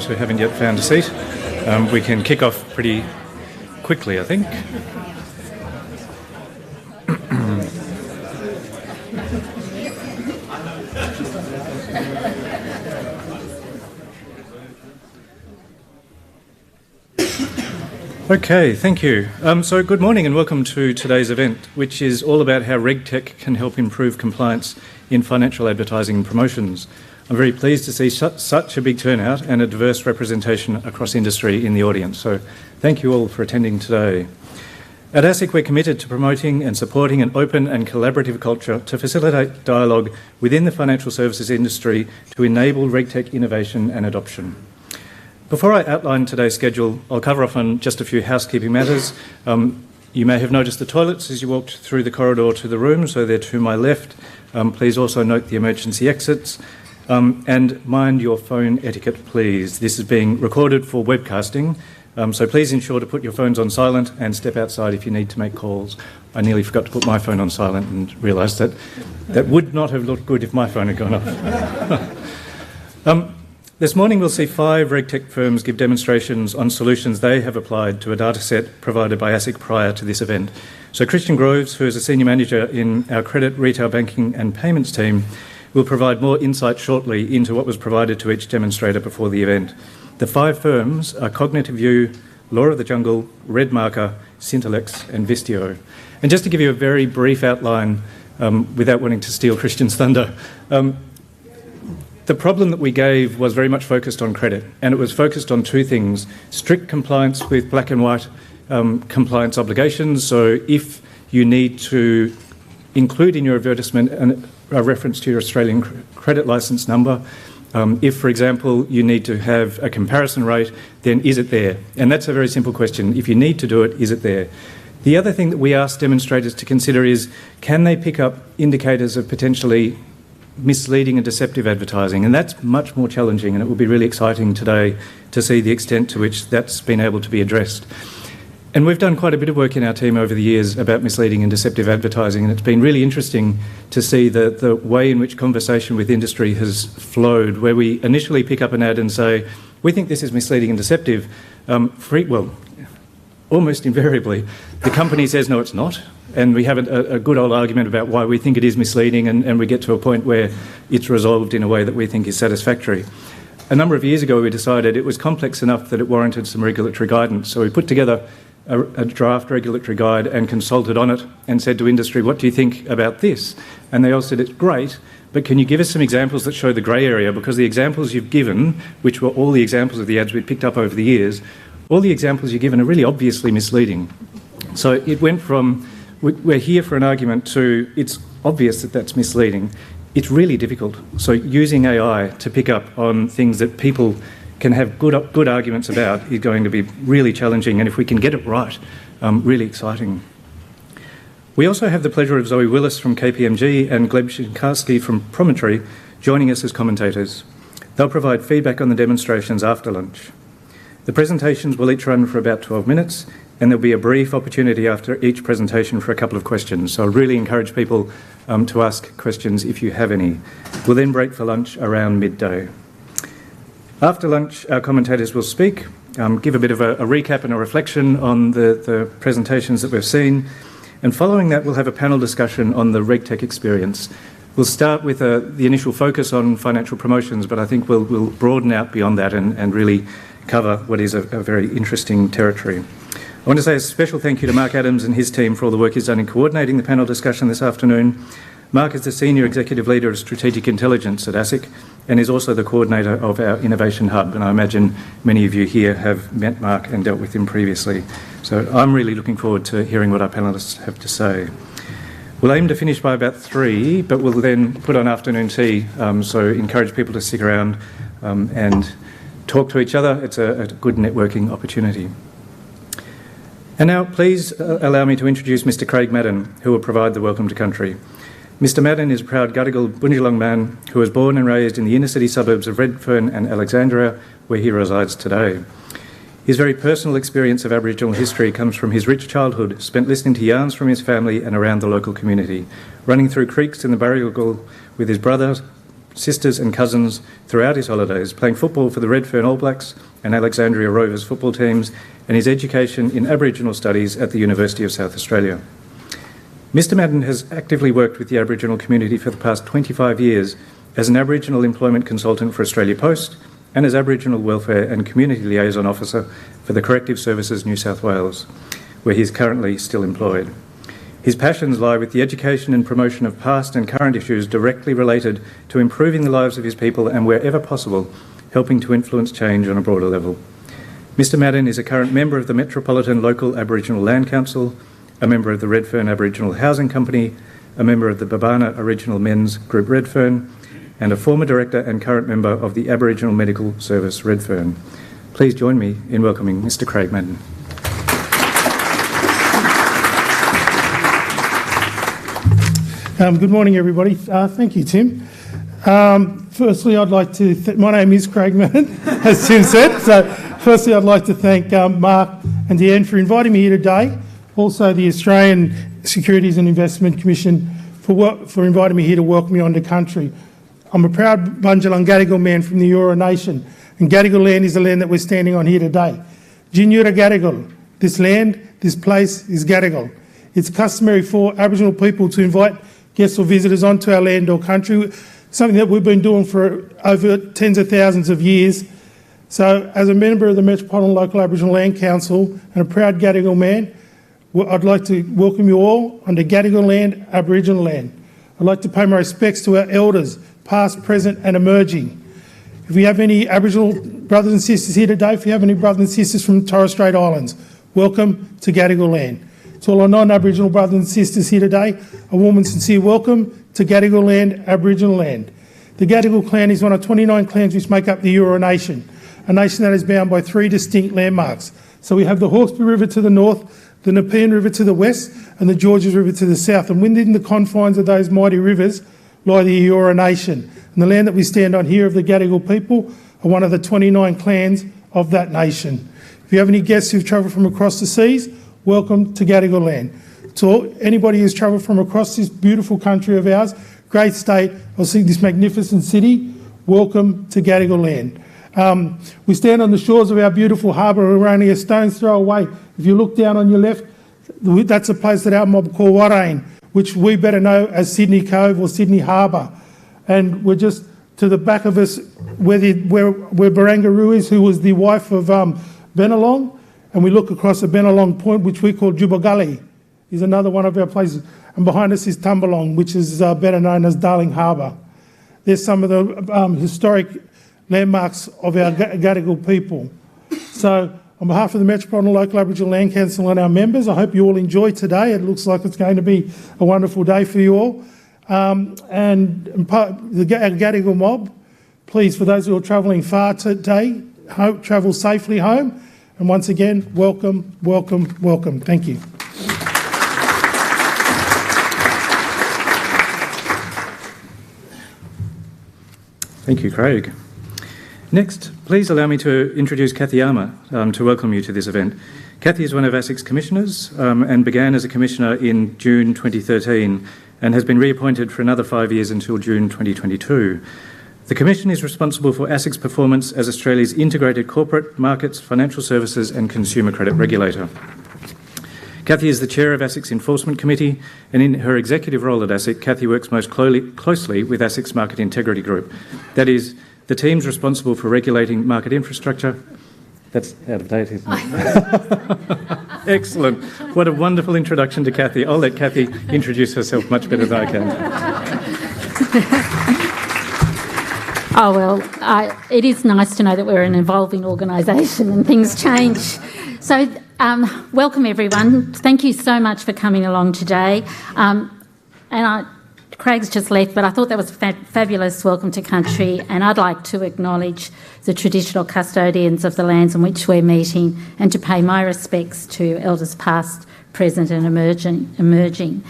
those who haven't yet found a seat. We can kick off pretty quickly, I think. Okay, thank you. So good morning and welcome to today's event, which is all about how RegTech can help improve compliance in financial advertising and promotions. I'm very pleased to see such a big turnout and a diverse representation across industry in the audience. So thank you all for attending today. At ASIC, we're committed to promoting and supporting an open and collaborative culture to facilitate dialogue within the financial services industry to enable RegTech innovation and adoption. Before I outline today's schedule, I'll cover off on just a few housekeeping matters. You may have noticed the toilets as you walked through the corridor to the room, so they're to my left. Please also note the emergency exits. And mind your phone etiquette, please. This is being recorded for webcasting, so please ensure to put your phones on silent and step outside if you need to make calls. I nearly forgot to put my phone on silent and realised that that would not have looked good if my phone had gone off. This morning we'll see 5 RegTech firms give demonstrations on solutions they have applied to a dataset provided by ASIC prior to this event. So Christian Groves, who is a Senior Manager in our Credit, Retail Banking and Payments team, will provide more insight shortly into what was provided to each demonstrator before the event. The 5 firms are Cognitive View, Law of the Jungle, Redmarker, Syntellex and Vistio. And just to give you a very brief outline, without wanting to steal Christian's thunder, the problem that we gave was very much focused on credit, and it was focused on 2 things: strict compliance with black and white compliance obligations. So if you need to include in your advertisement a reference to your Australian credit licence number, if, for example, you need to have a comparison rate, then is it there? And that's a very simple question. If you need to do it, is it there? The other thing that we asked demonstrators to consider is, can they pick up indicators of potentially misleading and deceptive advertising? And that's much more challenging, and it will be really exciting today to see the extent to which that's been able to be addressed. And we've done quite a bit of work in our team over the years about misleading and deceptive advertising, and it's been really interesting to see the way in which conversation with industry has flowed, where we initially pick up an ad and say, we think this is misleading and deceptive. Almost invariably, the company says, no, it's not. And we have a good old argument about why we think it is misleading, and we get to a point where it's resolved in a way that we think is satisfactory. A number of years ago, we decided it was complex enough that it warranted some regulatory guidance. So we put together a draft regulatory guide and consulted on it and said to industry, what do you think about this? And they all said, it's great, but can you give us some examples that show the grey area? Because the examples you've given, which were all the examples of the ads we'd picked up over the years, all the examples you've given are really obviously misleading. So it went from, we're here for an argument, to it's obvious that that's misleading. It's really difficult. So using AI to pick up on things that people can have good arguments about is going to be really challenging, and if we can get it right, really exciting. We also have the pleasure of Zoe Willis from KPMG and Gleb Shinkarski from Promontory joining us as commentators. They'll provide feedback on the demonstrations after lunch. The presentations will each run for about 12 minutes, and there'll be a brief opportunity after each presentation for a couple of questions. So I really encourage people to ask questions if you have any. We'll then break for lunch around midday. After lunch, our commentators will speak, give a bit of a recap and a reflection on the presentations that we've seen, and following that we'll have a panel discussion on the RegTech experience. We'll start with the initial focus on financial promotions, but I think we'll broaden out beyond that and really cover what is a very interesting territory. I want to say a special thank you to Mark Adams and his team for all the work he's done in coordinating the panel discussion this afternoon. Mark is the Senior Executive Leader of Strategic Intelligence at ASIC and is also the coordinator of our Innovation Hub, and I imagine many of you here have met Mark and dealt with him previously. So I'm really looking forward to hearing what our panellists have to say. We'll aim to finish by about 3, but we'll then put on afternoon tea, so encourage people to stick around and talk to each other. It's a good networking opportunity. And now please allow me to introduce Mr. Craig Madden, who will provide the welcome to country. Mr. Madden is a proud Gadigal Bundjalung man who was born and raised in the inner city suburbs of Redfern and Alexandria, where he resides today. His very personal experience of Aboriginal history comes from his rich childhood, spent listening to yarns from his family and around the local community, running through creeks in the Barrigal with his brother, sisters and cousins throughout his holidays, playing football for the Redfern All Blacks and Alexandria Rovers football teams, and his education in Aboriginal Studies at the University of South Australia. Mr Madden has actively worked with the Aboriginal community for the past 25 years as an Aboriginal employment consultant for Australia Post and as Aboriginal Welfare and Community Liaison Officer for the Corrective Services New South Wales, where he is currently still employed. His passions lie with the education and promotion of past and current issues directly related to improving the lives of his people and, wherever possible, helping to influence change on a broader level. Mr Madden is a current member of the Metropolitan Local Aboriginal Land Council, a member of the Redfern Aboriginal Housing Company, a member of the Babana Original Men's Group Redfern, and a former director and current member of the Aboriginal Medical Service Redfern. Please join me in welcoming Mr Craig Madden. Good morning, everybody. Thank you, Tim. Firstly, I'd like to... my name is Craig Madden, as Tim said. So, firstly, I'd like to thank Mark and Deanne for inviting me here today. Also, the Australian Securities and Investment Commission for inviting me here to welcome you onto country. I'm a proud Bundjalung Gadigal man from the Eora Nation, and Gadigal land is the land that we're standing on here today. Jinyura Gadigal. This land, this place is Gadigal. It's customary for Aboriginal people to invite guests or visitors onto our land or country, something that we've been doing for over tens of thousands of years. So, as a member of the Metropolitan Local Aboriginal Land Council and a proud Gadigal man, I'd like to welcome you all onto Gadigal land, Aboriginal land. I'd like to pay my respects to our elders, past, present and emerging. If we have any Aboriginal brothers and sisters here today, if you have any brothers and sisters from Torres Strait Islands, welcome to Gadigal land. To all our non-Aboriginal brothers and sisters here today, a warm and sincere welcome to Gadigal land, Aboriginal land. The Gadigal clan is one of 29 clans which make up the Eora Nation, a nation that is bound by 3 distinct landmarks. So we have the Hawkesbury River to the north, the Nepean River to the west and the Georges River to the south, and within the confines of those mighty rivers lie the Eora Nation. And the land that we stand on here of the Gadigal people are one of the 29 clans of that nation. If you have any guests who've travelled from across the seas, welcome to Gadigal land. To anybody who's travelled from across this beautiful country of ours, great state, or see this magnificent city, welcome to Gadigal land. We stand on the shores of our beautiful harbour. We're only a stone's throw away. If you look down on your left, that's a place that our mob call Warrane, which we better know as Sydney Cove or Sydney Harbour. And we're just to the back of us where Barangaroo is, who was the wife of Bennelong. And we look across at Bennelong Point, which we call Juba Gully, is another one of our places. And behind us is Tumbalong, which is better known as Darling Harbour. There's some of the historic landmarks of our Gadigal people. So, on behalf of the Metropolitan Local Aboriginal Land Council and our members, I hope you all enjoy today. It looks like it's going to be a wonderful day for you all. And the Gadigal mob, please, for those who are travelling far today, travel safely home. And once again, welcome, welcome, welcome. Thank you. Thank you, Craig. Next, please allow me to introduce Kathy Armour to welcome you to this event. Kathy is one of ASIC's commissioners and began as a commissioner in June 2013 and has been reappointed for another 5 years until June 2022. The Commission is responsible for ASIC's performance as Australia's integrated corporate, markets, financial services and consumer credit regulator. Kathy is the chair of ASIC's Enforcement Committee, and in her executive role at ASIC, Kathy works most closely with ASIC's Market Integrity Group. That is, the teams responsible for regulating market infrastructure. That's out of date, isn't it? Excellent. What a wonderful introduction to Kathy. I'll let Kathy introduce herself much better than I can. Oh, well, it is nice to know that we're an evolving organisation and things change. So, welcome everyone. Thank you so much for coming along today. Craig's just left, but I thought that was a fabulous welcome to country, and I'd like to acknowledge the traditional custodians of the lands on which we're meeting and to pay my respects to elders past, present and emerging.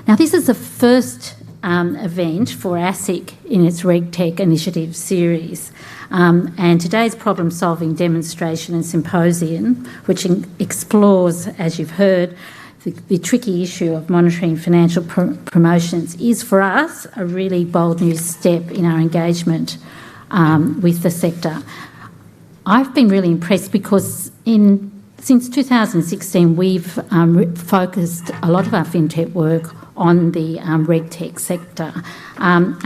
Now, this is the first event for ASIC in its RegTech initiative series, and today's problem-solving demonstration and symposium, which explores, as you've heard, the tricky issue of monitoring financial promotions is for us a really bold new step in our engagement with the sector. I've been really impressed because since 2016 we've focused a lot of our fintech work on the RegTech sector, and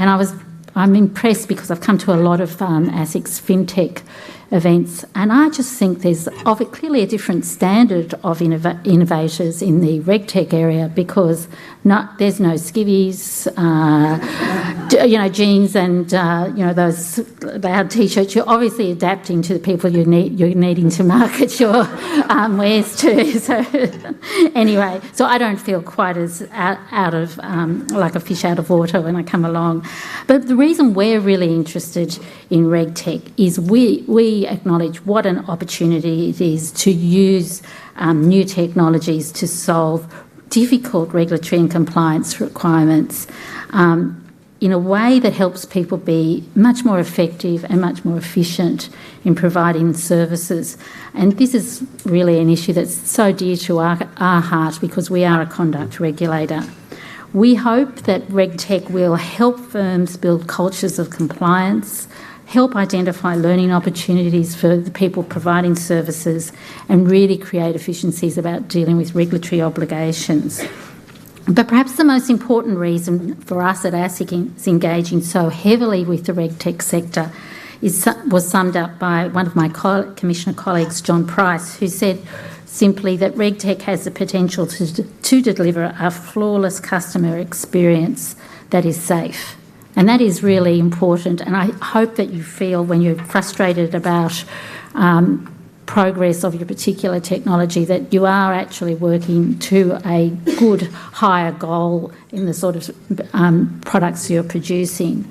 I'm impressed because I've come to a lot of ASIC's fintech events, and I just think there's clearly a different standard of innovators in the RegTech area because there's no skivvies, jeans and those loud t-shirts. You're obviously adapting to the people you're needing to market your wares to. So anyway, so I don't feel quite as out of like a fish out of water when I come along. But the reason we're really interested in RegTech is we acknowledge what an opportunity it is to use new technologies to solve difficult regulatory and compliance requirements in a way that helps people be much more effective and much more efficient in providing services. And this is really an issue that's so dear to our heart because we are a conduct regulator. We hope that RegTech will help firms build cultures of compliance, help identify learning opportunities for the people providing services, and really create efficiencies about dealing with regulatory obligations. But perhaps the most important reason for us at ASIC is engaging so heavily with the RegTech sector was summed up by one of my Commissioner colleagues, John Price, who said simply that RegTech has the potential to deliver a flawless customer experience that is safe. And that is really important, and I hope that you feel when you're frustrated about progress of your particular technology that you are actually working to a good, higher goal in the sort of products you're producing.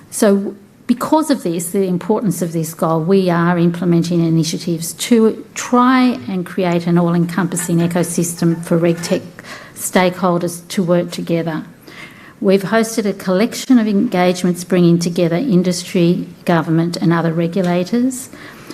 So because of this, the importance of this goal, we are implementing initiatives to try and create an all-encompassing ecosystem for RegTech stakeholders to work together. We've hosted a collection of engagements bringing together industry, government and other regulators,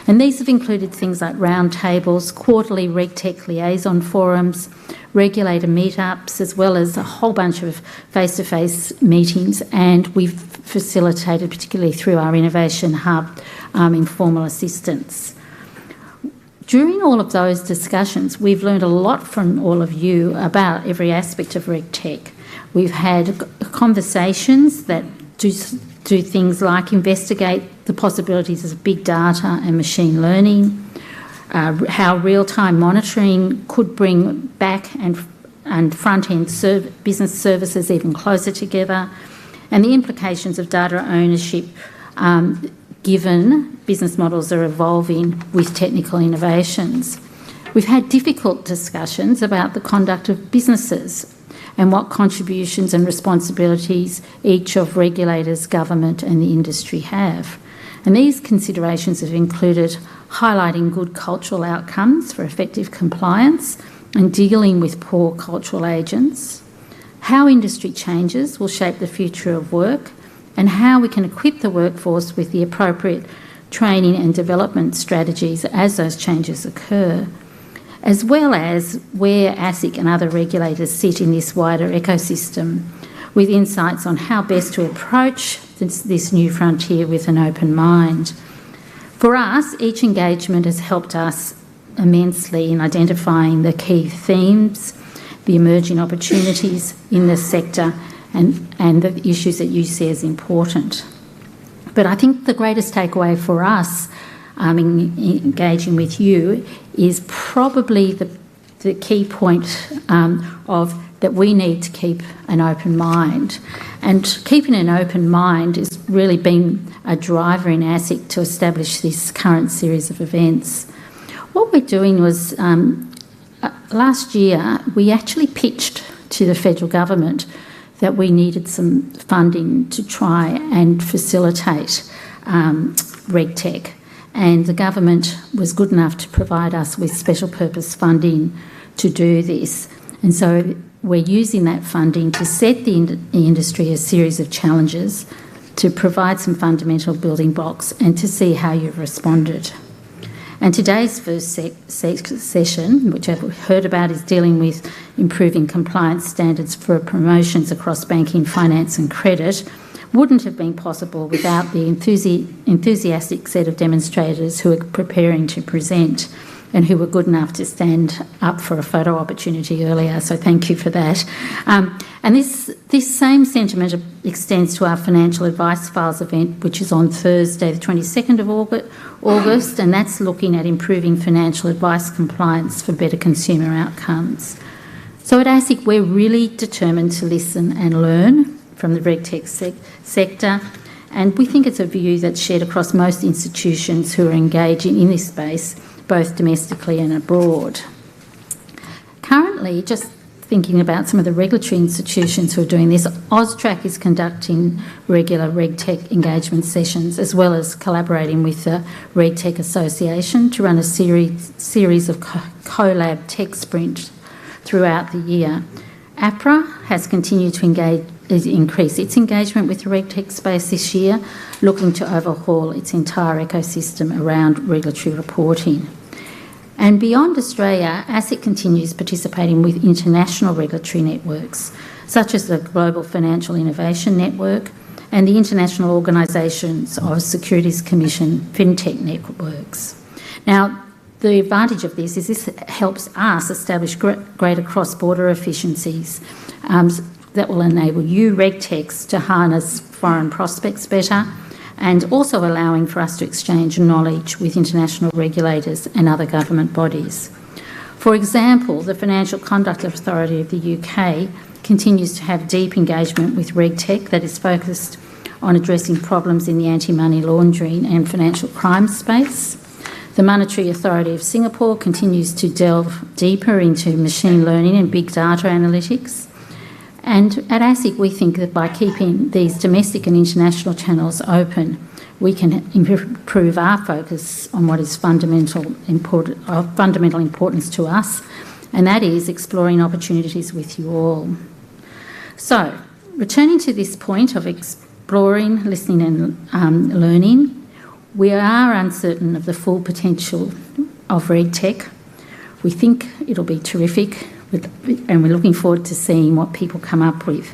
and these have included things like roundtables, quarterly RegTech liaison forums, regulator meetups, as well as a whole bunch of face-to-face meetings, and we've facilitated, particularly through our Innovation Hub, informal assistance. During all of those discussions, we've learned a lot from all of you about every aspect of RegTech. We've had conversations that do things like investigate the possibilities of big data and machine learning, how real-time monitoring could bring back and front-end business services even closer together, and the implications of data ownership given business models are evolving with technical innovations. We've had difficult discussions about the conduct of businesses and what contributions and responsibilities each of regulators, government and the industry have. And these considerations have included highlighting good cultural outcomes for effective compliance and dealing with poor cultural agents, how industry changes will shape the future of work, and how we can equip the workforce with the appropriate training and development strategies as those changes occur, as well as where ASIC and other regulators sit in this wider ecosystem, with insights on how best to approach this new frontier with an open mind. For us, each engagement has helped us immensely in identifying the key themes, the emerging opportunities in the sector, and the issues that you see as important. But I think the greatest takeaway for us in engaging with you is probably the key point of that we need to keep an open mind. And keeping an open mind has really been a driver in ASIC to establish this current series of events. What we're doing was, last year, we actually pitched to the federal government that we needed some funding to try and facilitate RegTech. And the government was good enough to provide us with special purpose funding to do this. And so we're using that funding to set the industry a series of challenges, to provide some fundamental building blocks and to see how you've responded. And today's first session, which I've heard about, is dealing with improving compliance standards for promotions across banking, finance and credit, wouldn't have been possible without the enthusiastic set of demonstrators who are preparing to present and who were good enough to stand up for a photo opportunity earlier, so thank you for that. And this same sentiment extends to our Financial Advice Files event, which is on Thursday the 22nd of August, and that's looking at improving financial advice compliance for better consumer outcomes. So at ASIC, we're really determined to listen and learn from the RegTech sector, and we think it's a view that's shared across most institutions who are engaging in this space, both domestically and abroad. Currently, just thinking about some of the regulatory institutions who are doing this, AUSTRAC is conducting regular RegTech engagement sessions, as well as collaborating with the RegTech Association to run a series of collab tech sprints throughout the year. APRA has continued to increase its engagement with the RegTech space this year, looking to overhaul its entire ecosystem around regulatory reporting. And beyond Australia, ASIC continues participating with international regulatory networks, such as the Global Financial Innovation Network and the International Organisations of Securities Commission FinTech networks. Now, the advantage of this is this helps us establish greater cross-border efficiencies that will enable you, RegTechs, to harness foreign prospects better, and also allowing for us to exchange knowledge with international regulators and other government bodies. For example, the Financial Conduct Authority of the UK continues to have deep engagement with RegTech that is focused on addressing problems in the anti-money laundering and financial crime space. The Monetary Authority of Singapore continues to delve deeper into machine learning and big data analytics. And at ASIC, we think that by keeping these domestic and international channels open, we can improve our focus on what is of fundamental importance to us, and that is exploring opportunities with you all. So, returning to this point of exploring, listening and learning, we are uncertain of the full potential of RegTech. We think it'll be terrific, and we're looking forward to seeing what people come up with.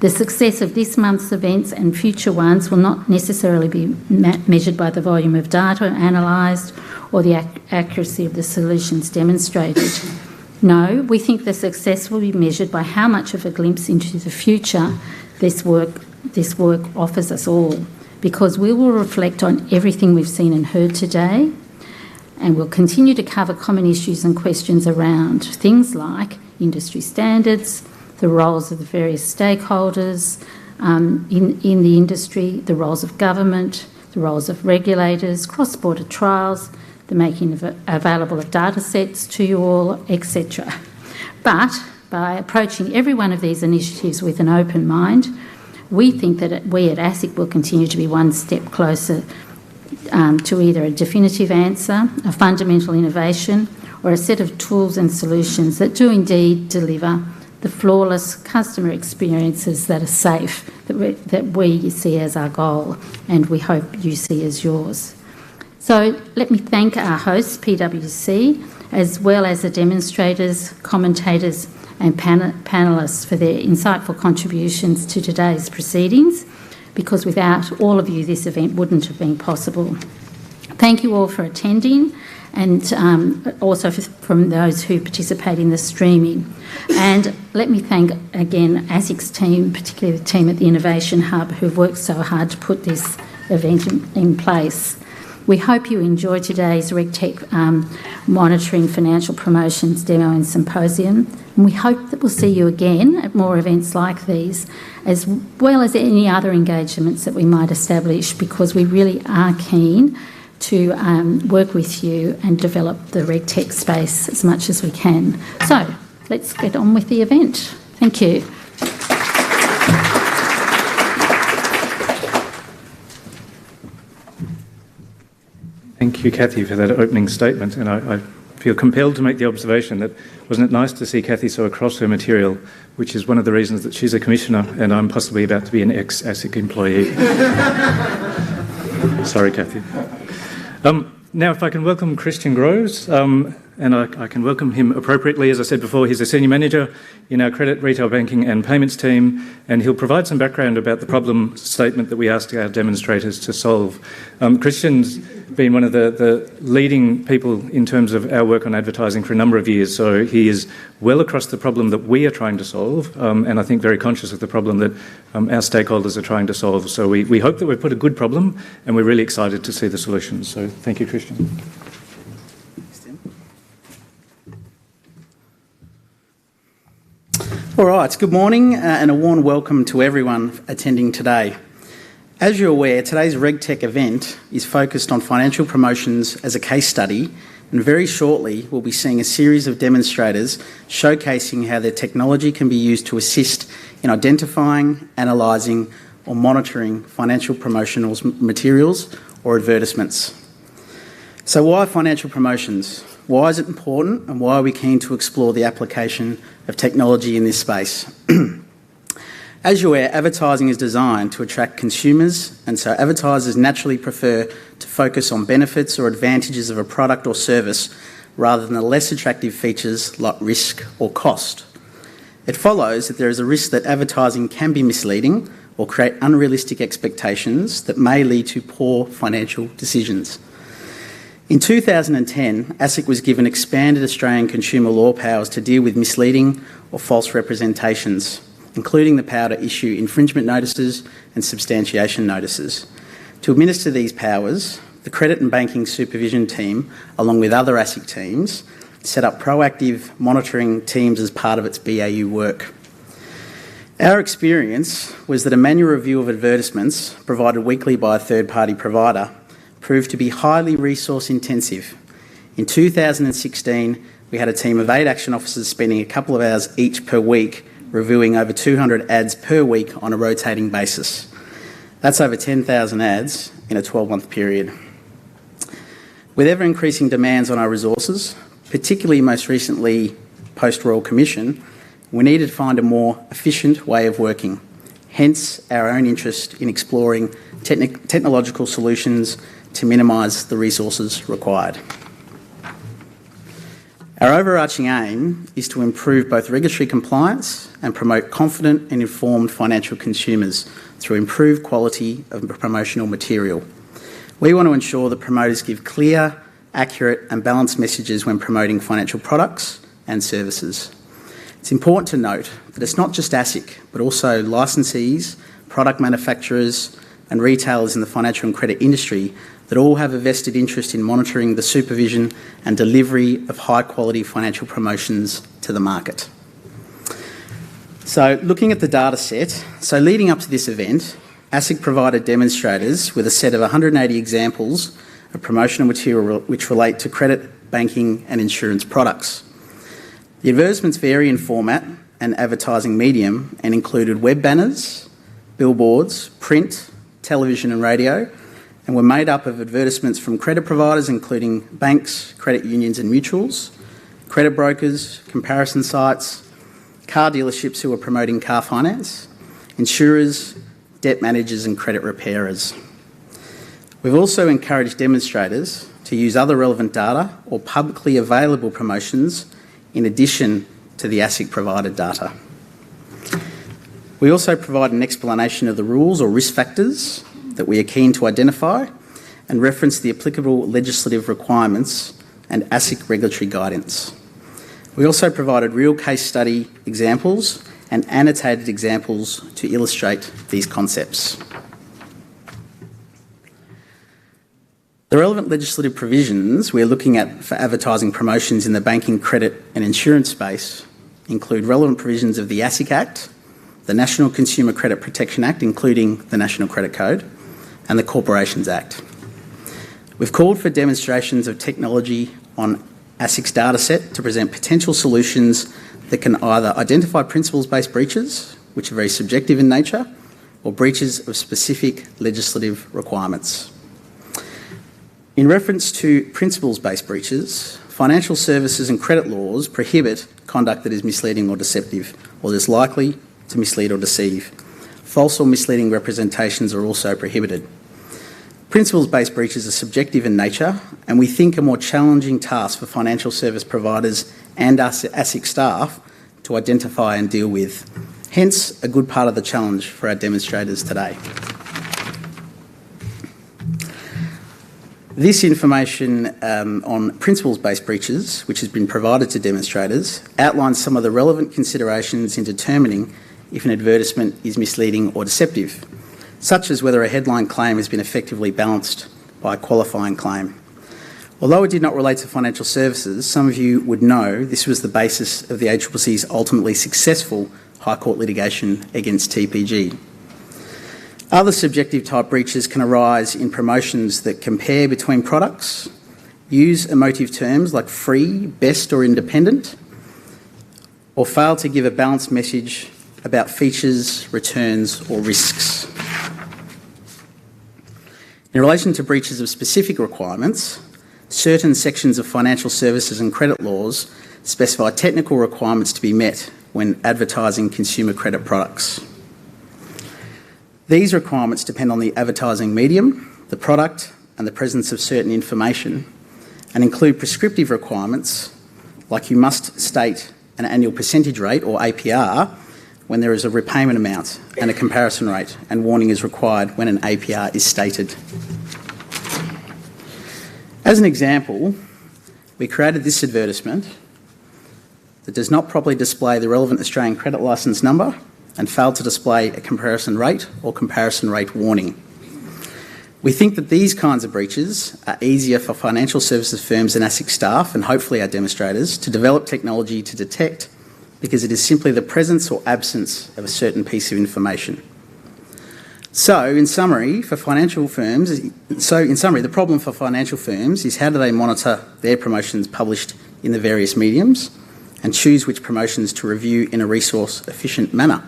The success of this month's events and future ones will not necessarily be measured by the volume of data analysed or the accuracy of the solutions demonstrated. No, we think the success will be measured by how much of a glimpse into the future this work offers us all, because we will reflect on everything we've seen and heard today, and we'll continue to cover common issues and questions around things like industry standards, the roles of the various stakeholders in the industry, the roles of government, the roles of regulators, cross-border trials, the making available of data sets to you all, etc. But by approaching every one of these initiatives with an open mind, we think that we at ASIC will continue to be one step closer to either a definitive answer, a fundamental innovation, or a set of tools and solutions that do indeed deliver the flawless customer experiences that are safe, that we see as our goal, and we hope you see as yours. So let me thank our hosts, PwC, as well as the demonstrators, commentators and panellists for their insightful contributions to today's proceedings, because without all of you, this event wouldn't have been possible. Thank you all for attending, and also from those who participate in the streaming. And let me thank again ASIC's team, particularly the team at the Innovation Hub, who've worked so hard to put this event in place. We hope you enjoyed today's RegTech Monitoring Financial Promotions Demo and Symposium, and we hope that we'll see you again at more events like these, as well as any other engagements that we might establish, because we really are keen to work with you and develop the RegTech space as much as we can. So let's get on with the event. Thank you. Thank you, Cathy, for that opening statement. And I feel compelled to make the observation that wasn't it nice to see Cathy so across her material, which is one of the reasons that she's a commissioner and I'm possibly about to be an ex-ASIC employee. Sorry, Cathy. Now, if I can welcome Christian Groves, and I can welcome him appropriately. As I said before, he's a senior manager in our credit, retail banking and payments team, and he'll provide some background about the problem statement that we asked our demonstrators to solve. Christian's been one of the leading people in terms of our work on advertising for a number of years, so he is well across the problem that we are trying to solve, and I think very conscious of the problem that our stakeholders are trying to solve. So we hope that we've put a good problem, and we're really excited to see the solutions. So thank you, Christian. All right, good morning and a warm welcome to everyone attending today. As you're aware, today's RegTech event is focused on financial promotions as a case study, and very shortly we'll be seeing a series of demonstrators showcasing how their technology can be used to assist in identifying, analysing or monitoring financial promotional materials or advertisements. So why financial promotions? Why is it important and why are we keen to explore the application of technology in this space? As you're aware, advertising is designed to attract consumers, and so advertisers naturally prefer to focus on benefits or advantages of a product or service rather than the less attractive features like risk or cost. It follows that there is a risk that advertising can be misleading or create unrealistic expectations that may lead to poor financial decisions. In 2010, ASIC was given expanded Australian consumer law powers to deal with misleading or false representations, including the power to issue infringement notices and substantiation notices. To administer these powers, the Credit and Banking Supervision Team, along with other ASIC teams, set up proactive monitoring teams as part of its BAU work. Our experience was that a manual review of advertisements provided weekly by a third-party provider proved to be highly resource intensive. In 2016, we had a team of 8 action officers spending a couple of hours each per week reviewing over 200 ads per week on a rotating basis. That's over 10,000 ads in a 12-month period. With ever-increasing demands on our resources, particularly most recently post-Royal Commission, we needed to find a more efficient way of working, hence our own interest in exploring technological solutions to minimise the resources required. Our overarching aim is to improve both regulatory compliance and promote confident and informed financial consumers through improved quality of promotional material. We want to ensure that promoters give clear, accurate and balanced messages when promoting financial products and services. It's important to note that it's not just ASIC, but also licensees, product manufacturers and retailers in the financial and credit industry that all have a vested interest in monitoring the supervision and delivery of high-quality financial promotions to the market. So looking at the data set, leading up to this event, ASIC provided demonstrators with a set of 180 examples of promotional material which relate to credit, banking and insurance products. The advertisements vary in format and advertising medium and included web banners, billboards, print, television and radio, and were made up of advertisements from credit providers including banks, credit unions and mutuals, credit brokers, comparison sites, car dealerships who are promoting car finance, insurers, debt managers and credit repairers. We've also encouraged demonstrators to use other relevant data or publicly available promotions in addition to the ASIC provided data. We also provide an explanation of the rules or risk factors that we are keen to identify and reference the applicable legislative requirements and ASIC regulatory guidance. We also provided real case study examples and annotated examples to illustrate these concepts. The relevant legislative provisions we're looking at for advertising promotions in the banking, credit and insurance space include relevant provisions of the ASIC Act, the National Consumer Credit Protection Act, including the National Credit Code, and the Corporations Act. We've called for demonstrations of technology on ASIC's dataset to present potential solutions that can either identify principles-based breaches, which are very subjective in nature, or breaches of specific legislative requirements. In reference to principles-based breaches, financial services and credit laws prohibit conduct that is misleading or deceptive, or that is likely to mislead or deceive. False or misleading representations are also prohibited. Principles-based breaches are subjective in nature, and we think a more challenging task for financial service providers and us ASIC staff to identify and deal with. Hence, a good part of the challenge for our demonstrators today. This information on principles-based breaches, which has been provided to demonstrators, outlines some of the relevant considerations in determining if an advertisement is misleading or deceptive, such as whether a headline claim has been effectively balanced by a qualifying claim. Although it did not relate to financial services, some of you would know this was the basis of the ACCC's ultimately successful High Court litigation against TPG. Other subjective type breaches can arise in promotions that compare between products, use emotive terms like free, best or independent, or fail to give a balanced message about features, returns or risks. In relation to breaches of specific requirements, certain sections of financial services and credit laws specify technical requirements to be met when advertising consumer credit products. These requirements depend on the advertising medium, the product and the presence of certain information, and include prescriptive requirements like you must state an annual percentage rate or APR when there is a repayment amount and a comparison rate, and warning is required when an APR is stated. As an example, we created this advertisement that does not properly display the relevant Australian credit licence number and failed to display a comparison rate or comparison rate warning. We think that these kinds of breaches are easier for financial services firms and ASIC staff, and hopefully our demonstrators, to develop technology to detect, because it is simply the presence or absence of a certain piece of information. So, in summary, the problem for financial firms is how do they monitor their promotions published in the various mediums and choose which promotions to review in a resource-efficient manner.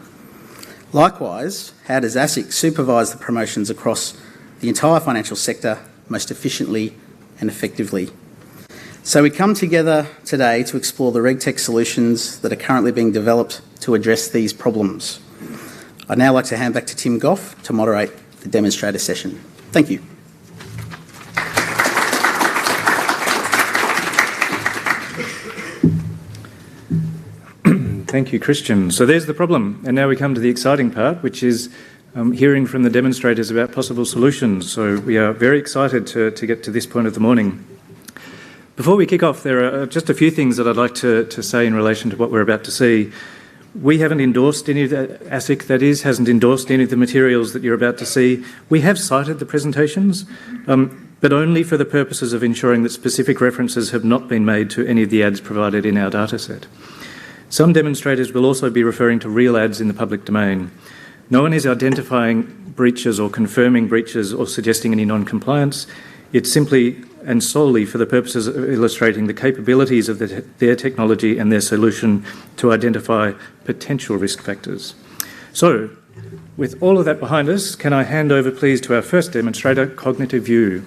Likewise, how does ASIC supervise the promotions across the entire financial sector most efficiently and effectively? So we come together today to explore the RegTech solutions that are currently being developed to address these problems. I'd now like to hand back to Tim Goff to moderate the demonstrator session. Thank you. Thank you, Christian. So there's the problem. And now we come to the exciting part, which is hearing from the demonstrators about possible solutions. So we are very excited to get to this point of the morning. Before we kick off, there are just a few things that I'd like to say in relation to what we're about to see. We haven't endorsed any of the ASIC, that is, hasn't endorsed any of the materials that you're about to see. We have cited the presentations, but only for the purposes of ensuring that specific references have not been made to any of the ads provided in our dataset. Some demonstrators will also be referring to real ads in the public domain. No one is identifying breaches or confirming breaches or suggesting any non-compliance. It's simply and solely for the purposes of illustrating the capabilities of their technology and their solution to identify potential risk factors. So, with all of that behind us, can I hand over please to our first demonstrator, Cognitive View.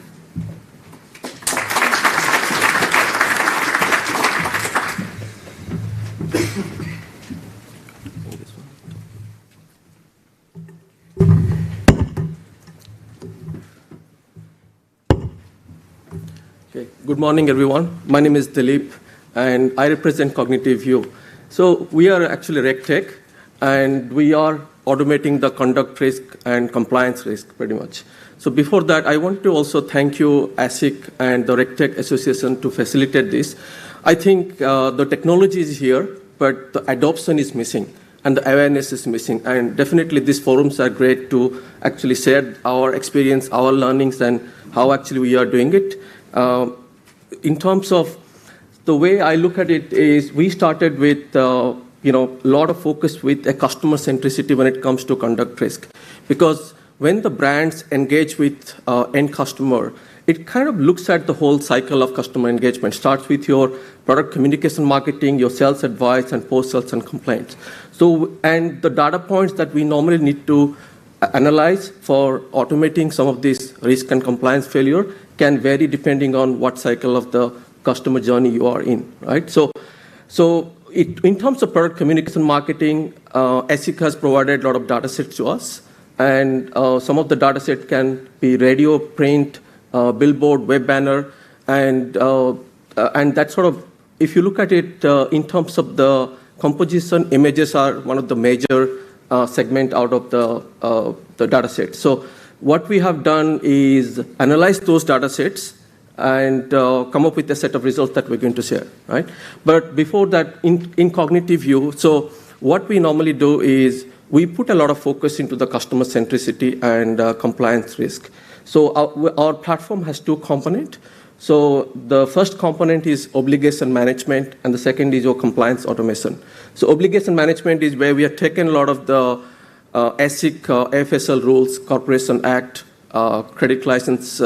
Good morning, everyone. My name is Dilip, and I represent Cognitive View. So we are actually RegTech, and we are automating the conduct risk and compliance risk, pretty much. So before that, I want to also thank you, ASIC, and the RegTech Association to facilitate this. I think the technology is here, but the adoption is missing, and the awareness is missing. And definitely these forums are great to actually share our experience, our learnings, and how actually we are doing it. In terms of the way I look at it is we started with a lot of focus with a customer centricity when it comes to conduct risk, because when the brands engage with end customer, it kind of looks at the whole cycle of customer engagement. Starts with your product communication marketing, your sales advice, and post-sales and complaints. So, and the data points that we normally need to analyze for automating some of these risk and compliance failure can vary depending on what cycle of the customer journey you are in, right? So in terms of product communication marketing, ASIC has provided a lot of data sets to us. And some of the data set can be radio, print, billboard, web banner, and that sort of, if you look at it in terms of the composition, images are one of the major segment out of the data set. So what we have done is analyze those data sets and come up with a set of results that we're going to share, right? But before that, in cognitive view, so what we normally do is we put a lot of focus into the customer centricity and compliance risk. So our platform has two components. So the first component is obligation management, and the second is your compliance automation. So obligation management is where we have taken a lot of the ASIC, AFSL rules, Corporation Act, credit license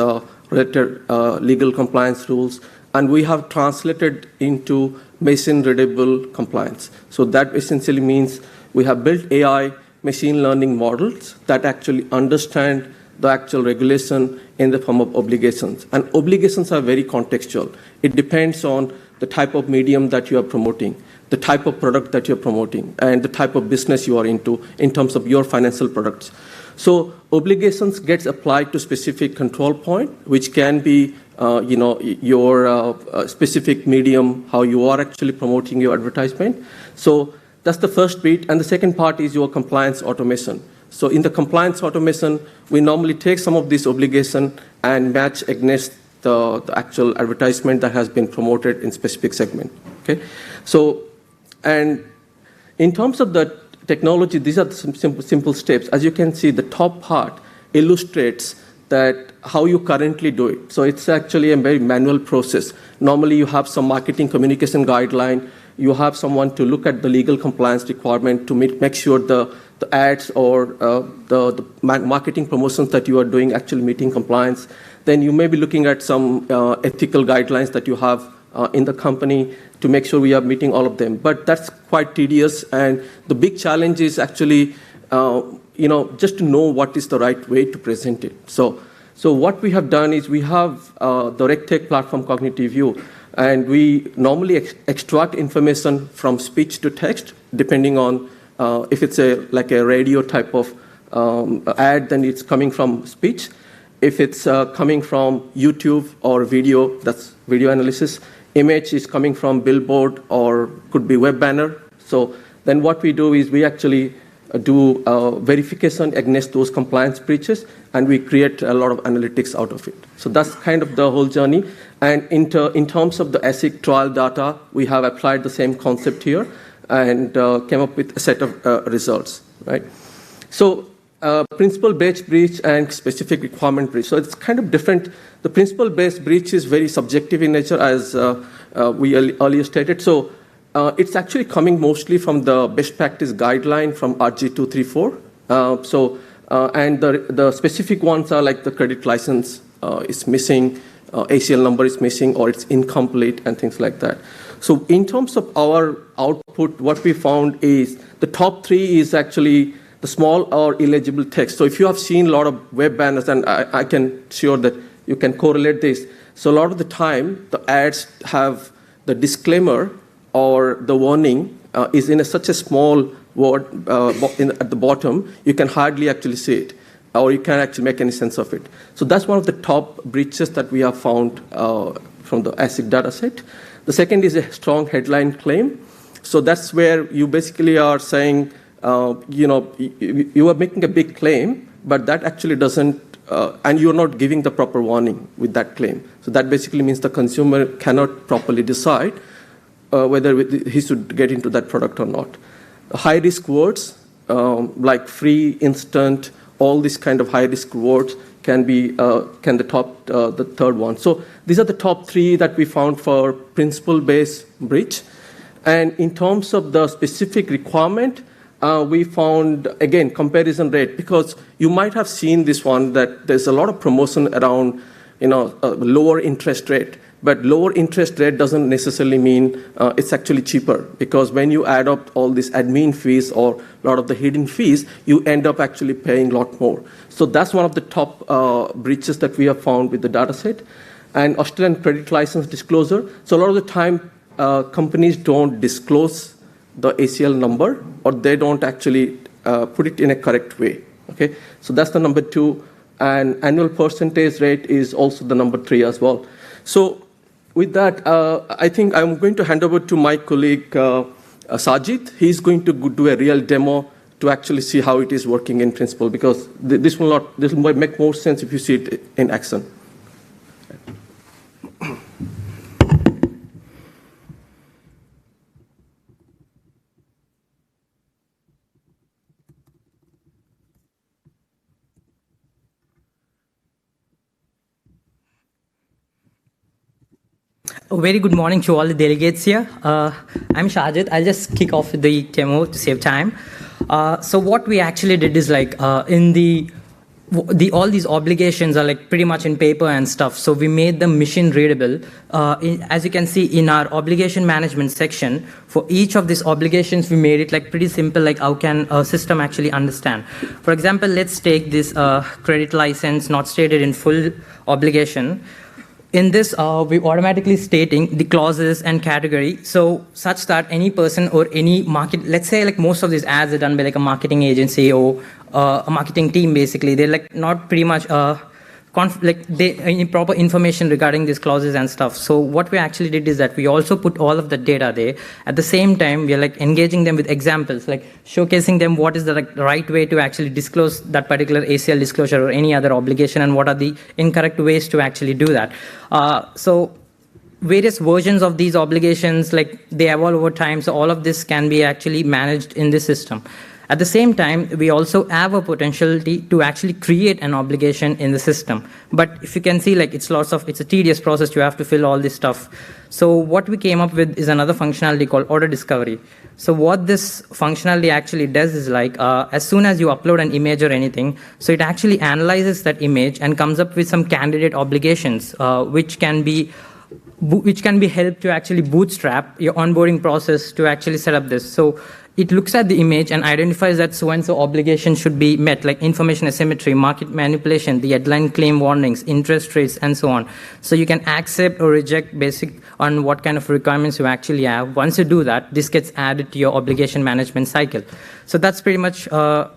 related legal compliance rules, and we have translated into machine-readable compliance. So that essentially means we have built AI machine learning models that actually understand the actual regulation in the form of obligations. And obligations are very contextual. It depends on the type of medium that you are promoting, the type of product that you're promoting, and the type of business you are into in terms of your financial products. So obligations gets applied to specific control point, which can be your specific medium, how you are actually promoting your advertisement. So that's the first bit. And the second part is your compliance automation. So in the compliance automation, we normally take some of this obligation and match against the actual advertisement that has been promoted in specific segment. Okay. So, and in terms of the technology, these are some simple steps. As you can see, the top part illustrates that how you currently do it. So it's actually a very manual process. Normally you have some marketing communication guideline. You have someone to look at the legal compliance requirement to make sure the ads or the marketing promotions that you are doing actually meeting compliance. Then you may be looking at some ethical guidelines that you have in the company to make sure we are meeting all of them. But that's quite tedious, and the big challenge is actually just to know what is the right way to present it. So what we have done is we have the RegTech platform Cognitive View, and we normally extract information from speech to text, depending on if it's like a radio type of ad, then it's coming from speech. If it's coming from YouTube or video, that's video analysis. Image is coming from billboard or could be web banner. So then what we do is we actually do verification against those compliance breaches, and we create a lot of analytics out of it. So that's kind of the whole journey. And in terms of the ASIC trial data, we have applied the same concept here and came up with a set of results, right? So principle-based breach and specific requirement breach. So it's kind of different. The principle-based breach is very subjective in nature, as we earlier stated. So it's actually coming mostly from the best practice guideline from RG 234. And the specific ones are like the credit license is missing, ACL number is missing, or it's incomplete, and things like that. So in terms of our output, what we found is the top three is actually the small or illegible text. So if you have seen a lot of web banners, and I can sure that you can correlate this. So a lot of the time, the ads have the disclaimer or the warning is in such a small word at the bottom, you can hardly actually see it, or you can't actually make any sense of it. So that's one of the top breaches that we have found from the ASIC data set. The second is a strong headline claim. So that's where you basically are saying, you are making a big claim, but that actually doesn't, and you're not giving the proper warning with that claim. So that basically means the consumer cannot properly decide whether he should get into that product or not. High-risk words like free, instant, all these kind of high-risk words can the third one. So these are the top three that we found for principle-based breach. And in terms of the specific requirement, we found, again, comparison rate, because you might have seen this one, that there's a lot of promotion around lower interest rate. But lower interest rate doesn't necessarily mean it's actually cheaper, because when you add up all these admin fees or a lot of the hidden fees, you end up actually paying a lot more. So that's one of the top breaches that we have found with the data set. And Australian credit license disclosure. So a lot of the time, companies don't disclose the ACL number, or they don't actually put it in a correct way. Okay, so that's the number 2, and annual percentage rate is also the number 3 as well. So with that, I think I'm going to hand over to my colleague Sajid. He's going to do a real demo to actually see how it is working in principle, because this will make more sense if you see it in action. A very good morning to all the delegates here. I'm Shajid. I'll just kick off with the demo to save time. So what we actually did is like in all these obligations are like pretty much in paper and stuff. So we made them machine readable. As you can see in our obligation management section, for each of these obligations, we made it like pretty simple, like how can a system actually understand. For example, let's take this credit license not stated in full obligation. In this, we're automatically stating the clauses and category, so such that any person or any market, let's say like most of these ads are done by like a marketing agency or a marketing team, basically. They're like not pretty much any proper information regarding these clauses and stuff. So what we actually did is that we also put all of the data there. At the same time, we are like engaging them with examples, like showcasing them what is the right way to actually disclose that particular ACL disclosure or any other obligation, and what are the incorrect ways to actually do that. So various versions of these obligations, like they evolve over time. So all of this can be actually managed in this system. At the same time, we also have a potentiality to actually create an obligation in the system. But if you can see, like it's a tedious process. You have to fill all this stuff. So what we came up with is another functionality called order discovery. So what this functionality actually does is like, as soon as you upload an image or anything, so it actually analyzes that image and comes up with some candidate obligations, which can be helped to actually bootstrap your onboarding process to actually set up this. So it looks at the image and identifies that so-and-so obligation should be met, like information asymmetry, market manipulation, the headline claim warnings, interest rates, and so on. So you can accept or reject basic on what kind of requirements you actually have. Once you do that, this gets added to your obligation management cycle. So that's pretty much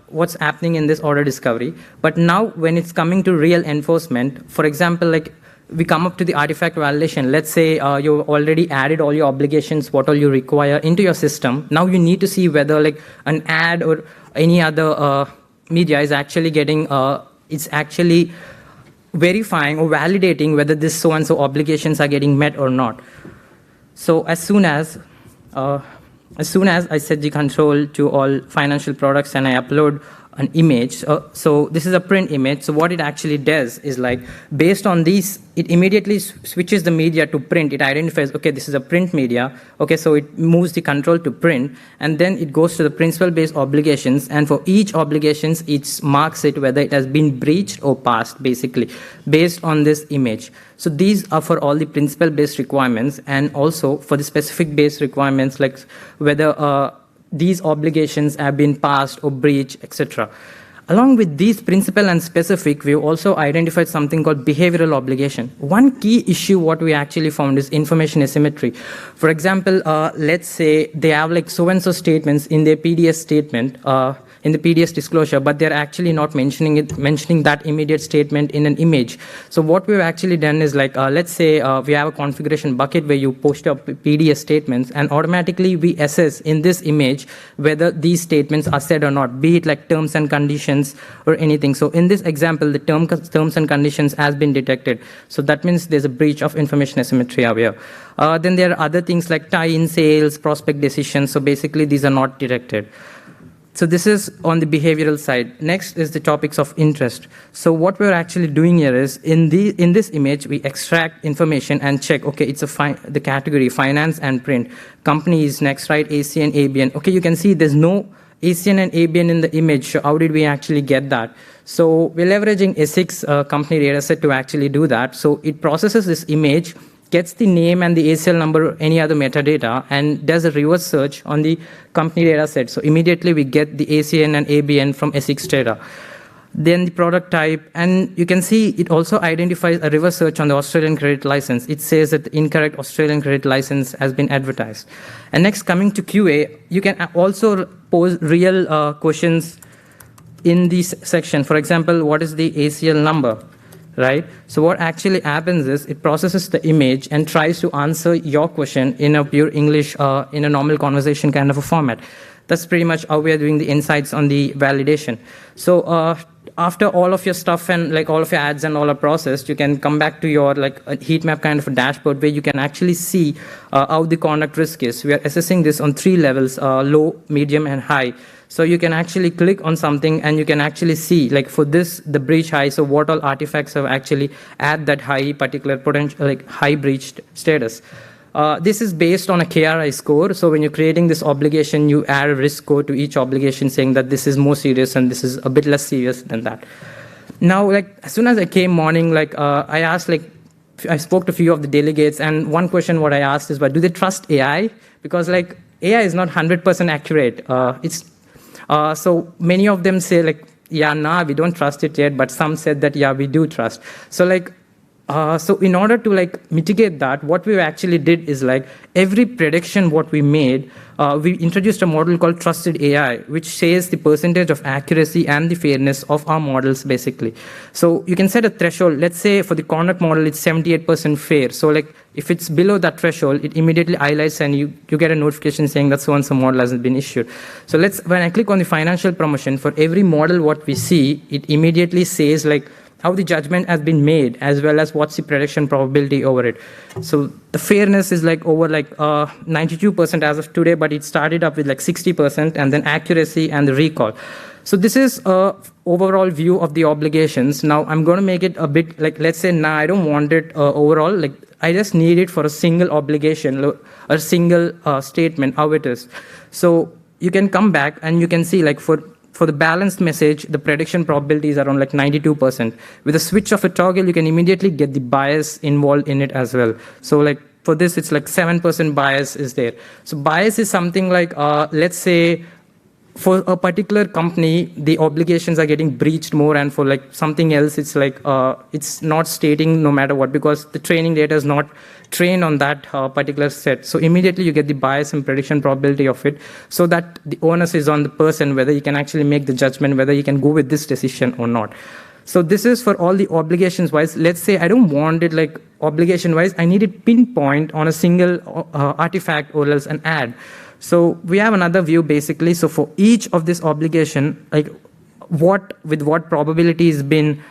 what's happening in this order discovery. But now when it's coming to real enforcement, for example, like we come up to the artifact validation. Let's say you already added all your obligations, what all you require into your system. Now you need to see whether like an ad or any other media is actually getting, it's actually verifying or validating whether this so-and-so obligations are getting met or not. So as soon as I set the control to all financial products and I upload an image, so this is a print image. So what it actually does is like, based on these, it immediately switches the media to print. It identifies, okay, this is a print media. Okay, so it moves the control to print, and then it goes to the principal-based obligations, and for each obligations, it marks it whether it has been breached or passed, basically, based on this image. So these are for all the principal-based requirements, and also for the specific-based requirements, like whether these obligations have been passed or breached, etc. Along with these principal and specific, we also identified something called behavioral obligation. One key issue what we actually found is information asymmetry. For example, let's say they have like so-and-so statements in their PDS statement, in the PDS disclosure, but they're actually not mentioning that immediate statement in an image. So what we've actually done is like, let's say we have a configuration bucket where you post up PDS statements, and automatically we assess in this image whether these statements are said or not, be it like terms and conditions or anything. So in this example, the terms and conditions has been detected. So that means there's a breach of information asymmetry over here. Then there are other things like tie-in sales, prospect decisions. So basically these are not detected. So this is on the behavioral side. Next is the topics of interest. So what we're actually doing here is in this image, we extract information and check, okay, it's the category finance and print. Company is next, right? ACN, ABN. Okay, you can see there's no ACN and ABN in the image. So how did we actually get that? So we're leveraging A6 company dataset to actually do that. So it processes this image, gets the name and the ACL number or any other metadata, and does a reverse search on the company data set. So immediately we get the ACN and ABN from A6 data. Then the product type, and you can see it also identifies a reverse search on the Australian credit license. It says that the incorrect Australian credit license has been advertised. And next, coming to QA, you can also pose real questions in this section, for example, what is the ACL number, right? So what actually happens is it processes the image and tries to answer your question in a pure English, in a normal conversation kind of a format. That's pretty much how we are doing the insights on the validation. So after all of your stuff and like all of your ads and all are processed, you can come back to your like a heat map kind of a dashboard where you can actually see how the conduct risk is. We are assessing this on 3 levels, low, medium, and high. So you can actually click on something and you can actually see, like for this, the breach high, so what all artifacts have actually at that high particular potential, like high breach status. This is based on a KRI score. So when you're creating this obligation, you add a risk score to each obligation saying that this is more serious and this is a bit less serious than that. Now, like as soon as I came morning, like I asked, like I spoke to a few of the delegates, and one question what I asked is, but do they trust AI? Because like AI is not 100% accurate. So many of them say like, yeah, nah, we don't trust it yet, but some said that, yeah, we do trust. So like, so in order to like mitigate that, what we actually did is like every prediction what we made, we introduced a model called Trusted AI, which says the percentage of accuracy and the fairness of our models basically. So you can set a threshold. Let's say for the conduct model, it's 78% fair. So like if it's below that threshold, it immediately highlights and you get a notification saying that so-and-so model hasn't been issued. So when I click on the financial promotion, for every model what we see, it immediately says like how the judgment has been made, as well as what's the prediction probability over it. So the fairness is like over like 92% as of today, but it started up with like 60%, and then accuracy and the recall. So this is a overall view of the obligations. Now I'm going to make it a bit like, let's say, nah, I don't want it overall. Like I just need it for a single obligation, a single statement, how it is. So you can come back and you can see like for the balanced message, the prediction probability is around like 92%. With a switch of a toggle, you can immediately get the bias involved in it as well. So like for this, it's like 7% bias is there. So bias is something like, let's say, for a particular company, the obligations are getting breached more, and for like something else, it's like it's not stating no matter what, because the training data is not trained on that particular set. So immediately you get the bias and prediction probability of it, so that the onus is on the person whether you can actually make the judgment whether you can go with this decision or not. So this is for all the obligations wise. Let's say I don't want it like obligation wise, I need it pinpoint on a single artifact or else an ad. So we have another view basically. So for each of this obligation, like with what probability has been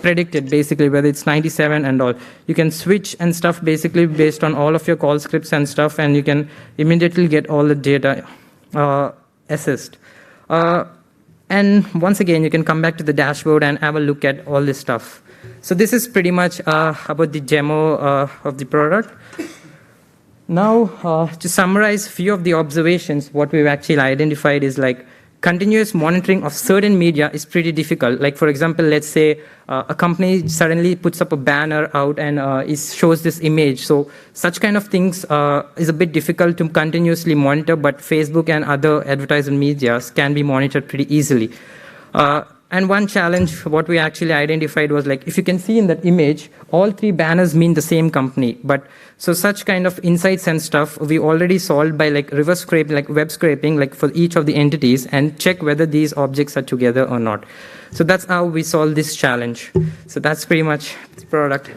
predicted basically, whether it's 97 and all, you can switch and stuff basically based on all of your call scripts and stuff, and you can immediately get all the data assessed. And once again, you can come back to the dashboard and have a look at all this stuff. So this is pretty much about the demo of the product. Now, to summarize a few of the observations, what we've actually identified is like continuous monitoring of certain media is pretty difficult. Like, for example, let's say a company suddenly puts up a banner out and it shows this image. So such kind of things is a bit difficult to continuously monitor, but Facebook and other advertising medias can be monitored pretty easily. And one challenge, what we actually identified was like, if you can see in that image, all 3 banners mean the same company. But so such kind of insights and stuff, we already solved by like reverse scraping, like web scraping, like for each of the entities, and check whether these objects are together or not. So that's how we solve this challenge. So that's pretty much the product.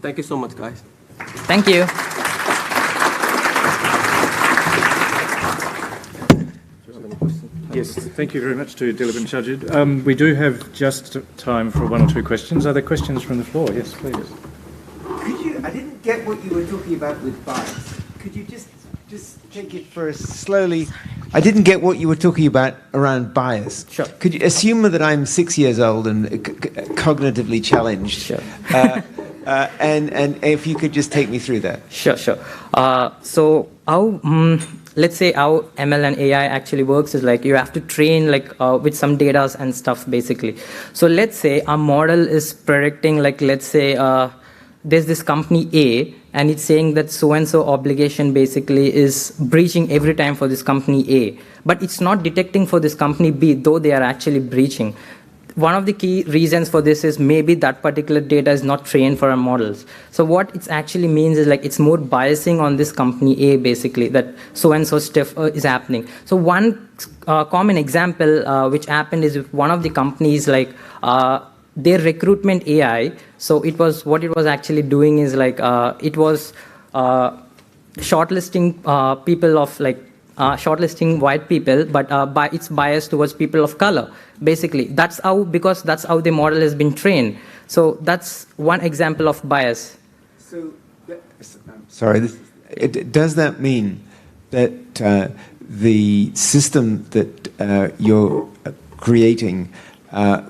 Thank you so much, guys. Thank you. Yes, thank you very much to Dilip and Shajid. We do have just time for 1 or 2 questions. Are there questions from the floor? Yes, please. I didn't get what you were talking about with bias. Could you just take it first slowly? I didn't get what you were talking about around bias. Sure. Could you assume that I'm 6 years old and cognitively challenged? Sure. And if you could just take me through that. Sure. So how let's say how ML and AI actually works is like you have to train like with some data and stuff basically. So let's say our model is predicting like, let's say there's this company A and it's saying that so-and-so obligation basically is breaching every time for this company A, but it's not detecting for this company B, though they are actually breaching. one of the key reasons for this is maybe that particular data is not trained for our models. So what it actually means is like it's more biasing on this company A, basically, that so-and-so stuff is happening. So one common example which happened is with one of the companies, like their recruitment AI. So it was, what it was actually doing is like it was shortlisting people of like shortlisting white people, but it's biased towards people of color. Basically, because that's how the model has been trained. So that's one example of bias. So, does that mean that the system that you're creating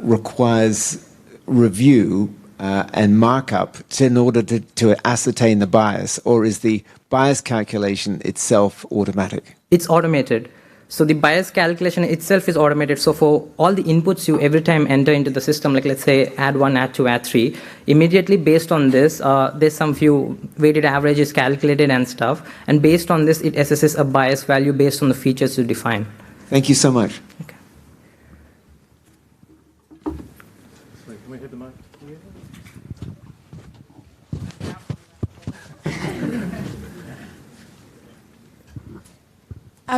requires review and markup in order to ascertain the bias, or is the bias calculation itself automatic? It's automated. So the bias calculation itself is automated. So for all the inputs you every time enter into the system, like let's say add 1, add 2, add 3, immediately based on this, there's some few weighted averages calculated and stuff. And based on this, it assesses a bias value based on the features you define. Thank you so much. Okay. So can we have the mic here?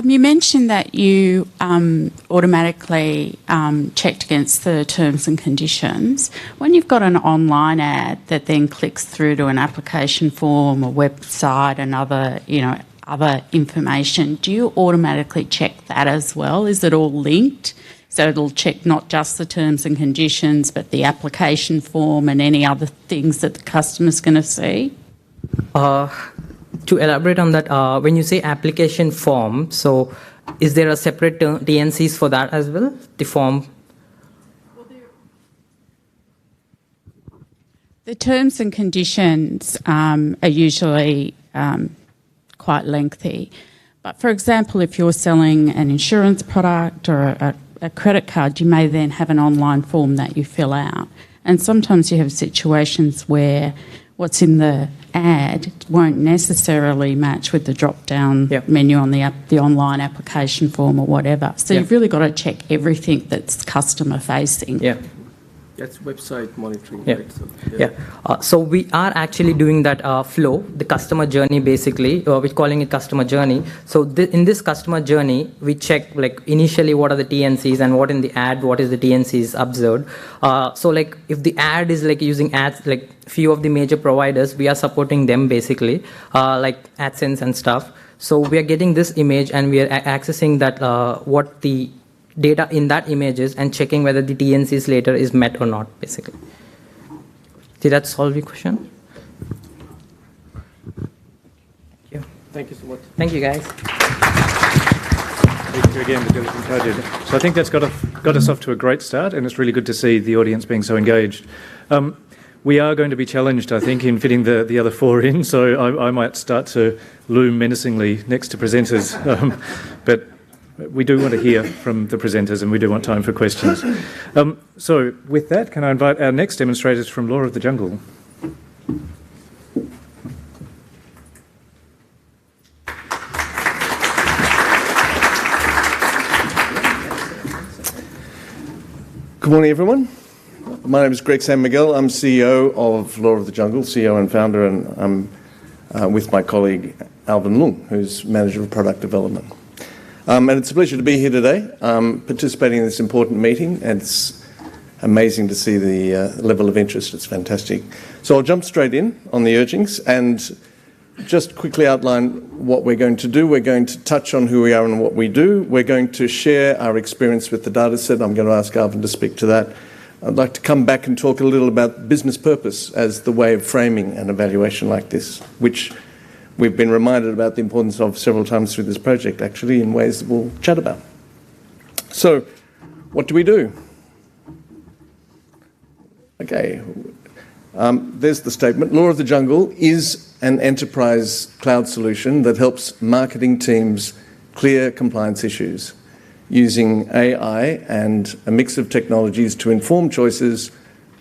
You mentioned that you automatically checked against the terms and conditions. When you've got an online ad that then clicks through to an application form, a website, and other information, do you automatically check that as well? Is it all linked? So it'll check not just the terms and conditions, but the application form and any other things that the customer's going to see? To elaborate on that, when you say application form, so is there a separate TNCs for that as well, the form? The terms and conditions are usually quite lengthy. But for example, if you're selling an insurance product or a credit card, you may then have an online form that you fill out. And sometimes you have situations where what's in the ad won't necessarily match with the drop-down menu on the online application form or whatever. So you've really got to check everything that's customer-facing. Yeah. That's website monitoring, Yeah. right? So we are actually doing that flow, the customer journey basically, we're calling it customer journey. So in this customer journey, we check like initially what are the TNCs and what in the ad, what is the TNCs observed. So like if the ad is like using ads, like few of the major providers, we are supporting them basically, like AdSense and stuff. So we are getting this image and we are accessing that what the data in that image is and checking whether the TNCs later is met or not, basically. Did that solve your question? Yeah. Thank you so much. Thank you, guys. Thank you again, Tajid. So I think that's got us off to a great start, and it's really good to see the audience being so engaged. We are going to be challenged, I think, in fitting the other 4 in, so I might start to loom menacingly next to presenters. But we do want to hear from the presenters and we do want time for questions. So with that, can I invite our next demonstrators from Law of the Jungle? Good morning, everyone. My name is Greg San Miguel. I'm CEO of Law of the Jungle, CEO and founder, and I'm with my colleague Alvin Lung, who's Manager of Product Development. And it's a pleasure to be here today, participating in this important meeting, and it's amazing to see the level of interest. It's fantastic. So I'll jump straight in on the urgings and just quickly outline what we're going to do. We're going to touch on who we are and what we do. We're going to share our experience with the data set. I'm going to ask Alvin to speak to that. I'd like to come back and talk a little about business purpose as the way of framing an evaluation like this, which we've been reminded about the importance of several times through this project, actually, in ways that we'll chat about. So, what do we do? Okay, there's the statement. Law of the Jungle is an enterprise cloud solution that helps marketing teams clear compliance issues using AI and a mix of technologies to inform choices,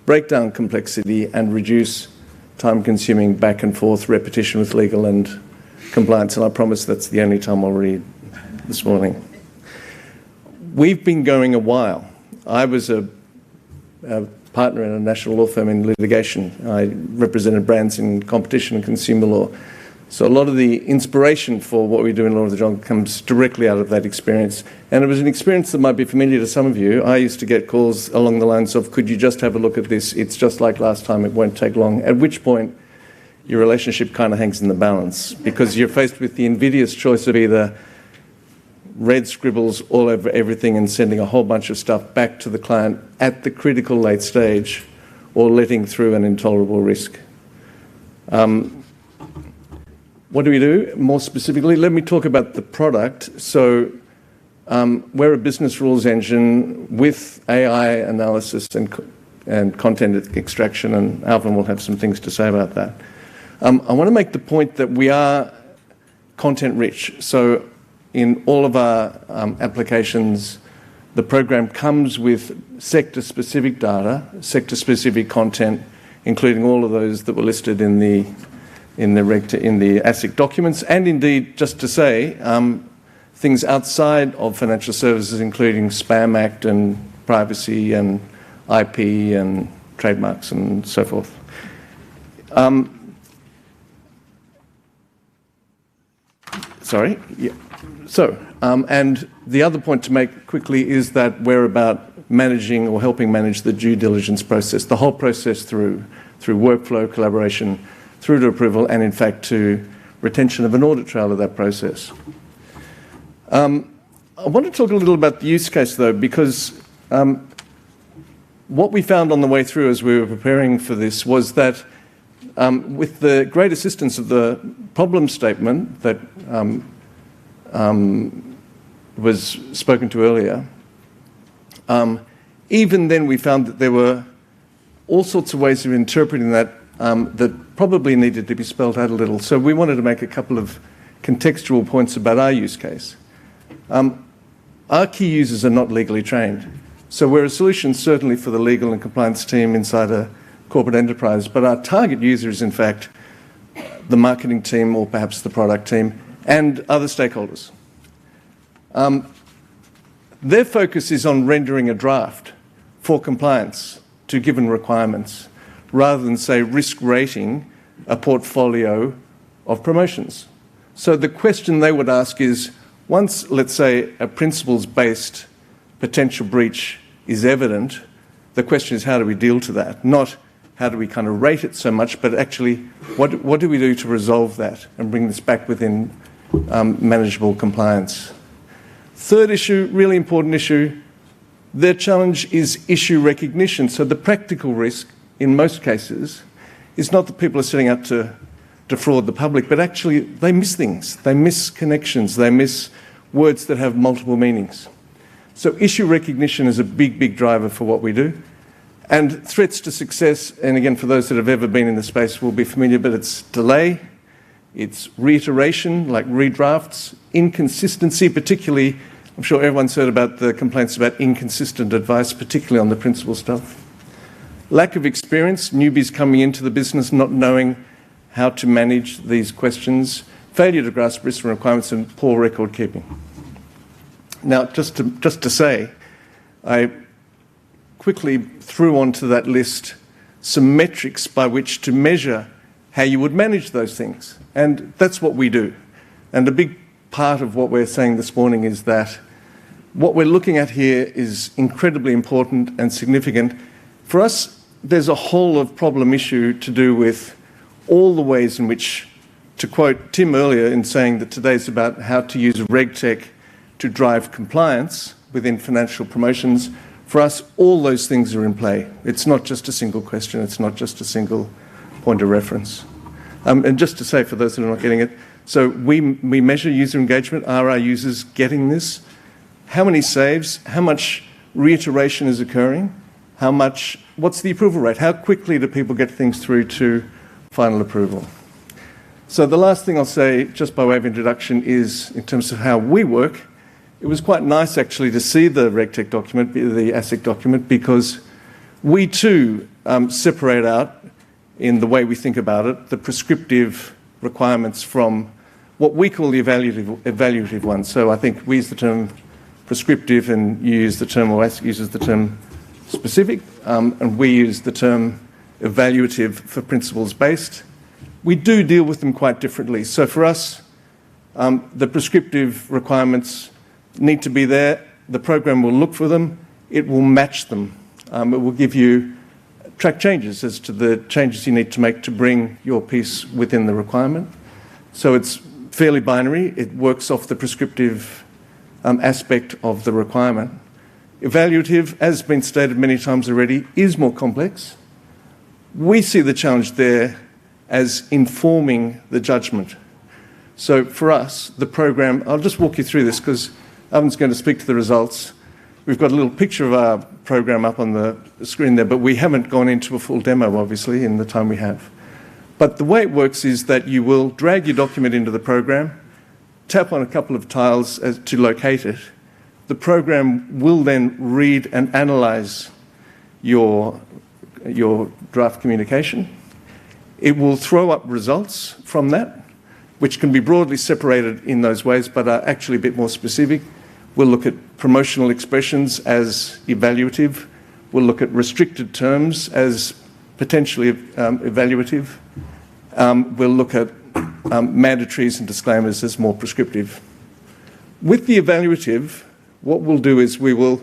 break down complexity, and reduce time-consuming back and forth repetition with legal and compliance. And I promise that's the only time I'll read this morning. We've been going a while. I was a a partner in a national law firm in litigation. I represented brands in competition and consumer law. So a lot of the inspiration for what we do in Law of the Jungle comes directly out of that experience. And it was an experience that might be familiar to some of you. I used to get calls along the lines of, could you just have a look at this? It's just like last time, it won't take long. At which point, your relationship kind of hangs in the balance because you're faced with the invidious choice of either red scribbles all over everything and sending a whole bunch of stuff back to the client at the critical late stage or letting through an intolerable risk. What do we do? More specifically, let me talk about the product. So we're a business rules engine with AI analysis and content extraction, and Alvin will have some things to say about that. I want to make the point that we are content rich. So in all of our applications, the program comes with sector-specific data, sector-specific content, including all of those that were listed in the ASIC documents, and indeed, just to say, things outside of financial services, including Spam Act and privacy and IP and trademarks and so forth. Sorry. Yeah. So, and the other point to make quickly is that we're about managing or helping manage the due diligence process, the whole process through workflow, collaboration, through to approval, and in fact to retention of an audit trail of that process. I want to talk a little about the use case though, because what we found on the way through as we were preparing for this was that with the great assistance of the problem statement that was spoken to earlier, even then we found that there were all sorts of ways of interpreting that that probably needed to be spelled out a little. So we wanted to make a couple of contextual points about our use case. Our key users are not legally trained. So we're a solution certainly for the legal and compliance team inside a corporate enterprise, but our target user is in fact the marketing team or perhaps the product team and other stakeholders. Their focus is on rendering a draft for compliance to given requirements, rather than, say, risk rating a portfolio of promotions. So the question they would ask is, once, let's say, a principles-based potential breach is evident, the question is how do we deal to that? Not how do we kind of rate it so much, but actually what do we do to resolve that and bring this back within manageable compliance? Third issue, really important issue, their challenge is issue recognition. So the practical risk in most cases is not that people are setting out to defraud the public, but actually they miss things, they miss connections, they miss words that have multiple meanings. So issue recognition is a big, big driver for what we do. And threats to success, and again, for those that have ever been in the space will be familiar, but it's delay, it's reiteration, like redrafts, inconsistency, particularly, I'm sure everyone's heard about the complaints about inconsistent advice, particularly on the principal stuff. Lack of experience, newbies coming into the business not knowing how to manage these questions, failure to grasp risk and requirements, and poor record keeping. Now, just to say, I quickly threw onto that list some metrics by which to measure how you would manage those things. And that's what we do. And a big part of what we're saying this morning is that what we're looking at here is incredibly important and significant. For us, there's a whole of problem issue to do with all the ways in which, to quote Tim earlier in saying that today's about how to use RegTech to drive compliance within financial promotions. For us, all those things are in play. It's not just a single question, it's not just a single point of reference. And just to say, for those that are not getting it, so we measure user engagement. Are our users getting this? How many saves? How much reiteration is occurring? What's the approval rate? How quickly do people get things through to final approval? So the last thing I'll say, just by way of introduction, is in terms of how we work, it was quite nice actually to see the RegTech document, the ASIC document, because we too separate out in the way we think about it, the prescriptive requirements from what we call the evaluative ones. So I think we use the term prescriptive and you use the term, or ASIC uses the term specific, and we use the term evaluative for principles-based. We do deal with them quite differently. So for us, the prescriptive requirements need to be there. The program will look for them. It will match them. It will give you track changes as to the changes you need to make to bring your piece within the requirement. So it's fairly binary. It works off the prescriptive aspect of the requirement. Evaluative, as has been stated many times already, is more complex. We see the challenge there as informing the judgment. So for us, the program, I'll just walk you through this because Alvin's going to speak to the results. We've got a little picture of our program up on the screen there, but we haven't gone into a full demo, obviously, in the time we have. But the way it works is that you will drag your document into the program, tap on a couple of tiles to locate it. The program will then read and analyse your draft communication. It will throw up results from that, which can be broadly separated in those ways, but are actually a bit more specific. We'll look at promotional expressions as evaluative. We'll look at restricted terms as potentially evaluative. We'll look at mandatories and disclaimers as more prescriptive. With the evaluative, what we'll do is we will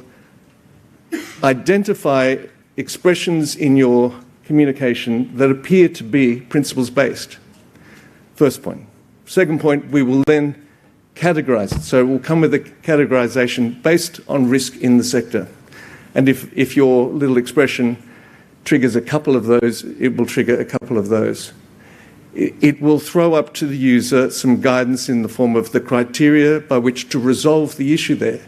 identify expressions in your communication that appear to be principles-based. First point. Second point, we will then categorise it. So it will come with a categorisation based on risk in the sector. And if your little expression triggers a couple of those, it will trigger a couple of those. It will throw up to the user some guidance in the form of the criteria by which to resolve the issue there.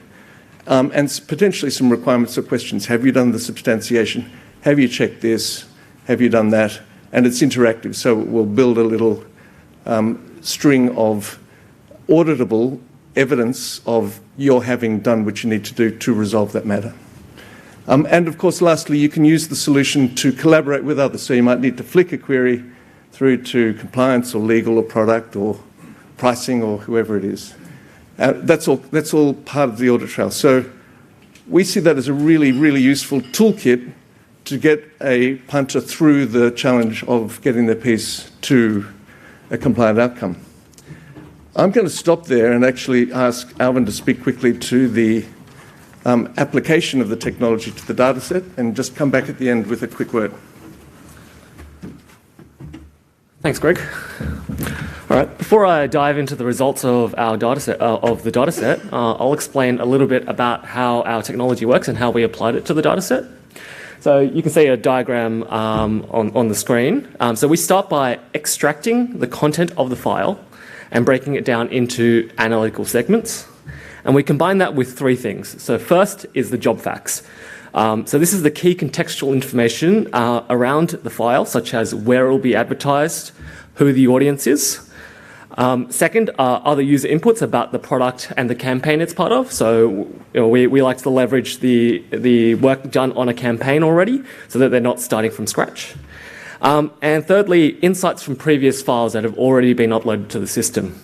And potentially some requirements or questions. Have you done the substantiation? Have you checked this? Have you done that? And it's interactive, so it will build a little string of auditable evidence of your having done what you need to do to resolve that matter. And of course, lastly, you can use the solution to collaborate with others. So you might need to flick a query through to compliance or legal or product or pricing or whoever it is. That's all part of the audit trail. So we see that as a really, really useful toolkit to get a punter through the challenge of getting their piece to a compliant outcome. I'm going to stop there and actually ask Alvin to speak quickly to the application of the technology to the data set and just come back at the end with a quick word. Thanks, Greg. All right, before I dive into the results of our dataset, I'll explain a little bit about how our technology works and how we applied it to the dataset. So you can see a diagram on the screen. So we start by extracting the content of the file and breaking it down into analytical segments. And we combine that with three things. So first is the job facts. So this is the key contextual information around the file, such as where it will be advertised, who the audience is. Second are other user inputs about the product and the campaign it's part of. So we like to leverage the work done on a campaign already so that they're not starting from scratch. And thirdly, insights from previous files that have already been uploaded to the system.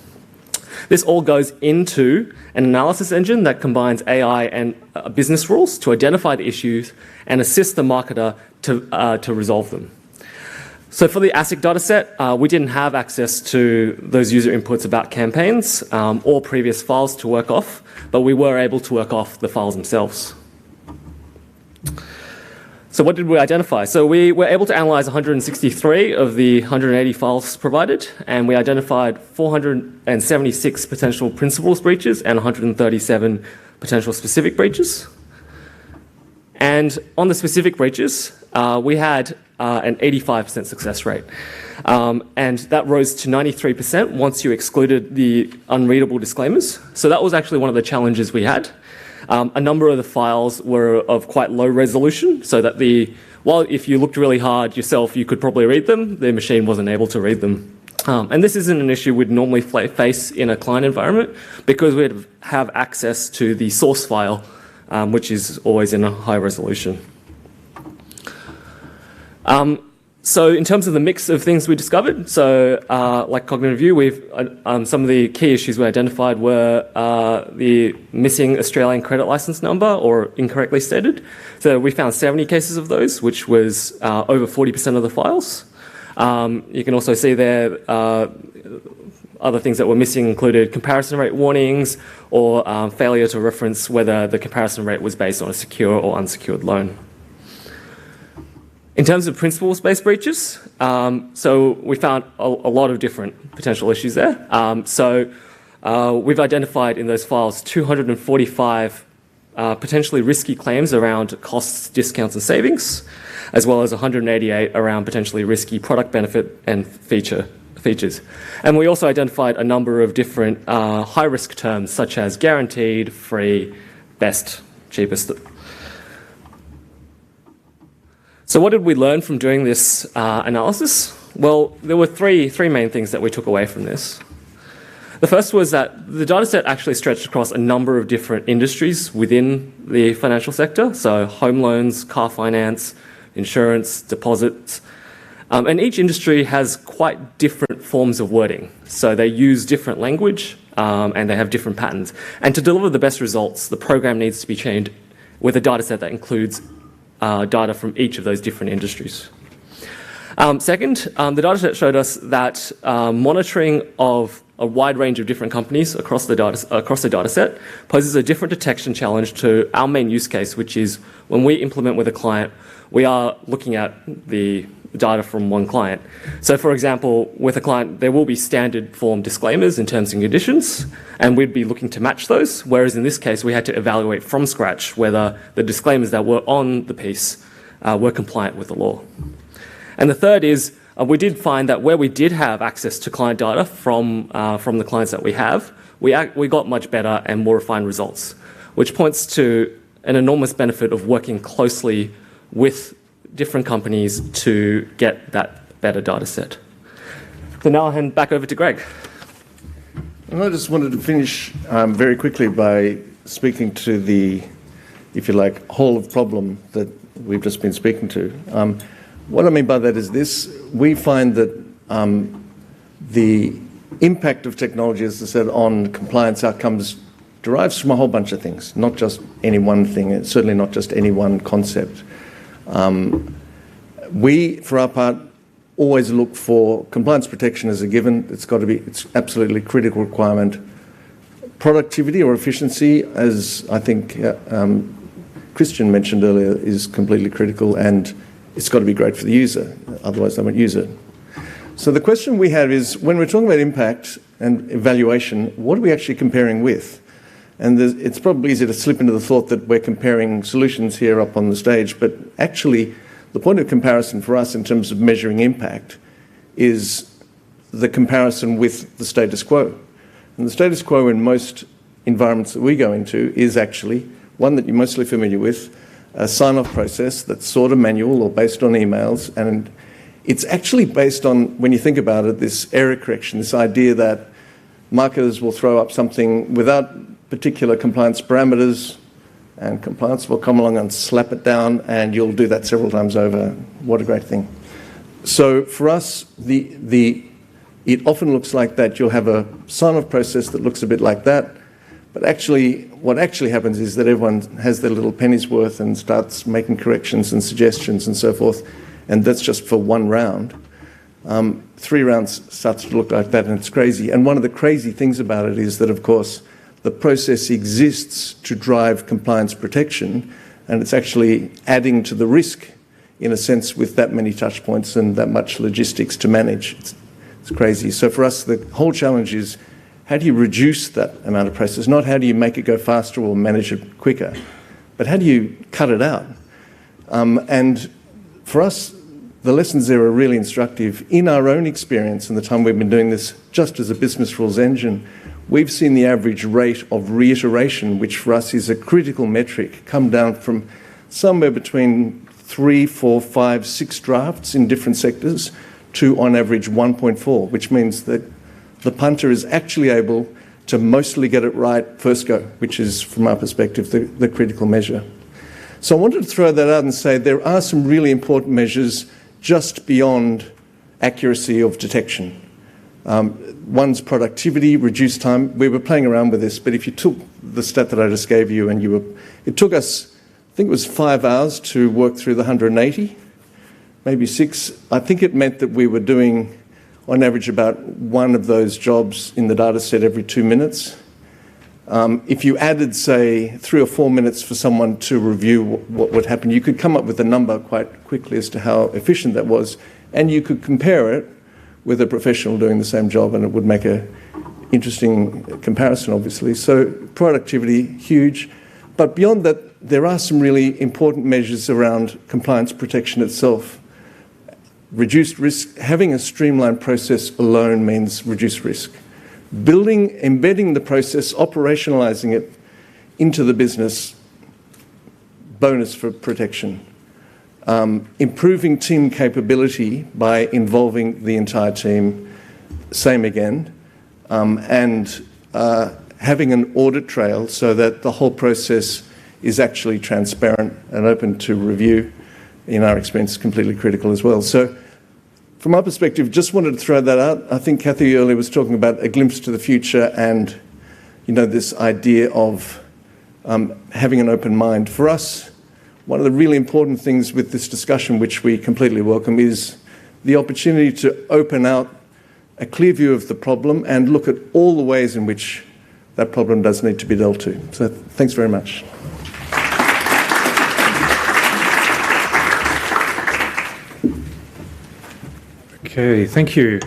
This all goes into an analysis engine that combines AI and business rules to identify the issues and assist the marketer to resolve them. So for the ASIC dataset, we didn't have access to those user inputs about campaigns or previous files to work off, but we were able to work off the files themselves. So what did we identify? So we were able to analyze 163 of the 180 files provided, and we identified 476 potential principles breaches and 137 potential specific breaches. And on the specific breaches, we had an 85% success rate. And that rose to 93% once you excluded the unreadable disclaimers. So that was actually one of the challenges we had. A number of the files were of quite low resolution, so that while if you looked really hard yourself, you could probably read them, the machine wasn't able to read them. And this isn't an issue we'd normally face in a client environment because we'd have access to the source file, which is always in a high resolution. So in terms of the mix of things we discovered, like cognitive view, some of the key issues we identified were the missing Australian credit license number or incorrectly stated. So we found 70 cases of those, which was over 40% of the files. You can also see there other things that were missing included comparison rate warnings or failure to reference whether the comparison rate was based on a secure or unsecured loan. In terms of principles-based breaches, so we found a lot of different potential issues there. We've identified in those files 245 potentially risky claims around costs, discounts and savings, as well as 188 around potentially risky product benefit and features. And we also identified a number of different high-risk terms such as guaranteed, free, best, cheapest. So what did we learn from doing this analysis? Well, there were three main things that we took away from this. The first was that the dataset actually stretched across a number of different industries within the financial sector, so home loans, car finance, insurance, deposits. And each industry has quite different forms of wording. So they use different language and they have different patterns. And to deliver the best results, the program needs to be trained with a dataset that includes data from each of those different industries. Second, the dataset showed us that monitoring of a wide range of different companies across the dataset poses a different detection challenge to our main use case, which is when we implement with a client, we are looking at the data from one client. So for example, with a client, there will be standard form disclaimers in terms and conditions, and we'd be looking to match those, whereas in this case, we had to evaluate from scratch whether the disclaimers that were on the piece were compliant with the law. And the third is, we did find that where we did have access to client data from the clients that we have, we got much better and more refined results, which points to an enormous benefit of working closely with different companies to get that better data set. So now I'll hand back over to Greg. And I just wanted to finish very quickly by speaking to the, if you like, whole of problem that we've just been speaking to. What I mean by that is this: we find that the impact of technology, as I said, on compliance outcomes derives from a whole bunch of things, not just any one thing, and certainly not just any one concept. We, for our part, always look for compliance protection as a given. It's absolutely critical requirement. Productivity or efficiency, as I think Christian mentioned earlier, is completely critical, and it's got to be great for the user, otherwise they won't use it. So the question we have is, when we're talking about impact and evaluation, what are we actually comparing with? And it's probably easy to slip into the thought that we're comparing solutions here up on the stage, but actually the point of comparison for us in terms of measuring impact is the comparison with the status quo. And the status quo in most environments that we go into is actually one that you're mostly familiar with, a sign-off process that's sort of manual or based on emails, and it's actually based on, when you think about it, this error correction, this idea that marketers will throw up something without particular compliance parameters, and compliance will come along and slap it down, and you'll do that several times over. What a great thing. So for us, it often looks like that. You'll have a sign-off process that looks a bit like that, but actually, what actually happens is that everyone has their little penny's worth and starts making corrections and suggestions and so forth, and that's just for one round. 3 rounds starts to look like that, and it's crazy. And one of the crazy things about it is that, of course, the process exists to drive compliance protection, and it's actually adding to the risk, in a sense, with that many touch points and that much logistics to manage. It's crazy. So for us, the whole challenge is, how do you reduce that amount of process? Not how do you make it go faster or manage it quicker, but how do you cut it out? And for us, the lessons there are really instructive. In our own experience, in the time we've been doing this just as a business rules engine, we've seen the average rate of reiteration, which for us is a critical metric, come down from somewhere between 3, 4, 5, 6 drafts in different sectors to, on average, 1.4, which means that the punter is actually able to mostly get it right first go, which is, from our perspective, the critical measure. So I wanted to throw that out and say there are some really important measures just beyond accuracy of detection. One's productivity, reduced time. We were playing around with this, but if you took the stat that I just gave you it took us, I think it was 5 hours to work through the 180, maybe 6. I think it meant that we were doing, on average, about one of those jobs in the data set every 2 minutes. If you added, say, 3 or 4 minutes for someone to review what would happen, you could come up with a number quite quickly as to how efficient that was, and you could compare it with a professional doing the same job, and it would make an interesting comparison, obviously. So productivity, huge. But beyond that, there are some really important measures around compliance protection itself. Reduced risk. Having a streamlined process alone means reduced risk. Embedding the process, operationalising it into the business, bonus for protection. Improving team capability by involving the entire team, same again. And having an audit trail so that the whole process is actually transparent and open to review, in our experience, completely critical as well. So from my perspective, just wanted to throw that out. I think Kathy earlier was talking about a glimpse to the future and, this idea of having an open mind. For us, one of the really important things with this discussion, which we completely welcome, is the opportunity to open out a clear view of the problem and look at all the ways in which that problem does need to be dealt to. So thanks very much. Okay, thank you.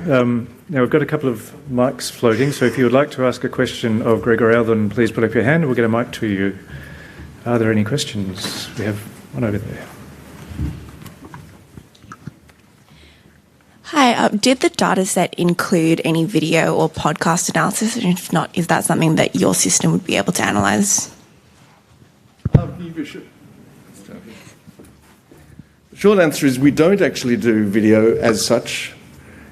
Now we've got a couple of mics floating, so if you would like to ask a question of Greg or Alvin, please put up your hand and we'll get a mic to you. Are there any questions? We have one over there. Hi, did the data set include any video or podcast analysis? And if not, is that something that your system would be able to analyse? The short answer is we don't actually do video as such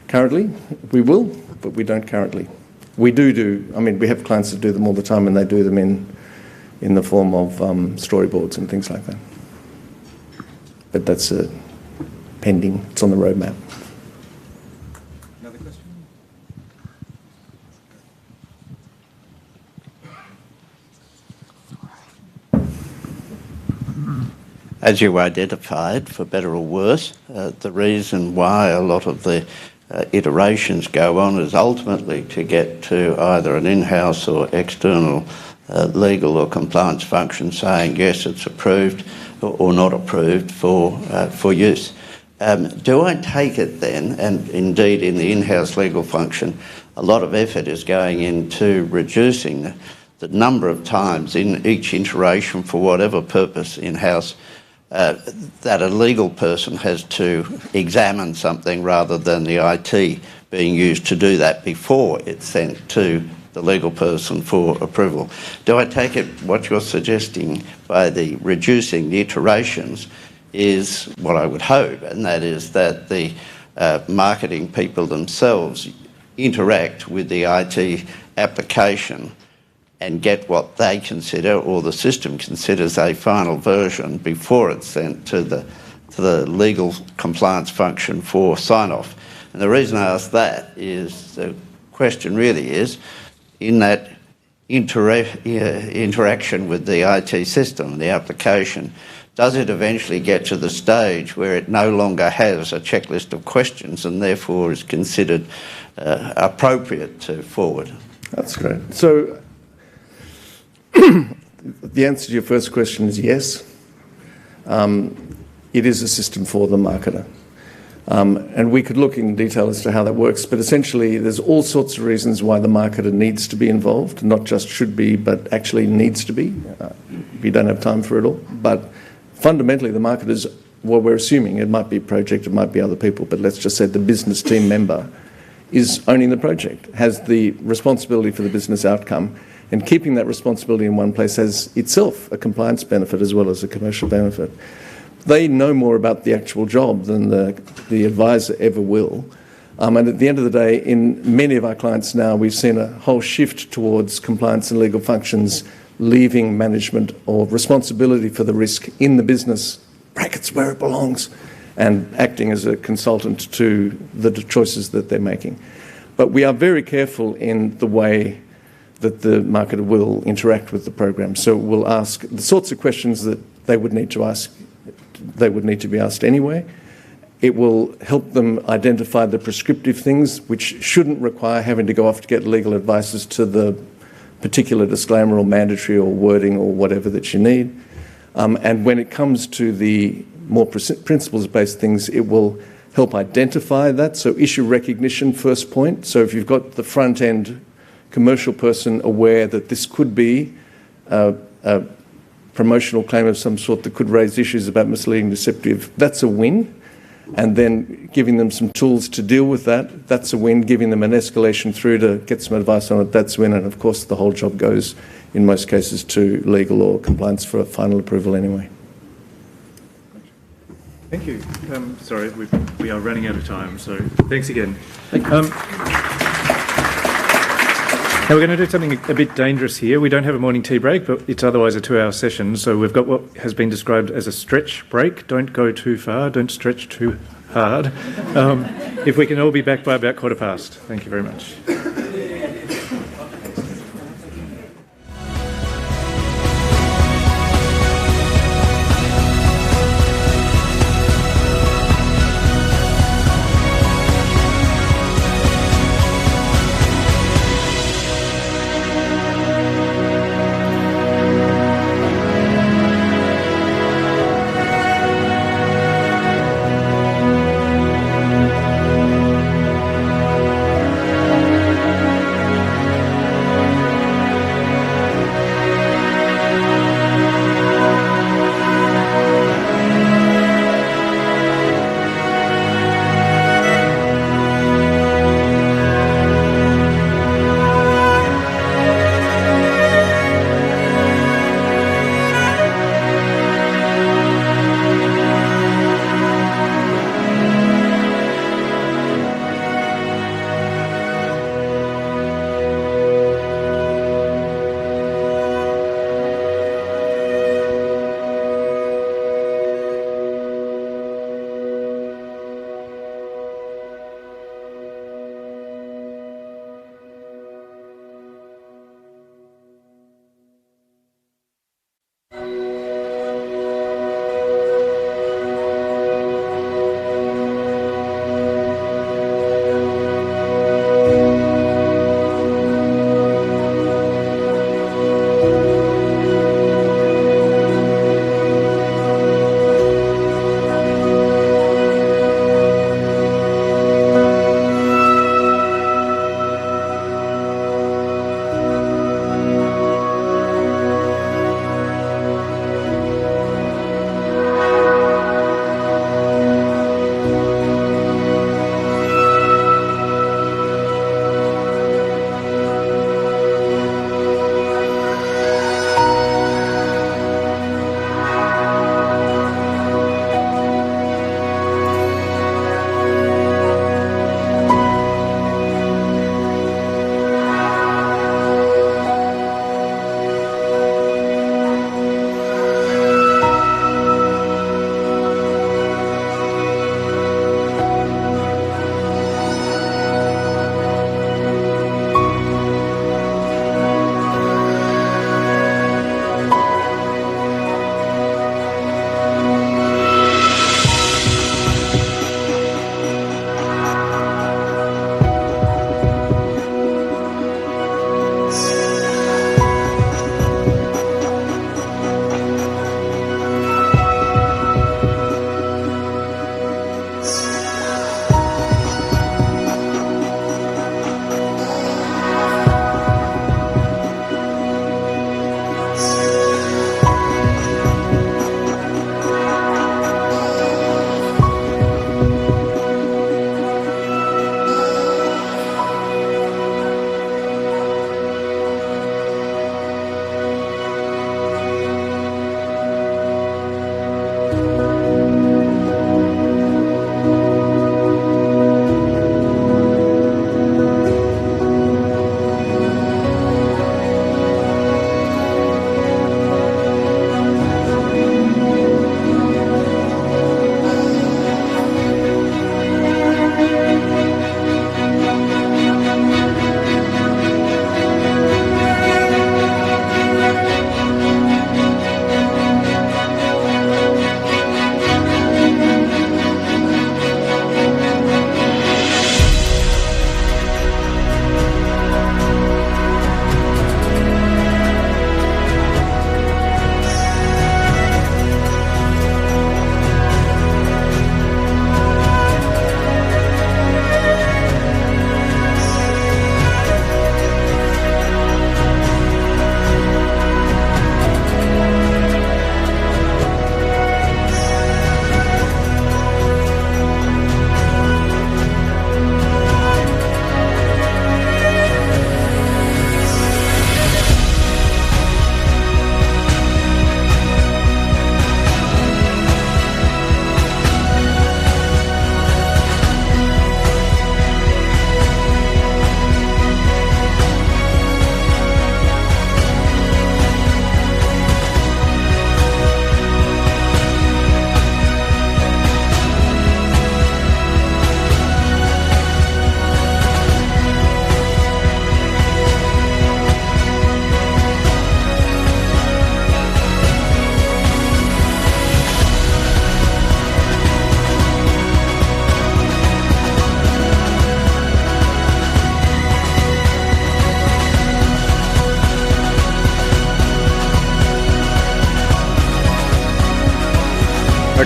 currently. We will, but we don't currently. We we have clients that do them all the time, and they do them in the form of storyboards and things like that. But that's pending. It's on the roadmap. Another question? As you identified, for better or worse, the reason why a lot of the iterations go on is ultimately to get to either an in-house or external legal or compliance function saying, yes, it's approved or not approved for use. Do I take it then, and indeed in the in-house legal function, a lot of effort is going into reducing the number of times in each iteration for whatever purpose in-house that a legal person has to examine something rather than the IT being used to do that before it's sent to the legal person for approval? Do I take it what you're suggesting by the reducing the iterations is what I would hope, and that is that the marketing people themselves interact with the IT application and get what they consider or the system considers a final version before it's sent to the legal compliance function for sign-off. And the reason I ask that is the question really is, in that interaction with the IT system, the application, does it eventually get to the stage where it no longer has a checklist of questions and therefore is considered appropriate to forward? That's great. So the answer to your first question is yes. It is a system for the marketer. And we could look in detail as to how that works, but essentially there's all sorts of reasons why the marketer needs to be involved, not just should be, but actually needs to be. We don't have time for it all. But fundamentally, the marketers, well, we're assuming it might be a project, it might be other people, but let's just say the business team member is owning the project, has the responsibility for the business outcome, and keeping that responsibility in one place has itself a compliance benefit as well as a commercial benefit. They know more about the actual job than the advisor ever will. And at the end of the day, in many of our clients now, we've seen a whole shift towards compliance and legal functions leaving management or responsibility for the risk in the business, brackets where it belongs, and acting as a consultant to the choices that they're making. But we are very careful in the way that the marketer will interact with the program. So we'll ask the sorts of questions that they would need to ask, they would need to be asked anyway. It will help them identify the prescriptive things which shouldn't require having to go off to get legal advice as to the particular disclaimer or mandatory or wording or whatever that you need. And when it comes to the more principles-based things, it will help identify that. So issue recognition, first point. So if you've got the front-end commercial person aware that this could be a promotional claim of some sort that could raise issues about misleading, deceptive, that's a win. And then giving them some tools to deal with that, that's a win. Giving them an escalation through to get some advice on it, that's a win. And of course, the whole job goes, in most cases, to legal or compliance for a final approval anyway. Thank you. Sorry, we are running out of time, so thanks again. Now we're going to do something a bit dangerous here. We don't have a morning tea break, but it's otherwise a 2-hour session. So we've got what has been described as a stretch break. Don't go too far. Don't stretch too hard. If we can all be back by about past. Thank you very much.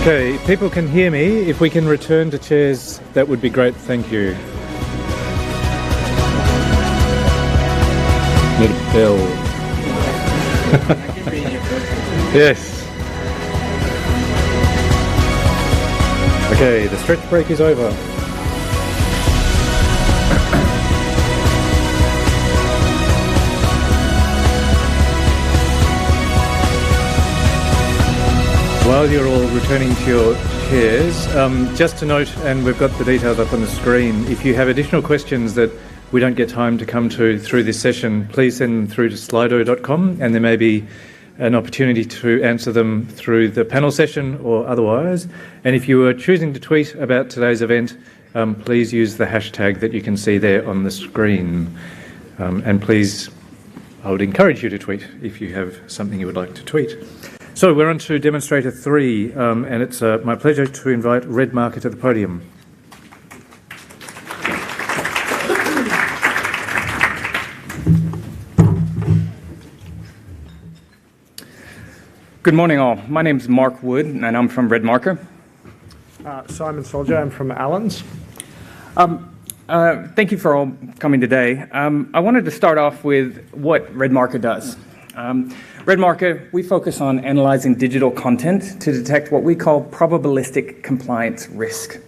Okay, if people can hear me, if we can return to chairs, that would be great. Thank you. Need a bell. Yes. Okay, the stretch break is over. While you're all returning to your chairs, just to note, and we've got the details up on the screen, if you have additional questions that we don't get time to come to through this session, please send them through to slido.com, and there may be an opportunity to answer them through the panel session or otherwise. And if you are choosing to tweet about today's event, please use the hashtag that you can see there on the screen. And please, I would encourage you to tweet if you have something you would like to tweet. So we're on to demonstrator 3, and it's my pleasure to invite Redmarker to the podium. Good morning, all. My name's Mark Wood, and I'm from Redmarker. Simon Soldier, I'm from Allens. Thank you for all coming today. I wanted to start off with what Redmarker does. Redmarker, we focus on analyzing digital content to detect what we call probabilistic compliance risk.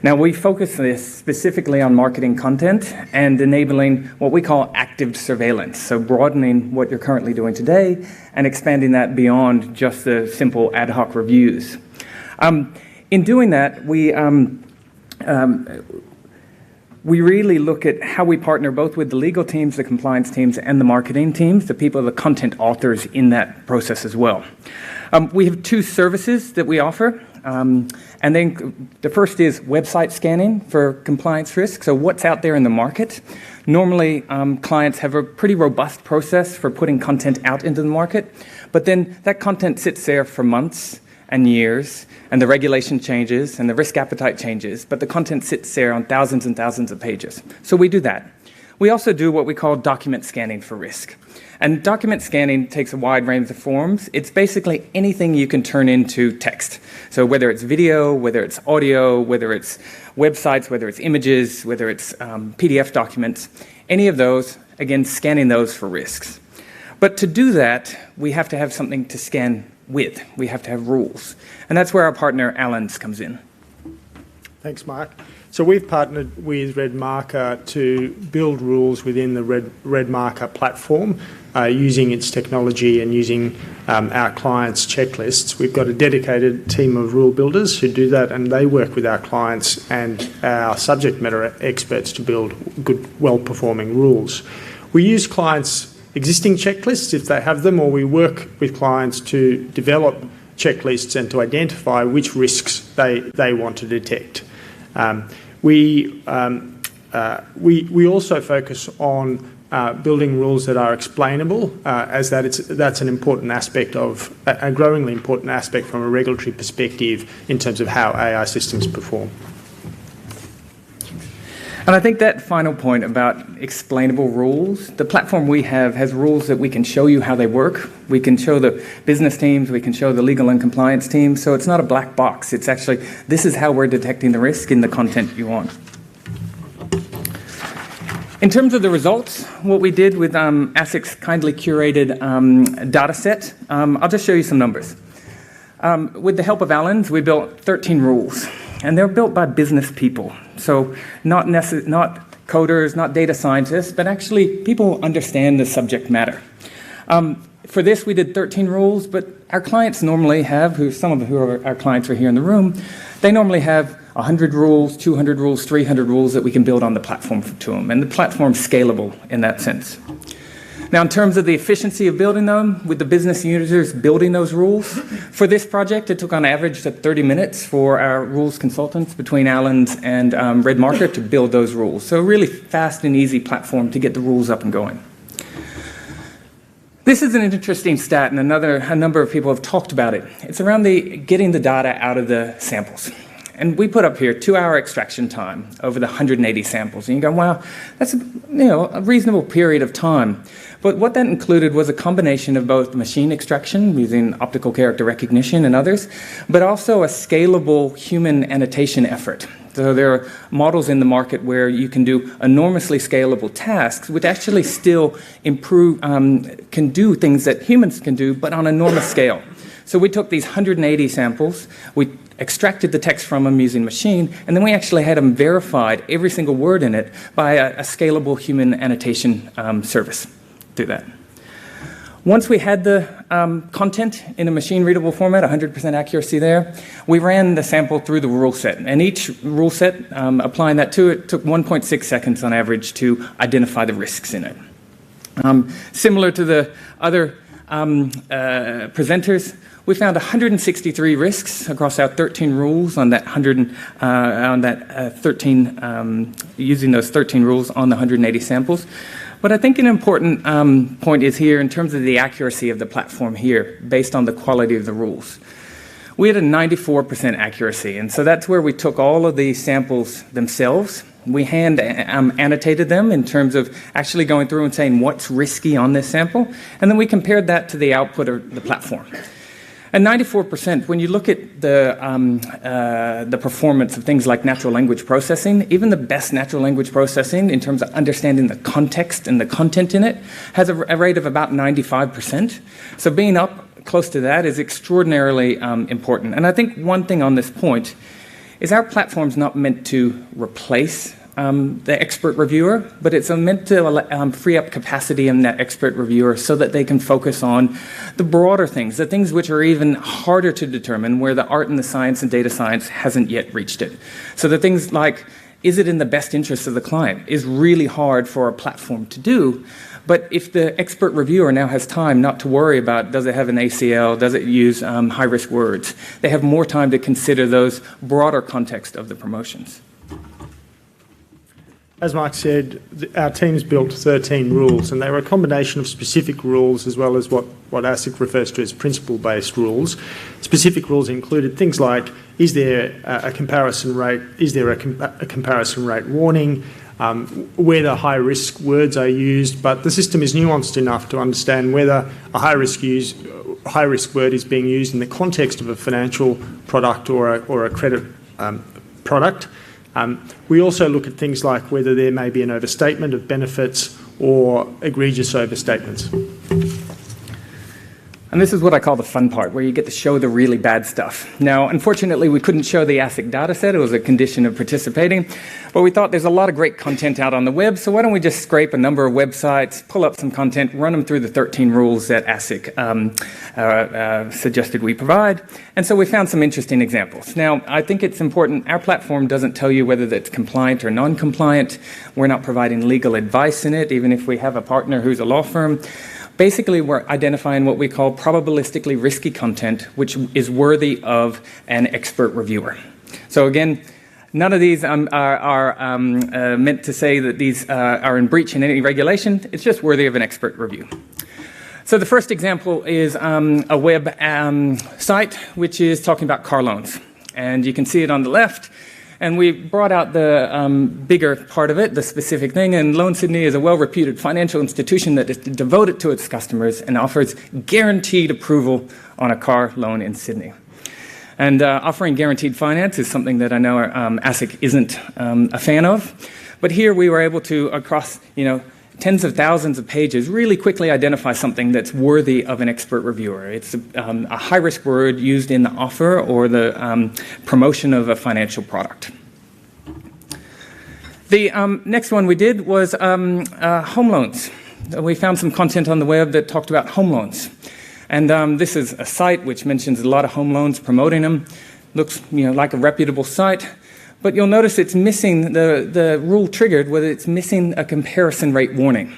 Now, we focus this specifically on marketing content and enabling what we call active surveillance, so broadening what you're currently doing today and expanding that beyond just the simple ad hoc reviews. In doing that, we really look at how we partner both with the legal teams, the compliance teams, and the marketing teams, the people, the content authors in that process as well. We have 2 services that we offer. And then the first is website scanning for compliance risk. So what's out there in the market? Normally, clients have a pretty robust process for putting content out into the market, but then that content sits there for months and years, and the regulation changes and the risk appetite changes, but the content sits there on thousands and thousands of pages. So we do that. We also do what we call document scanning for risk. And document scanning takes a wide range of forms. It's basically anything you can turn into text. So whether it's video, whether it's audio, whether it's websites, whether it's images, whether it's PDF documents, any of those, again, scanning those for risks. But to do that, we have to have something to scan with. We have to have rules. And that's where our partner Allens comes in. Thanks, Mark. So we've partnered with Redmarker to build rules within the Redmarker platform using its technology and using our clients' checklists. We've got a dedicated team of rule builders who do that, and they work with our clients and our subject matter experts to build good, well-performing rules. We use clients' existing checklists if they have them, or we work with clients to develop checklists and to identify which risks they want to detect. We also focus on building rules that are explainable, as that's an important aspect of a growingly important aspect from a regulatory perspective in terms of how AI systems perform. And I think that final point about explainable rules, the platform we have has rules that we can show you how they work. We can show the business teams, we can show the legal and compliance teams. So it's not a black box. It's actually, this is how we're detecting the risk in the content you want. In terms of the results, what we did with ASIC's kindly curated data set, I'll just show you some numbers. With the help of Allens, we built 13 rules. And they're built by business people. So not coders, not data scientists, but actually people who understand the subject matter. For this, we did 13 rules, but our clients normally have, some of our clients are here in the room, they normally have 100 rules, 200 rules, 300 rules that we can build on the platform to them. And the platform's scalable in that sense. Now, in terms of the efficiency of building them, with the business users building those rules, for this project, it took on average 30 minutes for our rules consultants between Allens and Redmarker to build those rules. So a really fast and easy platform to get the rules up and going. This is an interesting stat, and a number of people have talked about it. It's around getting the data out of the samples. And we put up here 2-hour extraction time over the 180 samples. And you go, wow, that's a reasonable period of time. But what that included was a combination of both machine extraction using optical character recognition and others, but also a scalable human annotation effort. So there are models in the market where you can do enormously scalable tasks, which actually still improve, can do things that humans can do, but on an enormous scale. So we took these 180 samples, we extracted the text from them using machine, and then we actually had them verified, every single word in it, by a scalable human annotation service through that. Once we had the content in a machine-readable format, 100% accuracy there, we ran the sample through the rule set. And each rule set, applying that to it, took 1.6 seconds on average to identify the risks in it. Similar to the other presenters, we found 163 risks across our 13 rules on that 13, using those 13 rules on the 180 samples. But I think an important point is here in terms of the accuracy of the platform here, based on the quality of the rules. We had a 94% accuracy, and so that's where we took all of these samples themselves. We hand annotated them in terms of actually going through and saying what's risky on this sample, and then we compared that to the output of the platform. And 94%, when you look at the performance of things like natural language processing, even the best natural language processing in terms of understanding the context and the content in it has a rate of about 95%. So being up close to that is extraordinarily important. And I think one thing on this point is our platform's not meant to replace the expert reviewer, but it's meant to free up capacity in that expert reviewer so that they can focus on the broader things, the things which are even harder to determine, where the art and the science and data science hasn't yet reached it. So the things like, is it in the best interest of the client, is really hard for a platform to do. But if the expert reviewer now has time not to worry about, does it have an ACL, does it use high-risk words, they have more time to consider those broader context of the promotions. As Mark said, our teams built 13 rules, and they were a combination of specific rules as well as what ASIC refers to as principle-based rules. Specific rules included things like, is there a comparison rate, is there a comparison rate warning, whether high-risk words are used, but the system is nuanced enough to understand whether a high-risk word is being used in the context of a financial product or a credit product. We also look at things like whether there may be an overstatement of benefits or egregious overstatements. And this is what I call the fun part, where you get to show the really bad stuff. Now, unfortunately, we couldn't show the ASIC dataset. It was a condition of participating. But we thought there's a lot of great content out on the web, so why don't we just scrape a number of websites, pull up some content, run them through the 13 rules that ASIC suggested we provide. And so we found some interesting examples. Now, I think it's important, our platform doesn't tell you whether that's compliant or non-compliant. We're not providing legal advice in it, even if we have a partner who's a law firm. Basically, we're identifying what we call probabilistically risky content, which is worthy of an expert reviewer. So again, none of these are meant to say that these are in breach in any regulation. It's just worthy of an expert review. So the first example is a web site which is talking about car loans. And you can see it on the left. And we brought out the bigger part of it, the specific thing, and Loan Sydney is a well-reputed financial institution that is devoted to its customers and offers guaranteed approval on a car loan in Sydney. And offering guaranteed finance is something that I know ASIC isn't a fan of, but here we were able to, across tens of thousands of pages, really quickly identify something that's worthy of an expert reviewer. It's a high-risk word used in the offer or the promotion of a financial product. The next one we did was home loans. We found some content on the web that talked about home loans. And this is a site which mentions a lot of home loans, promoting them. Looks like a reputable site. But you'll notice it's missing, the rule triggered, whether it's missing a comparison rate warning.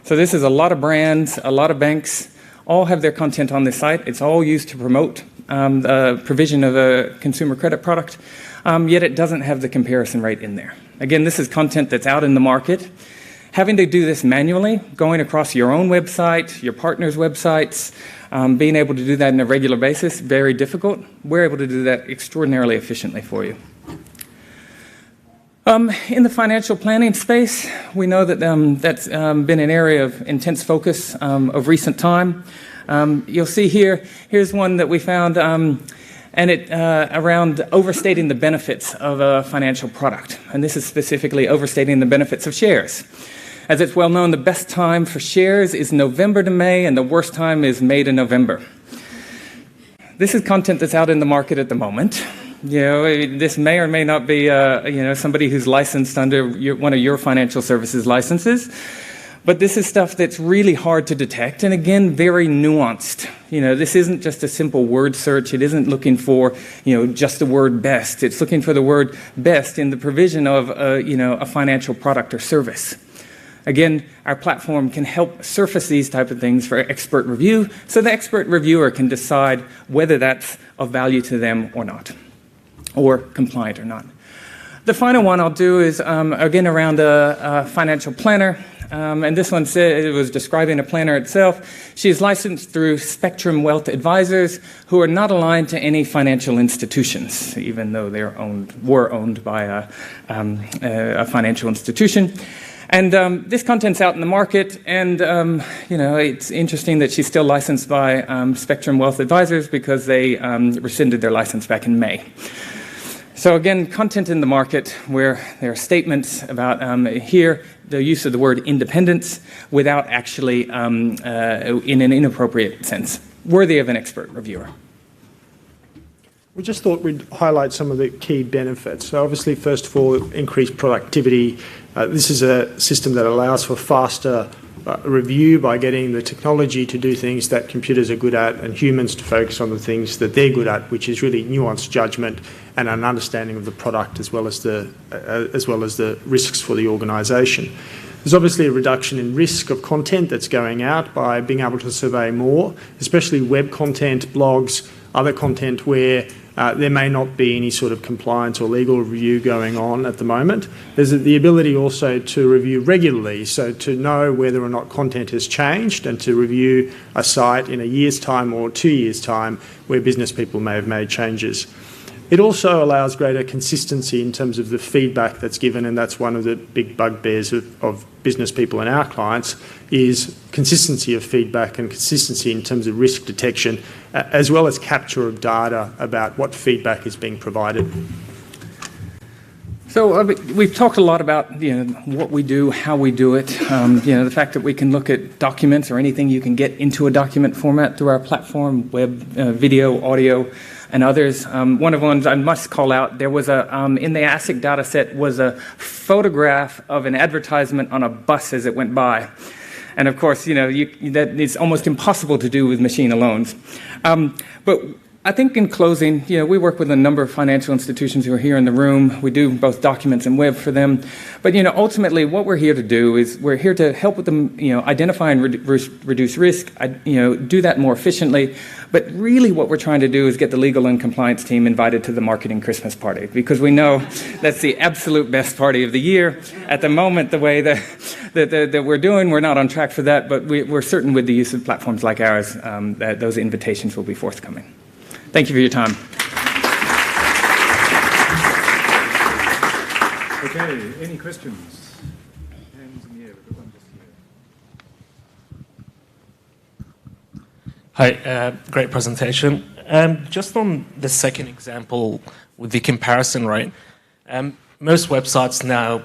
So this is a lot of brands, a lot of banks, all have their content on this site. It's all used to promote the provision of a consumer credit product, yet it doesn't have the comparison rate in there. Again, this is content that's out in the market. Having to do this manually, going across your own website, your partner's websites, being able to do that on a regular basis, very difficult. We're able to do that extraordinarily efficiently for you. In the financial planning space, we know that that's been an area of intense focus of recent time. You'll see here's one that we found, and it around overstating the benefits of a financial product. And this is specifically overstating the benefits of shares. As it's well known, the best time for shares is November to May, and the worst time is May to November. This is content that's out in the market at the moment. You know, this may or may not be, somebody who's licensed under one of your financial services licenses. But this is stuff that's really hard to detect, and again, very nuanced. You know, this isn't just a simple word search. It isn't looking for, just the word best. It's looking for the word best in the provision of, a financial product or service. Again, our platform can help surface these type of things for expert review, so the expert reviewer can decide whether that's of value to them or not, or compliant or not. The final one I'll do is, again, around a financial planner. And this one said it was describing a planner itself. She is licensed through Spectrum Wealth Advisors, who are not aligned to any financial institutions, even though they were owned by a financial institution. And this content's out in the market, and it's interesting that she's still licensed by Spectrum Wealth Advisors because they rescinded their license back in May. So again, content in the market where there are statements about here the use of the word independence without actually in an inappropriate sense, worthy of an expert reviewer. We just thought we'd highlight some of the key benefits. So obviously, first of all, increased productivity. This is a system that allows for faster review by getting the technology to do things that computers are good at and humans to focus on the things that they're good at, which is really nuanced judgment and an understanding of the product as well as the risks for the organisation. There's obviously a reduction in risk of content that's going out by being able to survey more, especially web content, blogs, other content where there may not be any sort of compliance or legal review going on at the moment. There's the ability also to review regularly, so to know whether or not content has changed and to review a site in a year's time or 2 years' time where business people may have made changes. It also allows greater consistency in terms of the feedback that's given, and that's one of the big bugbears of business people and our clients, is consistency of feedback and consistency in terms of risk detection, as well as capture of data about what feedback is being provided. So we've talked a lot about what we do, how we do it, the fact that we can look at documents or anything you can get into a document format through our platform, web, video, audio, and others. One of the ones I must call out, there was in the ASIC data set was a photograph of an advertisement on a bus as it went by. And of course, that is almost impossible to do with machine alone. But I think in closing, we work with a number of financial institutions who are here in the room. We do both documents and web for them. But, ultimately what we're here to do is we're here to help with them, identify and reduce risk, do that more efficiently. But really what we're trying to do is get the legal and compliance team invited to the marketing Christmas party, because we know that's the absolute best party of the year. At the moment, the way that we're doing, we're not on track for that, but we're certain with the use of platforms like ours that those invitations will be forthcoming. Thank you for your time. Okay, any questions? Hands in the air. We've got one just here. Hi, great presentation. Just on the second example with the comparison rate, most websites now,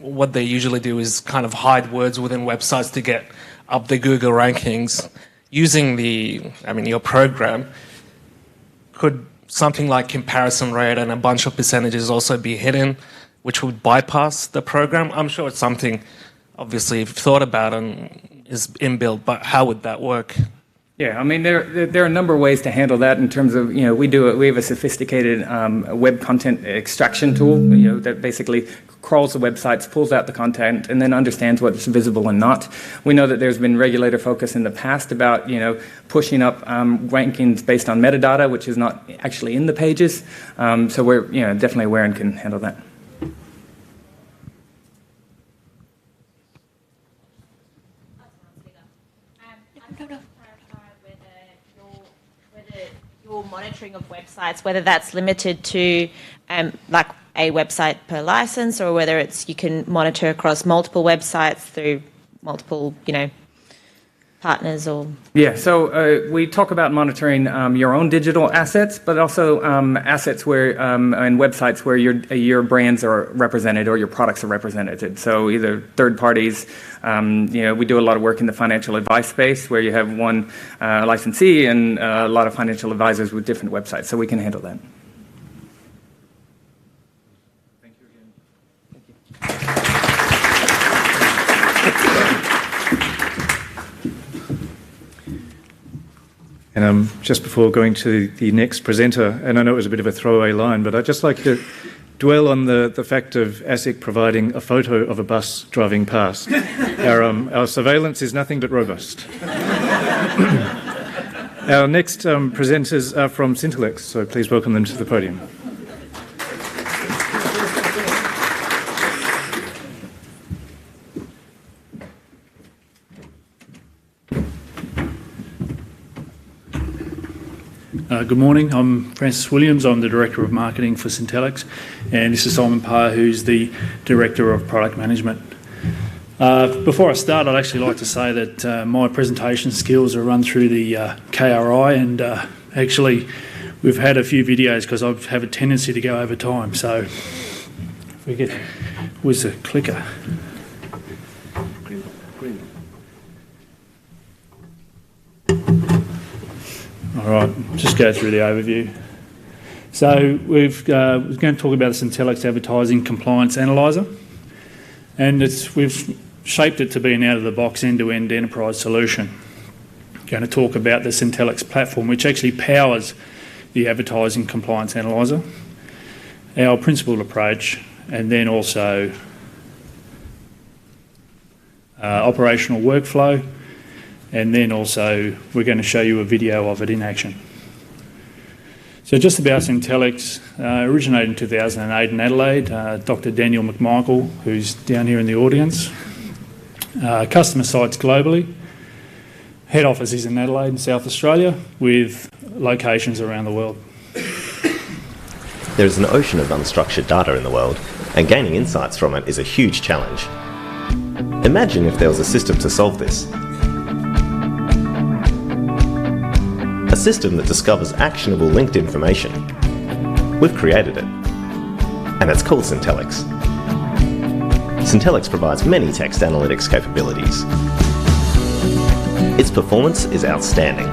what they usually do is kind of hide words within websites to get up the Google rankings. Using your program, could something like comparison rate and a bunch of percentages also be hidden, which would bypass the program? I'm sure it's something, obviously, you've thought about and is inbuilt, but how would that work? Yeah, there are a number of ways to handle that in terms of, we have a sophisticated web content extraction tool, that basically crawls the websites, pulls out the content, and then understands what's visible and not. We know that there's been regulator focus in the past about, pushing up rankings based on metadata, which is not actually in the pages. So we're, definitely aware and can handle that. Your monitoring of websites, whether that's limited to a website per license, or whether it's you can monitor across multiple websites through multiple, partners or... Yeah, so we talk about monitoring your own digital assets, but also assets where and websites where your brands are represented or your products are represented. So either third parties, we do a lot of work in the financial advice space where you have one licensee and a lot of financial advisors with different websites, so we can handle that. Thank you again. Thank you. And just before going to the next presenter, and I know it was a bit of a throwaway line, but I'd just like to dwell on the fact of ASIC providing a photo of a bus driving past. Our surveillance is nothing but robust. Our next presenters are from Syntellex, so please welcome them to the podium. Good morning, I'm Francis Williams, I'm the Director of Marketing for Syntellex, and this is Simon Parr, who's the Director of Product Management. Before I start, I'd actually like to say that my presentation skills are run through the KRI, and actually we've had a few videos because I have a tendency to go over time, so if we get, where's the clicker? All right, just go through the overview. So we're going to talk about the Syntellex Advertising Compliance Analyzer, and we've shaped it to be an out-of-the-box end-to-end enterprise solution. We're going to talk about the Syntellex platform, which actually powers the Advertising Compliance Analyzer, our principled approach, and then also operational workflow, and then also we're going to show you a video of it in action. So just about Syntellex, originated in 2008 in Adelaide, Dr. Daniel McMichael, who's down here in the audience. Customer sites globally. Head office is in Adelaide in South Australia with locations around the world. There is an ocean of unstructured data in the world, and gaining insights from it is a huge challenge. Imagine if there was a system to solve this. A system that discovers actionable linked information. We've created it, and it's called Syntellex. Syntellex provides many text analytics capabilities. Its performance is outstanding.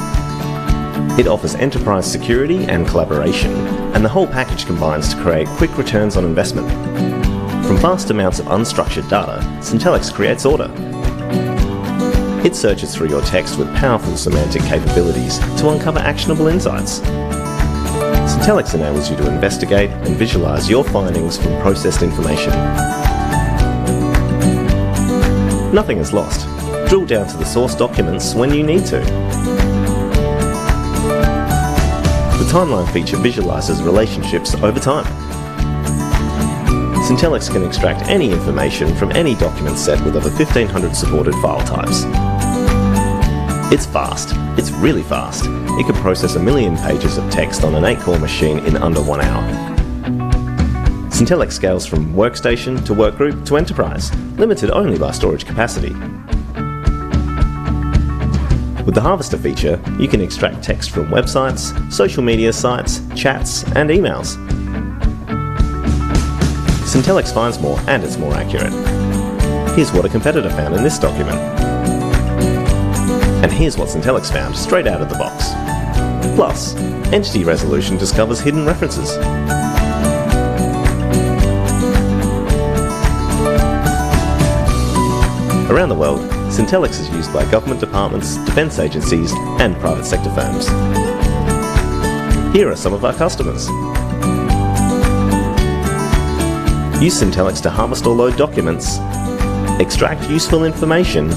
It offers enterprise security and collaboration, and the whole package combines to create quick returns on investment. From vast amounts of unstructured data, Syntellex creates order. It searches through your text with powerful semantic capabilities to uncover actionable insights. Syntellex enables you to investigate and visualize your findings from processed information. Nothing is lost. Drill down to the source documents when you need to. The timeline feature visualizes relationships over time. Syntellex can extract any information from any document set with over 1,500 supported file types. It's fast. It's really fast. It can process 1 million pages of text on an 8-core machine in under 1 hour. Syntellex scales from workstation to workgroup to enterprise, limited only by storage capacity. With the Harvester feature, you can extract text from websites, social media sites, chats, and emails. Syntellex finds more, and it's more accurate. Here's what a competitor found in this document. And here's what Syntellex found straight out of the box. Plus, Entity Resolution discovers hidden references. Around the world, Syntellex is used by government departments, defence agencies, and private sector firms. Here are some of our customers. Use Syntellex to harvest or load documents, extract useful information,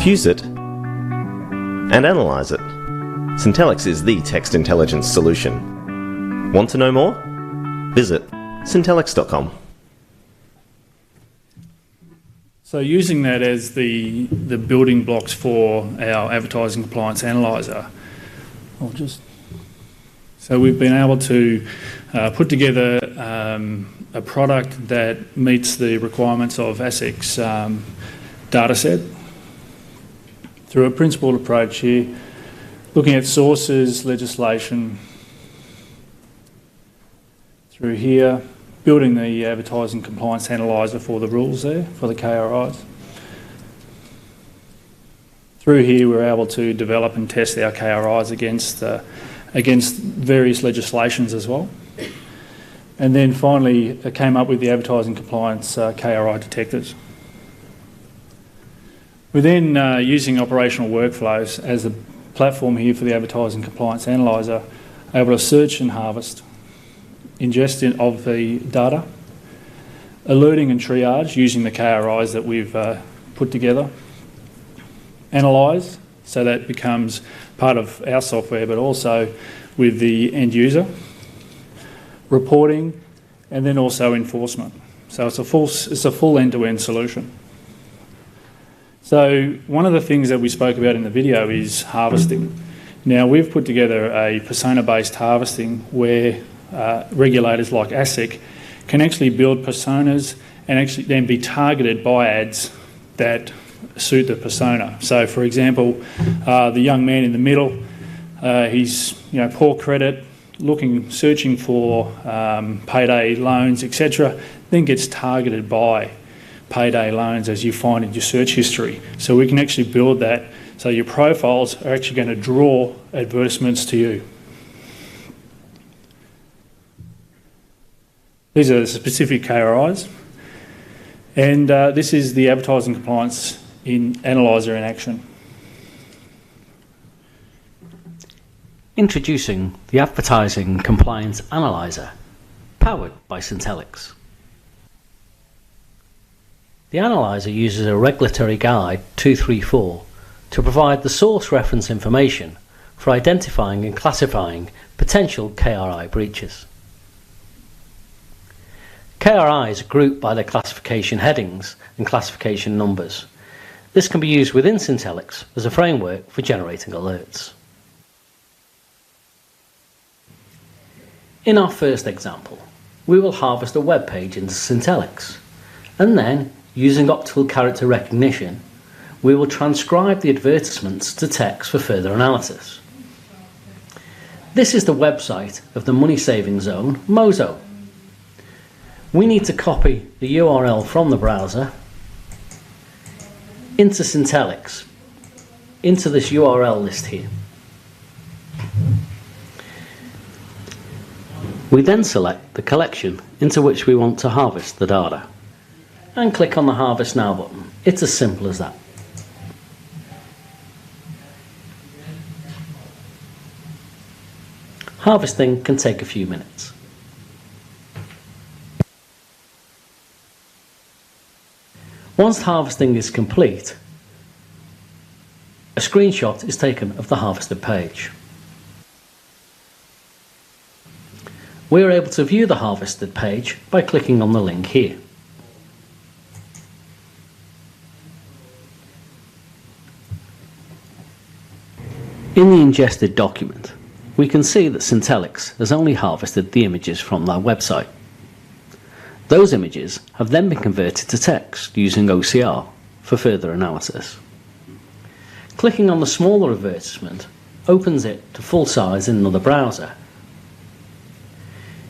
fuse it, and analyze it. Syntellex is the text intelligence solution. Want to know more? Visit syntellex.com. So using that as the building blocks for our Advertising Compliance Analyzer, I'll just So we've been able to put together a product that meets the requirements of ASIC's dataset through a principled approach here, looking at sources, legislation, through here, building the advertising compliance analyser for the rules there, for the KRIs. Through here, we're able to develop and test our KRIs against various legislations as well. And then finally, came up with the advertising compliance KRI detectors. We're then using operational workflows as the platform here for the advertising compliance analyser, able to search and harvest, ingestion of the data, alerting and triage using the KRIs that we've put together, analyse, so that becomes part of our software, but also with the end user, reporting, and then also enforcement. So it's a full end-to-end solution. So one of the things that we spoke about in the video is harvesting. Now we've put together a persona-based harvesting where regulators like ASIC can actually build personas and actually then be targeted by ads that suit the persona. So for example, the young man in the middle, he's poor credit, searching for payday loans, etc., then gets targeted by payday loans as you find in your search history. So we can actually build that so your profiles are actually going to draw advertisements to you. These are the specific KRIs, and this is the advertising compliance analyzer in action. Introducing the Advertising Compliance Analyzer, powered by Syntelix. The analyzer uses a Regulatory Guide 234 to provide the source reference information for identifying and classifying potential KRI breaches. KRIs are grouped by their classification headings and classification numbers. This can be used within Syntelix as a framework for generating alerts. In our first example, we will harvest a web page into Syntelix, and then, using optical character recognition, we will transcribe the advertisements to text for further analysis. This is the website of the money saving zone, Mozo. We need to copy the URL from the browser into Syntelix, into this URL list here. We then select the collection into which we want to harvest the data and click on the Harvest Now button. It's as simple as that. Harvesting can take a few minutes. Once harvesting is complete, a screenshot is taken of the harvested page. We are able to view the harvested page by clicking on the link here. In the ingested document, we can see that Syntelix has only harvested the images from their website. Those images have then been converted to text using OCR for further analysis. Clicking on the smaller advertisement opens it to full size in another browser.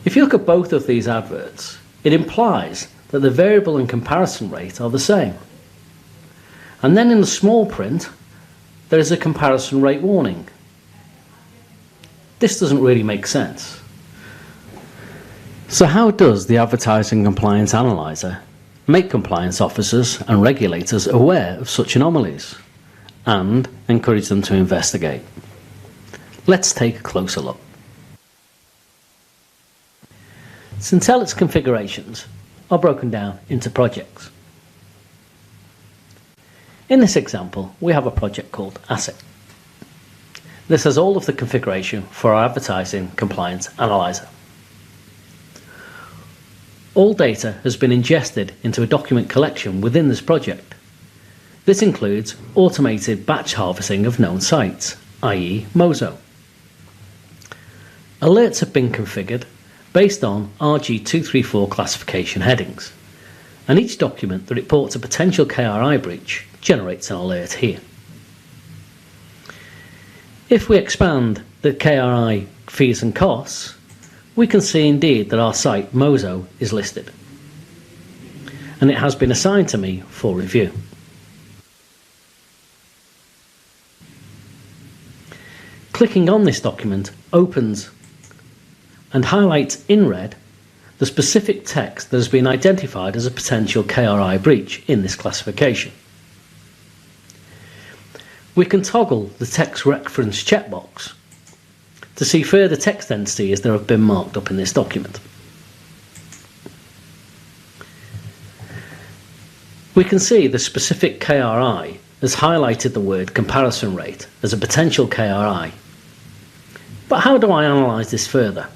If you look at both of these adverts, it implies that the variable and comparison rate are the same. And then in the small print, there is a comparison rate warning. This doesn't really make sense. So how does the Advertising Compliance Analyzer make compliance officers and regulators aware of such anomalies and encourage them to investigate? Let's take a closer look. Syntelix configurations are broken down into projects. In this example, we have a project called ASIC. This has all of the configuration for our Advertising Compliance Analyzer. All data has been ingested into a document collection within this project. This includes automated batch harvesting of known sites, i.e. Mozo. Alerts have been configured based on RG234 classification headings, and each document that reports a potential KRI breach generates an alert here. If we expand the KRI fees and costs, we can see indeed that our site Mozo is listed, and it has been assigned to me for review. Clicking on this document opens and highlights in red the specific text that has been identified as a potential KRI breach in this classification. We can toggle the text reference checkbox to see further text entities that have been marked up in this document. We can see the specific KRI has highlighted the word comparison rate as a potential KRI. But how do I analyse this further?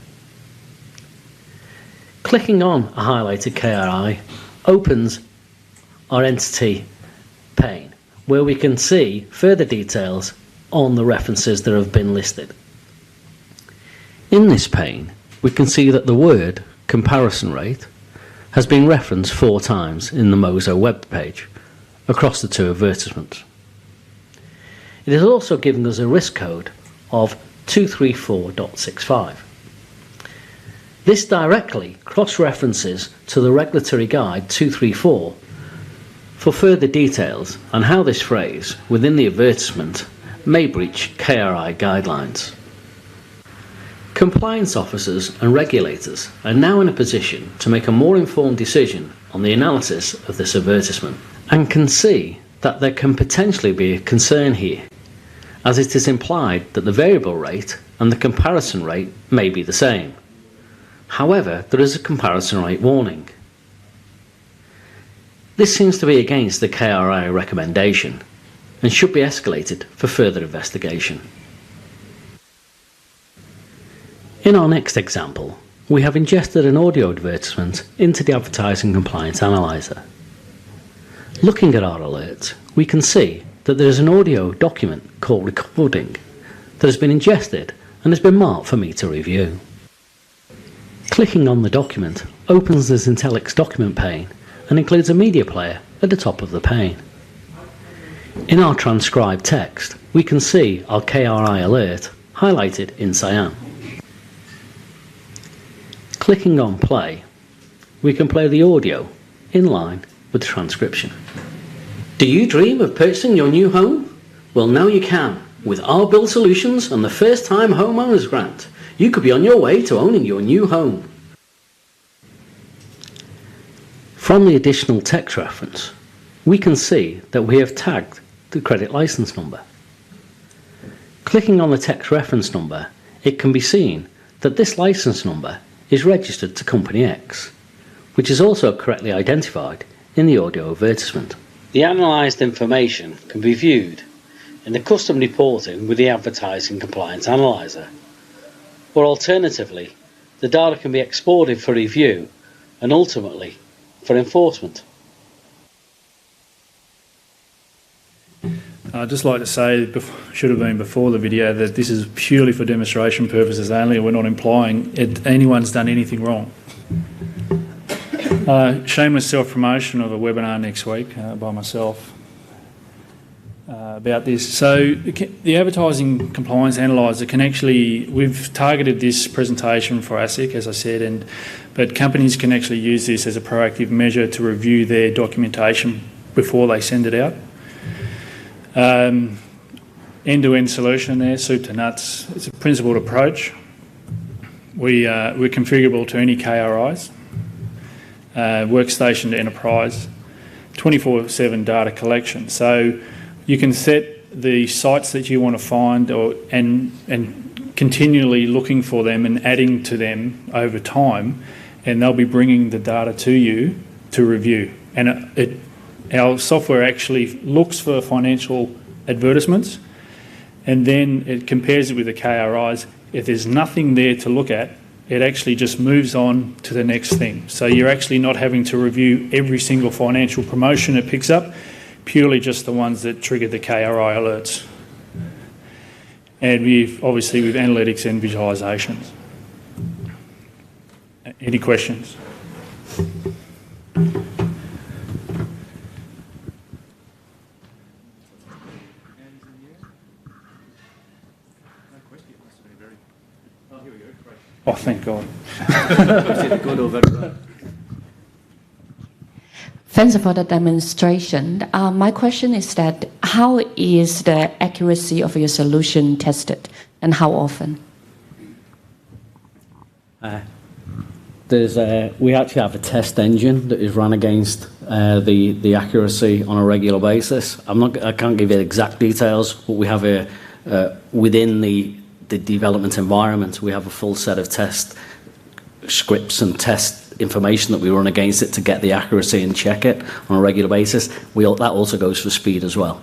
Clicking on a highlighted KRI opens our entity pane, where we can see further details on the references that have been listed. In this pane, we can see that the word comparison rate has been referenced 4 times in the Mozo web page across the 2 advertisements. It is also giving us a risk code of 234.65. This directly cross-references to the regulatory guide 234 for further details on how this phrase within the advertisement may breach KRI guidelines. Compliance officers and regulators are now in a position to make a more informed decision on the analysis of this advertisement, and can see that there can potentially be a concern here, as it is implied that the variable rate and the comparison rate may be the same. However, there is a comparison rate warning. This seems to be against the KRI recommendation and should be escalated for further investigation. In our next example, we have ingested an audio advertisement into the Advertising Compliance Analyzer. Looking at our alerts, we can see that there is an audio document called recording that has been ingested and has been marked for me to review. Clicking on the document opens the Syntelix document pane and includes a media player at the top of the pane. In our transcribed text, we can see our KRI alert highlighted in cyan. Clicking on play, we can play the audio in line with the transcription. Do you dream of purchasing your new home? Well, now you can. With our Build Solutions and the First Time Homeowners Grant, you could be on your way to owning your new home. From the additional text reference, we can see that we have tagged the credit license number. Clicking on the text reference number, it can be seen that this license number is registered to Company X, which is also correctly identified in the audio advertisement. The analysed information can be viewed in the custom reporting with the Advertising Compliance Analyzer, or alternatively, the data can be exported for review and ultimately for enforcement. I'd just like to say, should have been before the video, that this is purely for demonstration purposes only. We're not implying anyone's done anything wrong. Shameless self-promotion of a webinar next week by myself about this. So the Advertising Compliance Analyzer can actually, we've targeted this presentation for ASIC, as I said, but companies can actually use this as a proactive measure to review their documentation before they send it out. End-to-end solution there, soup to nuts. It's a principled approach. We're configurable to any KRIs, workstation to enterprise, 24/7 data collection. So you can set the sites that you want to find and continually looking for them and adding to them over time, and they'll be bringing the data to you to review. And our software actually looks for financial advertisements, and then it compares it with the KRIs. If there's nothing there to look at, it actually just moves on to the next thing. So you're actually not having to review every single financial promotion it picks up, purely just the ones that trigger the KRI alerts. And obviously with analytics and visualizations. Any questions? Oh, thank God. Thanks for the demonstration. My question is that how is the accuracy of your solution tested and how often? We actually have a test engine that is run against the accuracy on a regular basis. I can't give you exact details, but we have within the development environment, we have a full set of test scripts and test information that we run against it to get the accuracy and check it on a regular basis. That also goes for speed as well.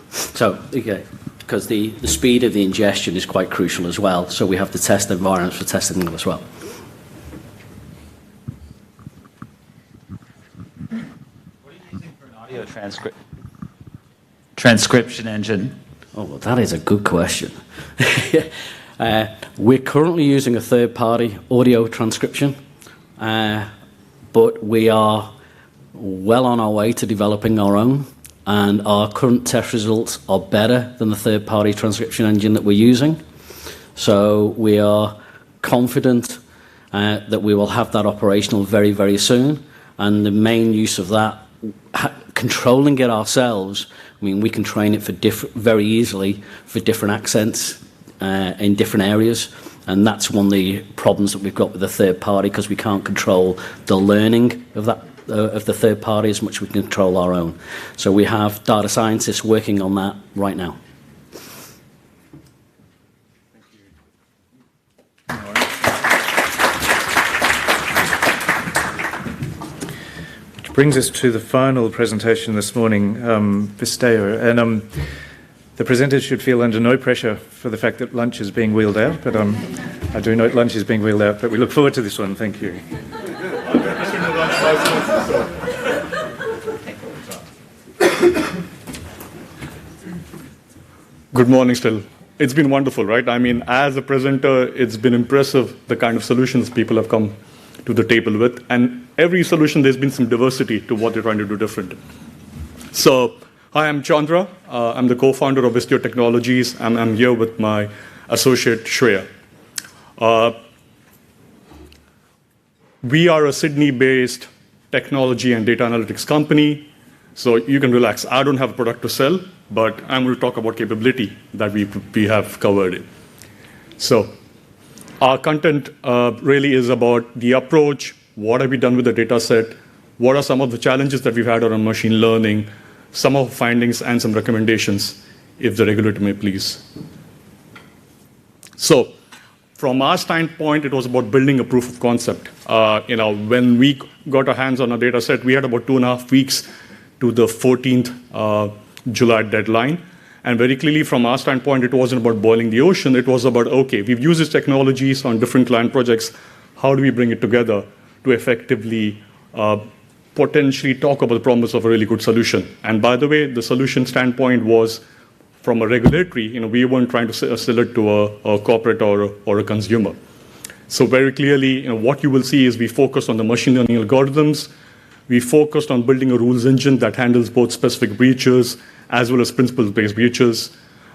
So, okay, because the speed of the ingestion is quite crucial as well. So we have the test environments for testing them as well. What are you using for an audio transcription engine? Oh, well, that is a good question. We're currently using a third-party audio transcription, but we are well on our way to developing our own, and our current test results are better than the third-party transcription engine that we're using. So we are confident that we will have that operational very, very soon, and the main use of that, controlling it ourselves, I mean, we can train it for very easily for different accents in different areas, and that's one of the problems that we've got with the third party, because we can't control the learning of that of the third party as much as we can control our own. So we have data scientists working on that right now. Which brings us to the final presentation this morning, Visteo. And the presenters should feel under no pressure for the fact that lunch is being wheeled out, but I do note lunch is being wheeled out, but we look forward to this one. Thank you. Good morning still. It's been wonderful, right? I mean, as a presenter, it's been impressive the kind of solutions people have come to the table with. And every solution, there's been some diversity to what they're trying to do different. So, hi, I'm Chandra. I'm the co-founder of Visteo Technologies, and I'm here with my associate, Shreya. We are a Sydney-based technology and data analytics company, so you can relax. I don't have a product to sell, but I'm going to talk about capability that we have covered. So our content really is about the approach, what have we done with the data set, what are some of the challenges that we've had around machine learning, some of the findings and some recommendations, if the regulator may please. So from our standpoint, it was about building a proof of concept. When we got our hands on a data set, we had about 2.5 weeks to the 14th July deadline. And very clearly, from our standpoint, it wasn't about boiling the ocean. It was about, okay, we've used these technologies on different client projects. How do we bring it together to effectively potentially talk about the promise of a really good solution? And by the way, the solution standpoint was from a regulatory, we weren't trying to sell it to a corporate or a consumer. So very clearly, what you will see is we focused on the machine learning algorithms. We focused on building a rules engine that handles both specific breaches as well as principles-based breaches,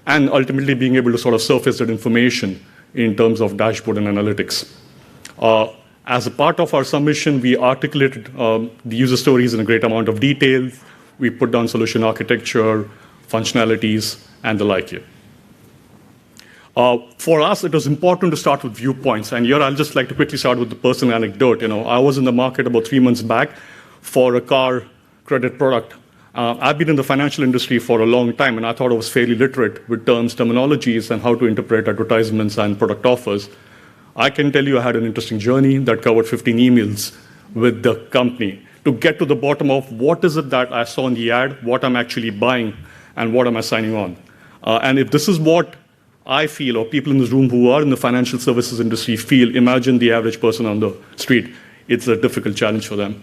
and ultimately being able to sort of surface that information in terms of dashboard and analytics. As a part of our submission, we articulated the user stories in a great amount of detail. We put down solution architecture, functionalities, and the like here. For us, it was important to start with viewpoints. And here, I'll just like to quickly start with the personal anecdote. I was in the market about 3 months back for a car credit product. I've been in the financial industry for a long time, and I thought I was fairly literate with terms, terminologies, and how to interpret advertisements and product offers. I can tell you I had an interesting journey that covered 15 emails with the company to get to the bottom of what is it that I saw in the ad, what I'm actually buying, and what am I signing on. And if this is what I feel, or people in this room who are in the financial services industry feel, imagine the average person on the street. It's a difficult challenge for them.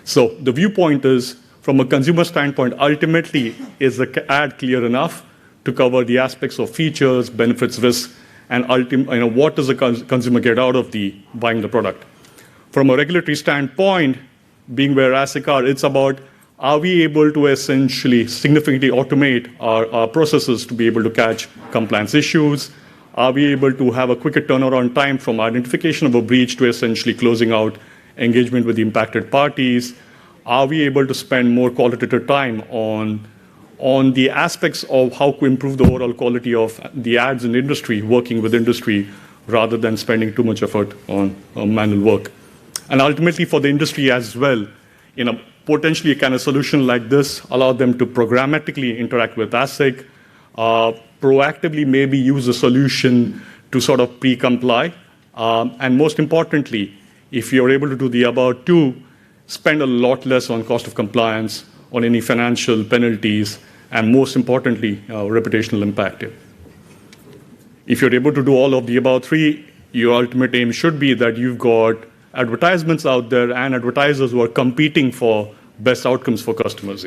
So the viewpoint is, from a consumer standpoint, ultimately, is the ad clear enough to cover the aspects of features, benefits, risks, and what does the consumer get out of the buying the product? From a regulatory standpoint, being where ASIC are, it's about, are we able to essentially significantly automate our processes to be able to catch compliance issues? Are we able to have a quicker turnaround time from identification of a breach to essentially closing out engagement with the impacted parties? Are we able to spend more qualitative time on the aspects of how to improve the overall quality of the ads in the industry, working with industry, rather than spending too much effort on manual work? And ultimately for the industry as well, potentially a kind of solution like this allow them to programmatically interact with ASIC, proactively maybe use a solution to sort of pre-comply, and most importantly, if you're able to do the above two, spend a lot less on cost of compliance, on any financial penalties, and most importantly, reputational impact. If you're able to do all of the above three, your ultimate aim should be that you've got advertisements out there and advertisers who are competing for best outcomes for customers.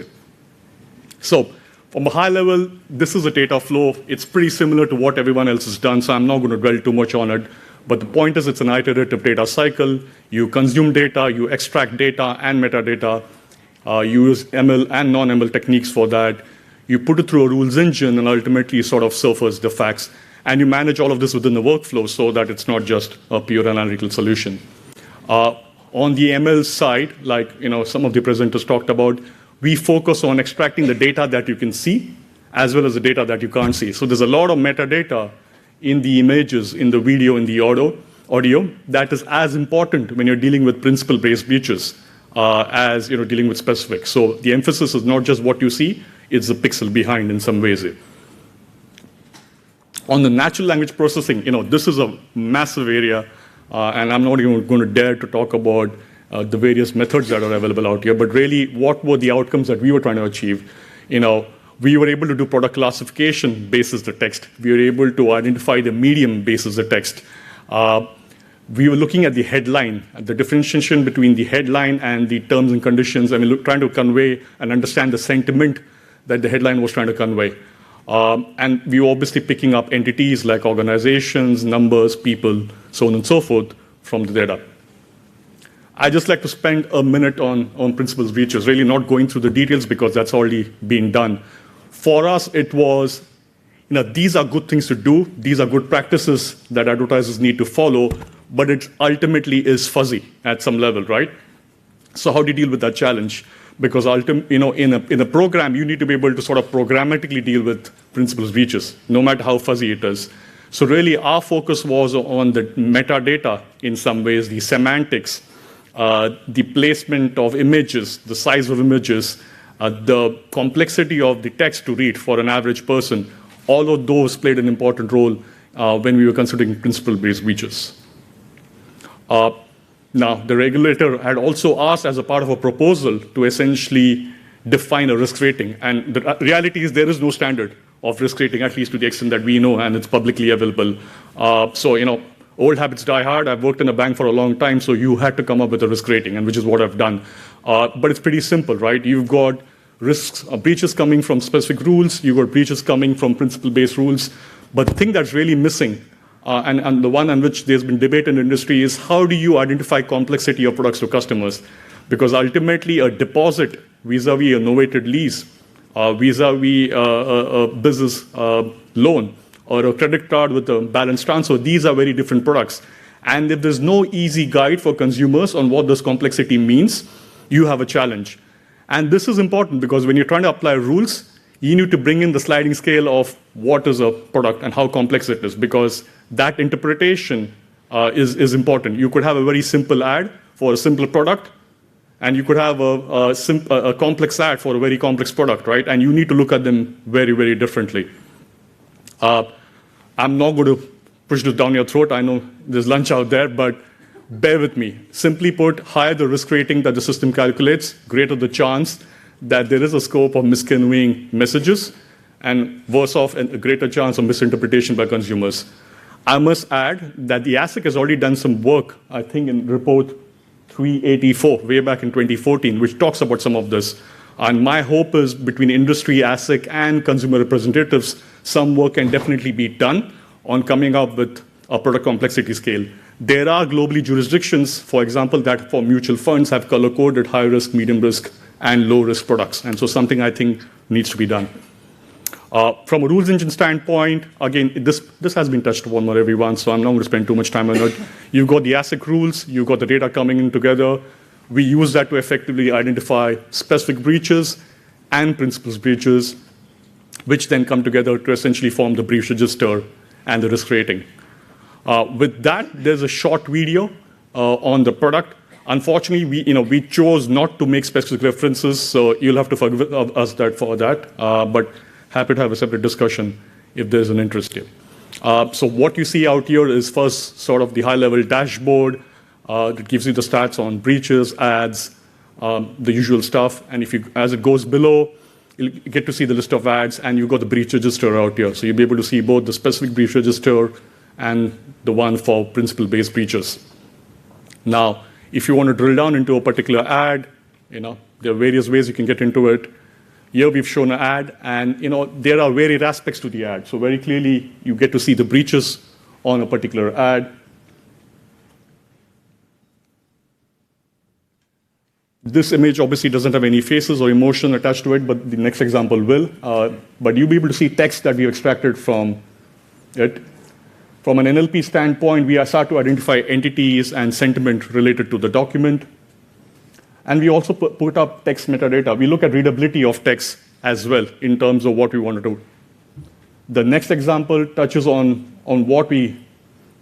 So from a high level, this is a data flow. It's pretty similar to what everyone else has done, so I'm not going to dwell too much on it. But the point is it's an iterative data cycle. You consume data, you extract data and metadata, you use ML and non-ML techniques for that. You put it through a rules engine and ultimately sort of surface the facts. And you manage all of this within the workflow so that it's not just a pure analytical solution. On the ML side, like some of the presenters talked about, we focus on extracting the data that you can see as well as the data that you can't see. So there's a lot of metadata in the images, in the video, in the audio that is as important when you're dealing with principle-based breaches as dealing with specific. So the emphasis is not just what you see, it's the pixel behind in some ways. On the natural language processing, this is a massive area. And I'm not even going to dare to talk about the various methods that are available out here, but really what were the outcomes that we were trying to achieve? We were able to do product classification basis the text. We were able to identify the medium basis the text. We were looking at the headline, the differentiation between the headline and the terms and conditions. Trying to convey and understand the sentiment that the headline was trying to convey. And we were obviously picking up entities like organizations, numbers, people, so on and so forth from the data. I'd just like to spend a minute on principles breaches, really not going through the details because that's already been done. For us, it was, these are good things to do. These are good practices that advertisers need to follow, but it ultimately is fuzzy at some level, right? So how do you deal with that challenge? Because in a program, you need to be able to sort of programmatically deal with principles breaches, no matter how fuzzy it is. So really, our focus was on the metadata in some ways, the semantics, the placement of images, the size of images, the complexity of the text to read for an average person. All of those played an important role when we were considering principle-based breaches. Now, the regulator had also asked as a part of a proposal to essentially define a risk rating. And the reality is there is no standard of risk rating, at least to the extent that we know, and it's publicly available. Old habits die hard. I've worked in a bank for a long time, so you had to come up with a risk rating, and which is what I've done. But it's pretty simple, right? You've got risks, breaches coming from specific rules. You've got breaches coming from principle-based rules. But the thing that's really missing, and the one on which there's been debate in the industry, is how do you identify complexity of products to customers? Because ultimately, a deposit vis-a-vis a novated lease, vis-a-vis a business loan, or a credit card with a balance transfer, these are very different products. And if there's no easy guide for consumers on what this complexity means, you have a challenge. And this is important because when you're trying to apply rules, you need to bring in the sliding scale of what is a product and how complex it is, because that interpretation is important. You could have a very simple ad for a simple product, and you could have a complex ad for a very complex product, right? And you need to look at them very, very differently. I'm not going to push this down your throat. I know there's lunch out there, but bear with me. Simply put, higher the risk rating that the system calculates, greater the chance that there is a scope of misconveying messages, and worse off, a greater chance of misinterpretation by consumers. I must add that the ASIC has already done some work, I think in report 384, way back in 2014, which talks about some of this. And my hope is between industry, ASIC, and consumer representatives, some work can definitely be done on coming up with a product complexity scale There are globally jurisdictions, for example, that for mutual funds have color-coded high risk, medium risk, and low risk products. And so something I think needs to be done. From a rules engine standpoint, again, this has been touched upon by everyone, so I'm not going to spend too much time on it. You've got the ASIC rules, you've got the data coming in together. We use that to effectively identify specific breaches and principles breaches, which then come together to essentially form the breach register and the risk rating. With that, there's a short video on the product. Unfortunately, we chose not to make specific references, so you'll have to forgive us for that. But happy to have a separate discussion if there's an interest here. So what you see out here is first sort of the high-level dashboard that gives you the stats on breaches, ads, the usual stuff. And as it goes below, you'll get to see the list of ads, and you've got the breach register out here. So you'll be able to see both the specific breach register and the one for principle-based breaches. Now, if you want to drill down into a particular ad, there are various ways you can get into it. Here we've shown an ad, and there are varied aspects to the ad. So very clearly, you get to see the breaches on a particular ad. This image obviously doesn't have any faces or emotion attached to it, but the next example will. But you'll be able to see text that we've extracted from it. From an NLP standpoint, we start to identify entities and sentiment related to the document. And we also put up text metadata. We look at readability of text as well in terms of what we want to do. The next example touches on what we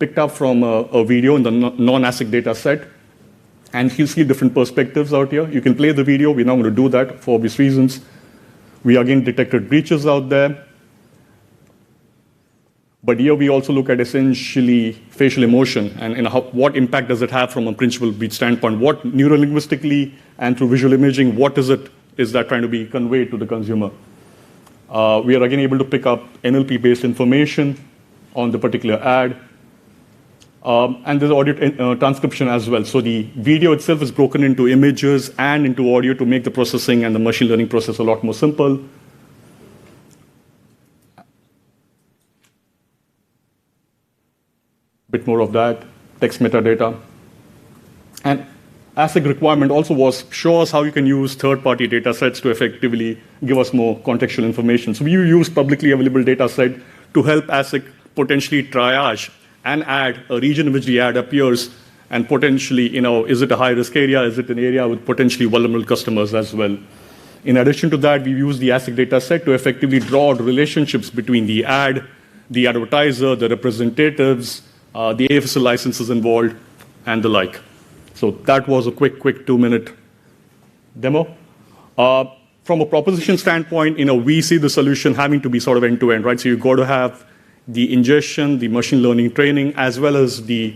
picked up from a video in the non-ASIC data set. And you'll see different perspectives out here. You can play the video. We're not going to do that for obvious reasons. We again detected breaches out there. But here we also look at essentially facial emotion and what impact does it have from a principal breach standpoint. What neurolinguistically and through visual imaging, what is that trying to be conveyed to the consumer? We are again able to pick up NLP-based information on the particular ad. And there's audio transcription as well. So the video itself is broken into images and into audio to make the processing and the machine learning process a lot more simple. Bit more of that, text metadata. And ASIC requirement also was show us how you can use third-party data sets to effectively give us more contextual information. So we use publicly available data set to help ASIC potentially triage and add a region in which the ad appears, and potentially, is it a high-risk area? Is it an area with potentially vulnerable customers as well? In addition to that, we use the ASIC data set to effectively draw relationships between the ad, the advertiser, the representatives, the AFSL licenses involved, and the like. So that was a quick 2-minute demo. From a proposition standpoint, we see the solution having to be sort of end-to-end, right? So you've got to have the ingestion, the machine learning training, as well as the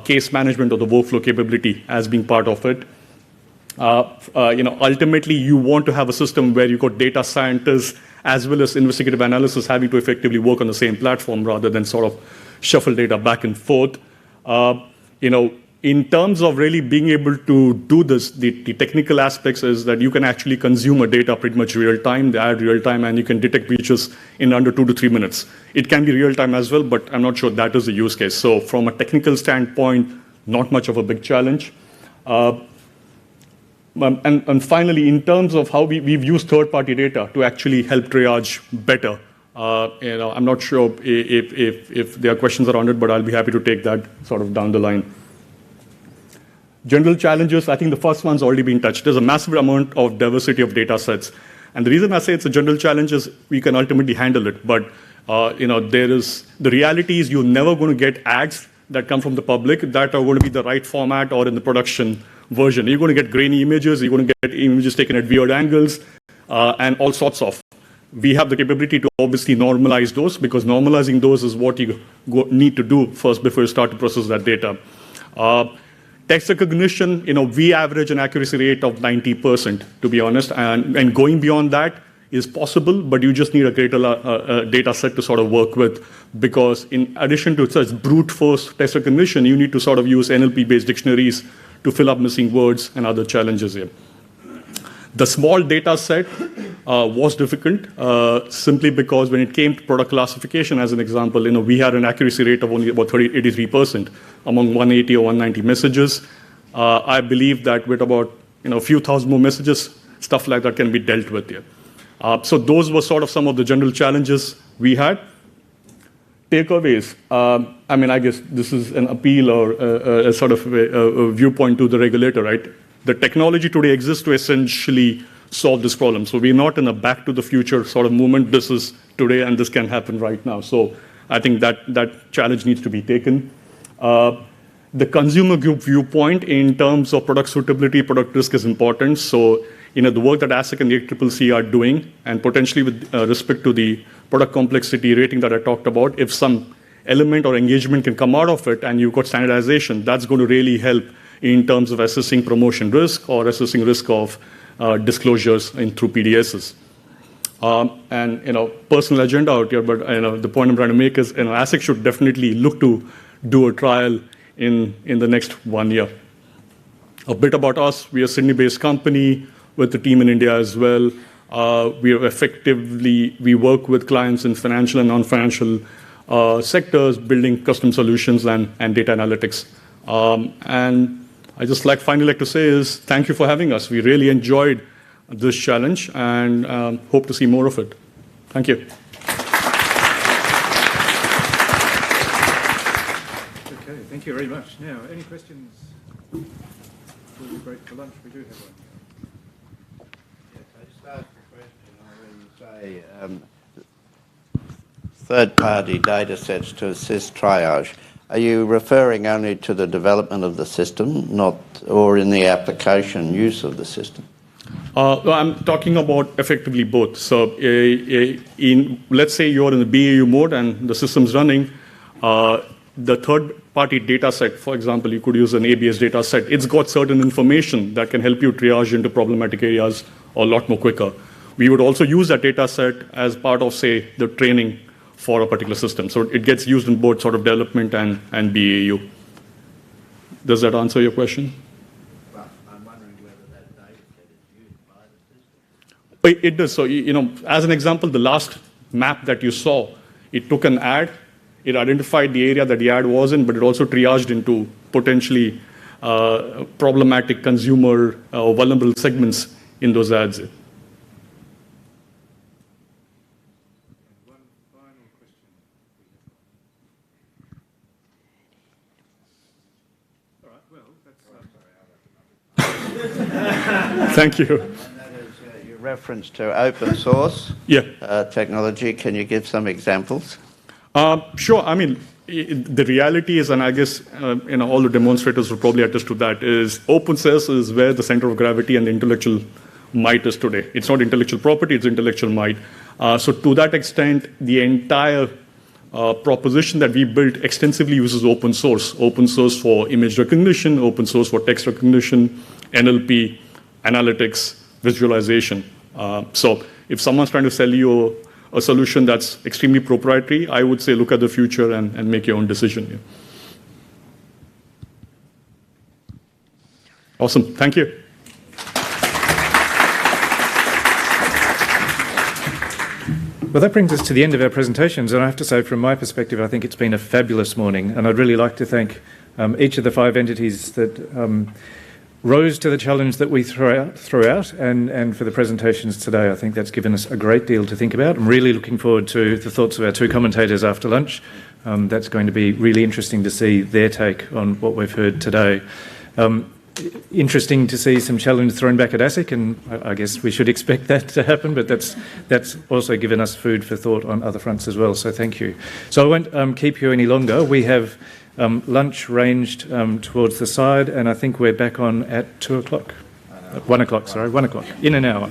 case management or the workflow capability as being part of it. Ultimately, you want to have a system where you've got data scientists as well as investigative analysis having to effectively work on the same platform rather than sort of shuffle data back and forth. In terms of really being able to do this, the technical aspects is that you can actually consume a data pretty much real time, the ad real time, and you can detect breaches in under 2 to 3 minutes. It can be real time as well, but I'm not sure that is the use case. So from a technical standpoint, not much of a big challenge. And finally, in terms of how we've used third-party data to actually help triage better, I'm not sure if there are questions around it, but I'll be happy to take that sort of down the line. General challenges, I think the first one's already been touched. There's a massive amount of diversity of data sets. And the reason I say it's a general challenge is we can ultimately handle it. But the reality is you're never going to get ads that come from the public that are going to be the right format or in the production version. You're going to get grainy images, you're going to get images taken at weird angles, and all sorts of. We have the capability to obviously normalize those, because normalizing those is what you need to do first before you start to process that data. Text recognition, we average an accuracy rate of 90%, to be honest, and going beyond that is possible, but you just need a greater data set to sort of work with, because in addition to such brute force text recognition, you need to sort of use NLP-based dictionaries to fill up missing words and other challenges here. The small data set was difficult, simply because when it came to product classification, as an example, we had an accuracy rate of only about 83% among 180 or 190 messages. I believe that with about a few thousand more messages, stuff like that can be dealt with here. So those were sort of some of the general challenges we had. Takeaways. I guess this is an appeal or a sort of a viewpoint to the regulator, right? The technology today exists to essentially solve this problem. So we're not in a back to the future sort of movement. This is today and this can happen right now. So I think that challenge needs to be taken. The consumer group viewpoint in terms of product suitability, product risk is important. So the work that ASIC and the ACCC are doing, and potentially with respect to the product complexity rating that I talked about, if some element or engagement can come out of it and you've got standardization, that's going to really help in terms of assessing promotion risk or assessing risk of disclosures through PDSs. And personal agenda out here, but the point I'm trying to make is ASIC should definitely look to do a trial in the next 1 year. A bit about us: we are a Sydney-based company with a team in India as well. We work with clients in financial and non-financial sectors, building custom solutions and data analytics. And I just finally like to say is thank you for having us. We really enjoyed this challenge and hope to see more of it. Thank you. Okay, thank you very much. Now, any questions? Before we break for lunch, we do have one. Third-party data sets to assist triage. Are you referring only to the development of the system, or in the application use of the system? I'm talking about effectively both. So let's say you're in the BAU mode and the system's running. The third-party data set, for example, you could use an ABS data set. It's got certain information that can help you triage into problematic areas a lot more quicker. We would also use that data set as part of, say, the training for a particular system. So it gets used in both sort of development and BAU. Does that answer your question? Well, I'm wondering whether that data set is used by the system. It does. So, as an example, the last map that you saw, it took an ad, it identified the area that the ad was in, but it also triaged into potentially problematic consumer or vulnerable segments in those ads. Thank you. And that is your reference to open source technology. Can you give some examples? Sure. The reality is, and I guess all the demonstrators will probably attest to that, is open source is where the center of gravity and the intellectual might is today. It's not intellectual property, it's intellectual might. So to that extent, the entire proposition that we built extensively uses open source for image recognition, open source for text recognition, NLP, analytics, visualization. So if someone's trying to sell you a solution that's extremely proprietary, I would say look at the future and make your own decision. Yeah. Awesome. Thank you. Well, that brings us to the end of our presentations, and I have to say, from my perspective, I think it's been a fabulous morning, and I'd really like to thank each of the 5 entities that rose to the challenge that we threw out and for the presentations today. I think that's given us a great deal to think about. I'm really looking forward to the thoughts of our 2 commentators after lunch. That's going to be really interesting to see their take on what we've heard today. Interesting to see some challenge thrown back at ASIC, and I guess we should expect that to happen, but that's also given us food for thought on other fronts as well, so thank you. So I won't keep you any longer. We have lunch ranged towards the side, and I think we're back on at 2 o'clock. 1 o'clock, sorry, 1 o'clock, in an hour.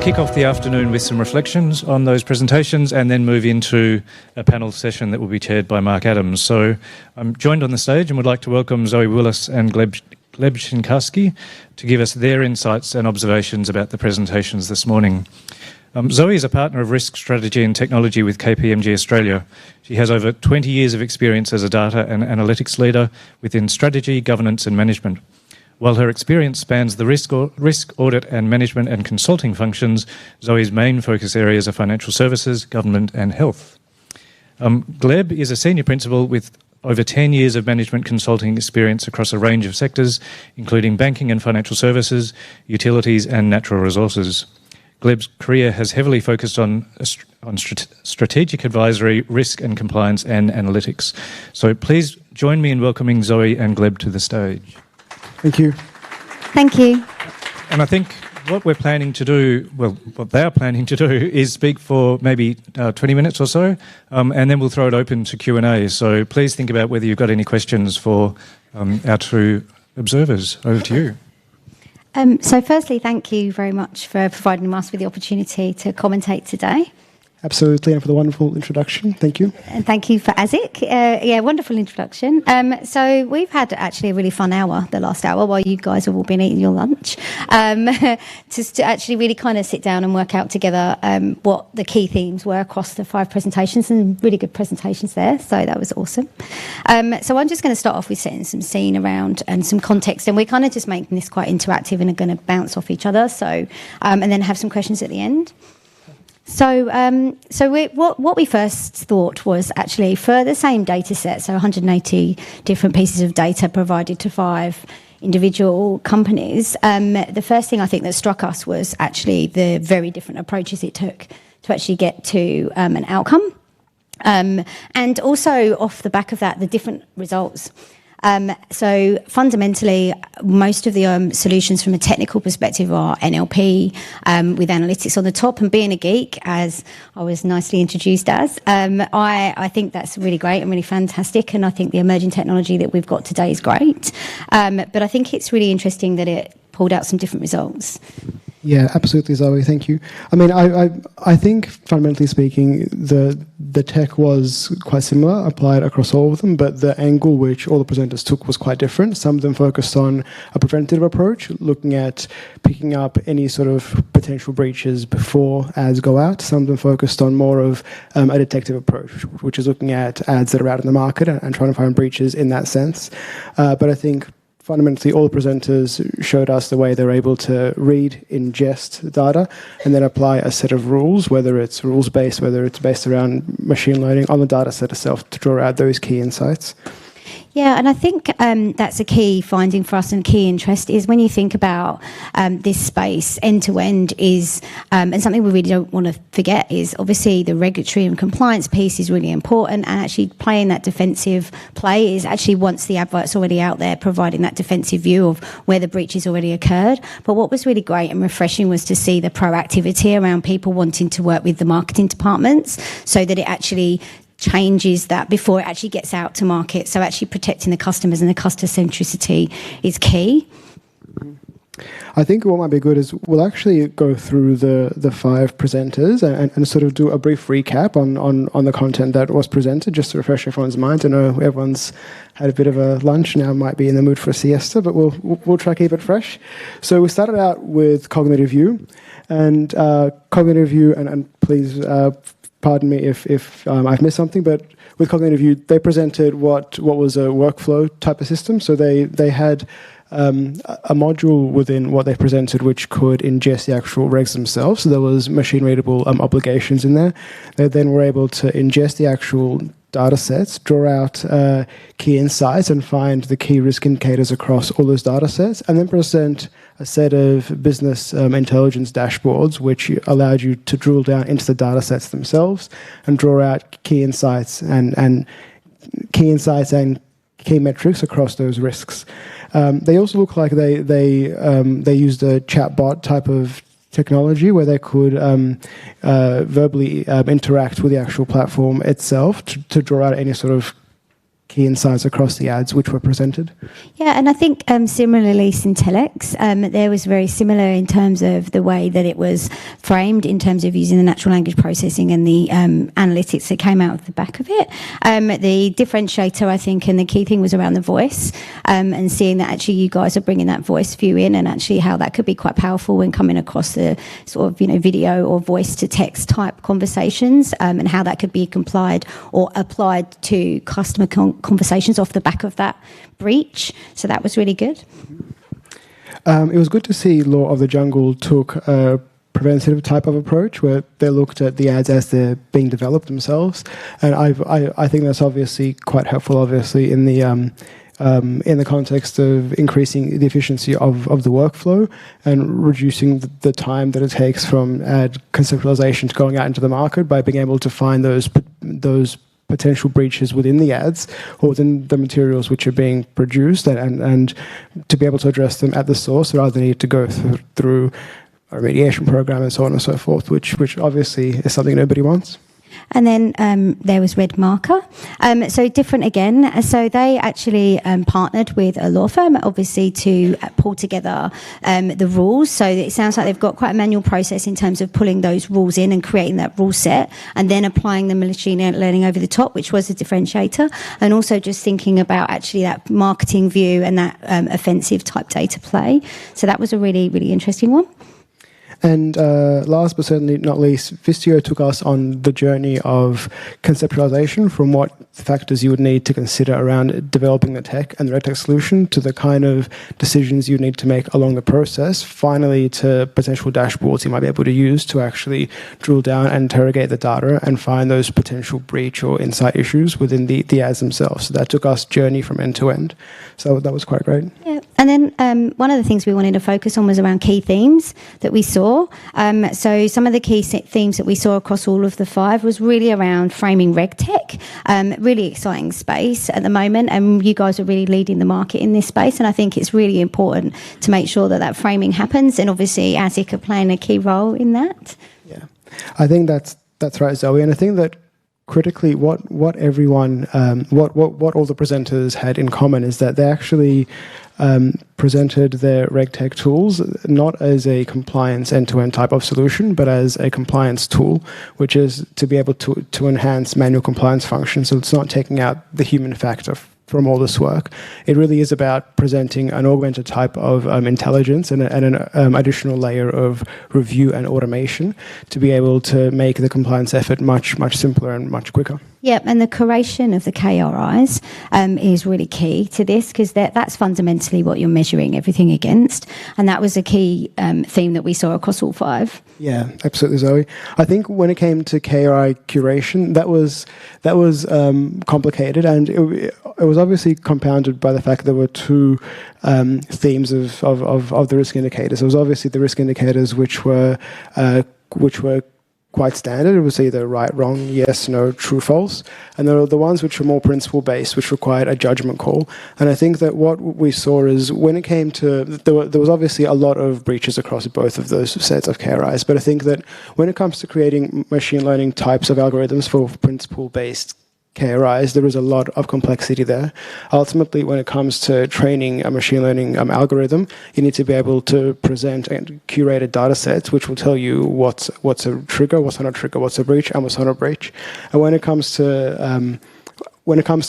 kick off the afternoon with some reflections on those presentations and then move into a panel session that will be chaired by Mark Adams. So I'm joined on the stage and would like to welcome Zoe Willis and Gleb Shinkarski to give us their insights and observations about the presentations this morning. Zoe is a partner of risk strategy and technology with KPMG Australia. She has over 20 years of experience as a data and analytics leader within strategy, governance and management. While her experience spans the risk audit and management and consulting functions, Zoe's main focus areas are financial services, government and health. Gleb is a senior principal with over 10 years of management consulting experience across a range of sectors, including banking and financial services, utilities and natural resources. Gleb's career has heavily focused on strategic advisory, risk and compliance and analytics. So please join me in welcoming Zoe and Gleb to the stage. Thank you. Thank you. And I think what we're planning to do, well, what they're planning to do is speak for maybe 20 minutes or so, and then we'll throw it open to Q&A. So please think about whether you've got any questions for our two observers. Over to you. So firstly, thank you very much for providing us with the opportunity to commentate today. Absolutely, and for the wonderful introduction. Thank you. And thank you for ASIC. Wonderful introduction. So we've had actually a really fun hour, the last hour, while you guys have all been eating your lunch, to actually really kind of sit down and work out together what the key themes were across the 5 presentations, and really good presentations there. So that was awesome. So I'm just going to start off with setting some scene around and some context, and we're kind of just making this quite interactive and are going to bounce off each other. So and then have some questions at the end. So, what we first thought was actually for the same data set, so 180 different pieces of data provided to 5 individual companies, the first thing I think that struck us was actually the very different approaches it took to actually get to an outcome. And also off the back of that, the different results. So fundamentally, most of the solutions from a technical perspective are NLP with analytics on the top. And being a geek, as I was nicely introduced as, I think that's really great and really fantastic. And I think the emerging technology that we've got today is great. But I think it's really interesting that it pulled out some different results. Yeah, absolutely, Zoe. Thank you. I mean, I think fundamentally speaking, the tech was quite similar, applied across all of them, but the angle which all the presenters took was quite different. Some of them focused on a preventative approach, looking at picking up any sort of potential breaches before ads go out. Some of them focused on more of a detective approach, which is looking at ads that are out in the market and trying to find breaches in that sense. But I think fundamentally, all the presenters showed us the way they're able to read, ingest data, and then apply a set of rules, whether it's rules-based, whether it's based around machine learning, on the data set itself to draw out those key insights. Yeah, and I think that's a key finding for us and key interest is when you think about this space end-to-end is, and something we really don't want to forget is obviously the regulatory and compliance piece is really important, and actually playing that defensive play is actually once the advert's already out there, providing that defensive view of where the breach has already occurred. But what was really great and refreshing was to see the proactivity around people wanting to work with the marketing departments so that it actually changes that before it actually gets out to market. So actually protecting the customers and the customer centricity is key. I think what might be good is we'll actually go through the 5 presenters and sort of do a brief recap on the content that was presented, just to refresh everyone's mind. I know everyone's had a bit of a lunch, now might be in the mood for a siesta, but we'll try to keep it fresh. So we started out with Cognitive View, and Cognitive View, and please pardon me if I've missed something, but with Cognitive View, they presented what was a workflow type of system. So they had a module within what they presented which could ingest the actual regs themselves. So there was machine-readable obligations in there. They then were able to ingest the actual data sets, draw out key insights and find the key risk indicators across all those data sets, and then present a set of business intelligence dashboards which allowed you to drill down into the data sets themselves and draw out key insights and key metrics across those risks. They also look like they used a chatbot type of technology where they could verbally interact with the actual platform itself to draw out any sort of key insights across the ads which were presented? Yeah, and I think similarly, Syntellex, there was very similar in terms of the way that it was framed in terms of using the natural language processing and the analytics that came out of the back of it. The differentiator, I think, and the key thing was around the voice and seeing that actually you guys are bringing that voice view in and actually how that could be quite powerful when coming across the sort of, video or voice to text type conversations and how that could be applied to customer conversations off the back of that breach. So that was really good. It was good to see Law of the Jungle took a preventative type of approach where they looked at the ads as they're being developed themselves, and I think that's obviously quite helpful. Obviously, in the context of increasing the efficiency of the workflow and reducing the time that it takes from ad conceptualization to going out into the market by being able to find those potential breaches within the ads or within the materials which are being produced and to be able to address them at the source rather than need to go through a remediation program and so on and so forth, which obviously is something nobody wants. And then there was Red Marker. So different again. So they actually partnered with a law firm, obviously, to pull together the rules. So it sounds like they've got quite a manual process in terms of pulling those rules in and creating that rule set and then applying the machine learning over the top, which was a differentiator. And also just thinking about actually that marketing view and that offensive type data play. So that was a really, really interesting one. And last but certainly not least, Vistio took us on the journey of conceptualization from what factors you would need to consider around developing the tech and the RegTech solution to the kind of decisions you need to make along the process, finally to potential dashboards you might be able to use to actually drill down and interrogate the data and find those potential breach or insight issues within the ads themselves. So that took us journey from end to end. So that was quite great. Yeah. And then one of the things we wanted to focus on was around key themes that we saw. So some of the key themes that we saw across all of the 5 was really around framing RegTech, really exciting space at the moment, and you guys are really leading the market in this space, and I think it's really important to make sure that framing happens, and obviously ASIC are playing a key role in that. Yeah, I think that's right, Zoe, and I think that critically what everyone, what all the presenters had in common is that they actually presented their RegTech tools not as a compliance end-to-end type of solution, but as a compliance tool, which is to be able to enhance manual compliance functions. So it's not taking out the human factor from all this work. It really is about presenting an augmented type of intelligence and an additional layer of review and automation to be able to make the compliance effort much simpler and much quicker. Yep, and the curation of the KRIs is really key to this because that's fundamentally what you're measuring everything against, and that was a key theme that we saw across all 5. Yeah, absolutely, Zoe. I think when it came to KRI curation, that was complicated, and it was obviously compounded by the fact that there were 2 themes of the risk indicators. There was obviously the risk indicators which were quite standard. It was either right, wrong, yes, no, true, false. And there are the ones which are more principle-based, which required a judgment call. And I think that what we saw is when it came to, there was obviously a lot of breaches across both of those sets of KRIs, but I think that when it comes to creating machine learning types of algorithms for principle-based KRIs, there is a lot of complexity there. Ultimately, when it comes to training a machine learning algorithm, you need to be able to present and curated data sets which will tell you what's a trigger, what's not a trigger, what's a breach, and what's not a breach. And when it comes to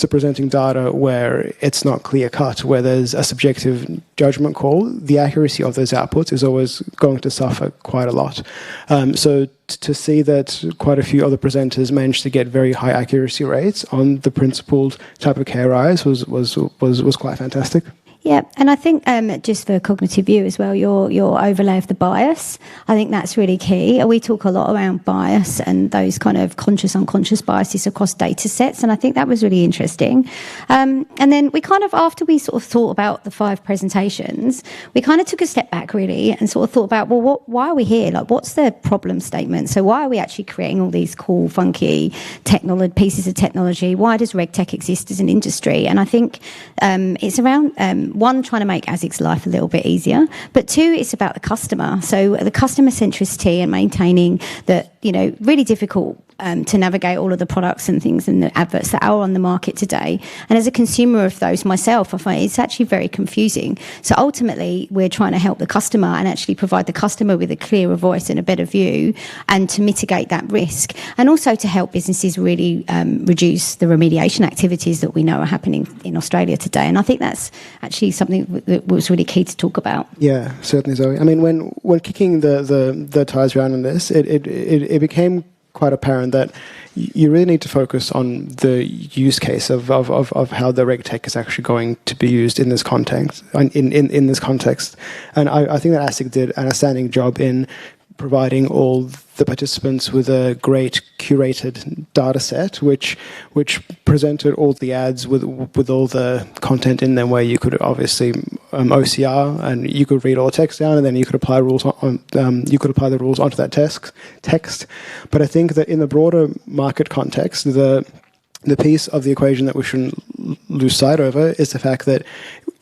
presenting data where it's not clear-cut, where there's a subjective judgment call, the accuracy of those outputs is always going to suffer quite a lot. So to see that quite a few other presenters managed to get very high accuracy rates on the principled type of KRIs was quite fantastic. Yeah, and I think just for cognitive view as well, your overlay of the bias, I think that's really key. We talk a lot around bias and those kind of conscious, unconscious biases across data sets, and I think that was really interesting. And then we kind of, after we sort of thought about the 5 presentations, we kind of took a step back really and sort of thought about, well, why are we here? Like, what's the problem statement? So why are we actually creating all these cool, funky pieces of technology? Why does RegTech exist as an industry? And I think it's around... 1, trying to make ASIC's life a little bit easier, but 2, it's about the customer. So the customer centricity and maintaining the, really difficult to navigate all of the products and things and the adverts that are on the market today. And as a consumer of those myself, I find it's actually very confusing. So ultimately, we're trying to help the customer and actually provide the customer with a clearer voice and a better view, and to mitigate that risk, and also to help businesses really reduce the remediation activities that we know are happening in Australia today. And I think that's actually something that was really key to talk about. Yeah, certainly, Zoe. I mean, when kicking the tires around on this, it became quite apparent that you really need to focus on the use case of how the RegTech is actually going to be used in this context. In this context, and I think that ASIC did an outstanding job in providing all the participants with a great curated data set, which presented all the ads with all the content in them, where you could obviously OCR, and you could read all the text down, and then you could apply rules apply the rules onto that text. But I think that in the broader market context, the piece of the equation that we shouldn't lose sight over is the fact that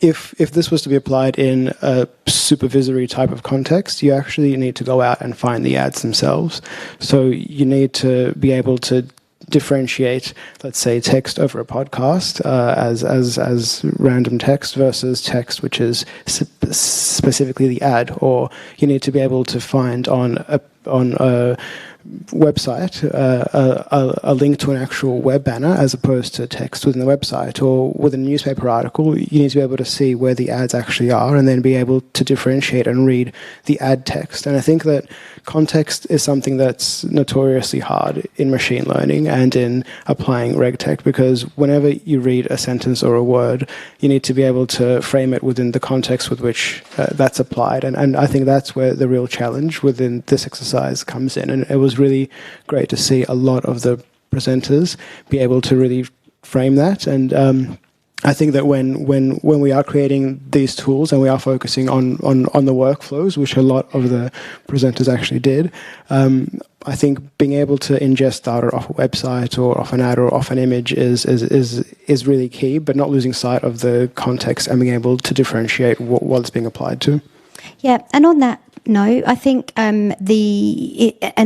if this was to be applied in a supervisory type of context, you actually need to go out and find the ads themselves. So you need to be able to differentiate, let's say, text over a podcast as random text versus text which is specifically the ad, or you need to be able to find on a website a link to an actual web banner as opposed to text within the website, or with a newspaper article you need to be able to see where the ads actually are and then be able to differentiate and read the ad text. And I think that context is something that's notoriously hard in machine learning and in applying RegTech, because whenever you read a sentence or a word, you need to be able to frame it within the context with which that's applied. And I think that's where the real challenge within this exercise comes in. And it was really great to see a lot of the presenters be able to really frame that. And I think that when we are creating these tools and we are focusing on the workflows, which a lot of the presenters actually did, I think being able to ingest data off a website or off an ad or off an image is really key, but not losing sight of the context and being able to differentiate what it's being applied to. Yeah, and on that note, I think and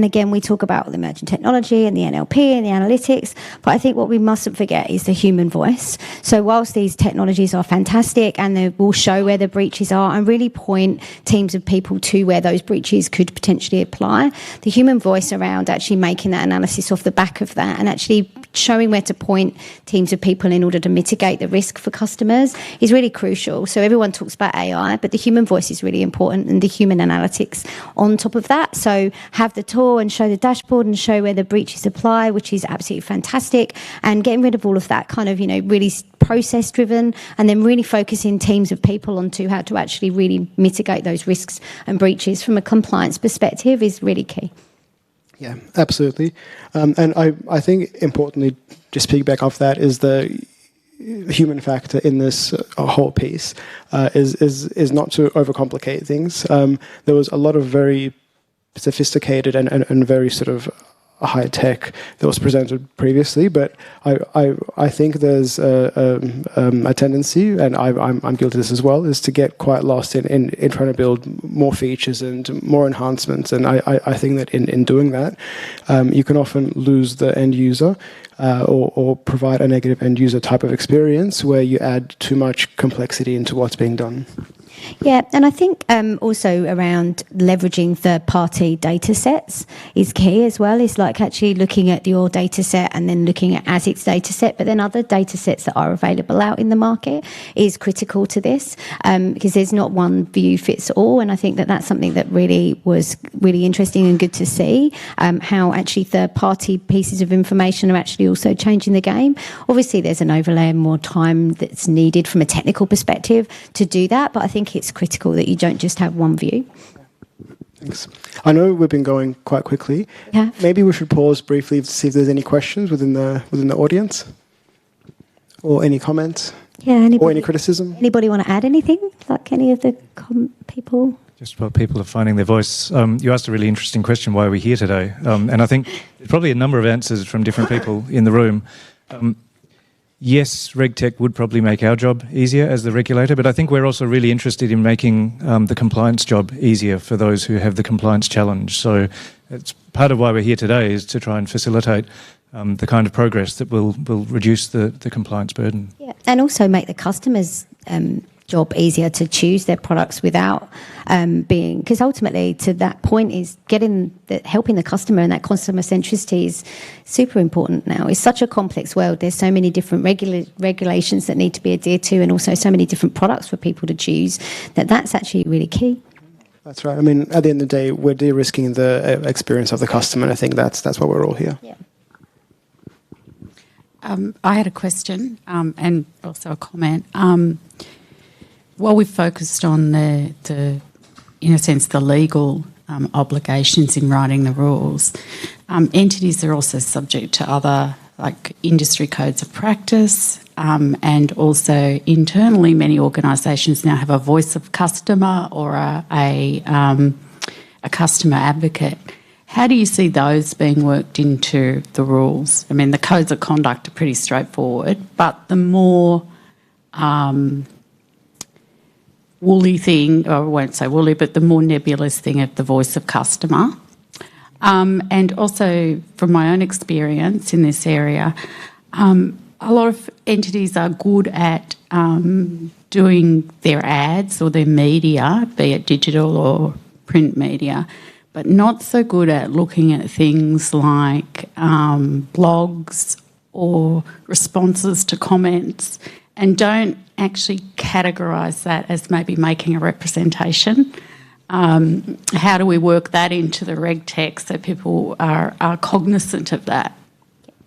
again, we talk about the emerging technology and the NLP and the analytics, but I think what we mustn't forget is the human voice. So whilst these technologies are fantastic and they will show where the breaches are and really point teams of people to where those breaches could potentially apply, the human voice around actually making that analysis off the back of that and actually showing where to point teams of people in order to mitigate the risk for customers is really crucial. So everyone talks about AI, but the human voice is really important, and the human analytics on top of that. So have the tool and show the dashboard and show where the breaches apply, which is absolutely fantastic, and getting rid of all of that kind of, really process driven, and then really focusing teams of people onto how to actually really mitigate those risks and breaches from a compliance perspective is really key. Yeah, absolutely. And I think importantly, just piggyback off that, is the human factor in this whole piece is not to overcomplicate things. There was a lot of very sophisticated and very sort of high tech that was presented previously, but I think there's a tendency, and I'm guilty of this as well, is to get quite lost in trying to build more features and more enhancements. And I think that in doing that, you can often lose the end user or provide a negative end user type of experience where you add too much complexity into what's being done. Yeah, and I think also around leveraging third-party data sets is key as well. It's like actually looking at your data set and then looking at ASIC's data set, but then other data sets that are available out in the market is critical to this, because there's not one view fits all. And I think that that's something that really was really interesting and good to see, how actually third-party pieces of information are actually also changing the game. Obviously, there's an overlay and more time that's needed from a technical perspective to do that, but I think it's critical that you don't just have one view. Thanks. I know we've been going quite quickly. Yeah. Maybe we should pause briefly to see if there's any questions within the audience, or any comments, or any criticism. Anybody want to add anything? Like any of the people? Just while people are finding their voice, you asked a really interesting question, why are we here today? And I think there's probably a number of answers from different people in the room. Yes, RegTech would probably make our job easier as the regulator, but I think we're also really interested in making the compliance job easier for those who have the compliance challenge. So it's part of why we're here today is to try and facilitate the kind of progress that will reduce the compliance burden. Yeah, and also make the customers' job easier to choose their products without being, because ultimately to that point is helping the customer, and that customer centricity is super important now. It's such a complex world. There's so many different regulations that need to be adhered to, and also so many different products for people to choose, that's actually really key. That's right. I mean, at the end of the day, we're de-risking the experience of the customer, and I think that's why we're all here. Yeah. I had a question and also a comment. While we've focused on the in a sense, the legal obligations in writing the rules, entities are also subject to other, like industry codes of practice, and also internally, many organisations now have a voice of customer or a customer advocate. How do you see those being worked into the rules? I mean, the codes of conduct are pretty straightforward, but the more woolly thing, or I won't say woolly, but the more nebulous thing of the voice of customer. And also from my own experience in this area, a lot of entities are good at doing their ads or their media, be it digital or print media, but not so good at looking at things like blogs or responses to comments, and don't actually categorise that as maybe making a representation. How do we work that into the reg text so people are cognisant of that?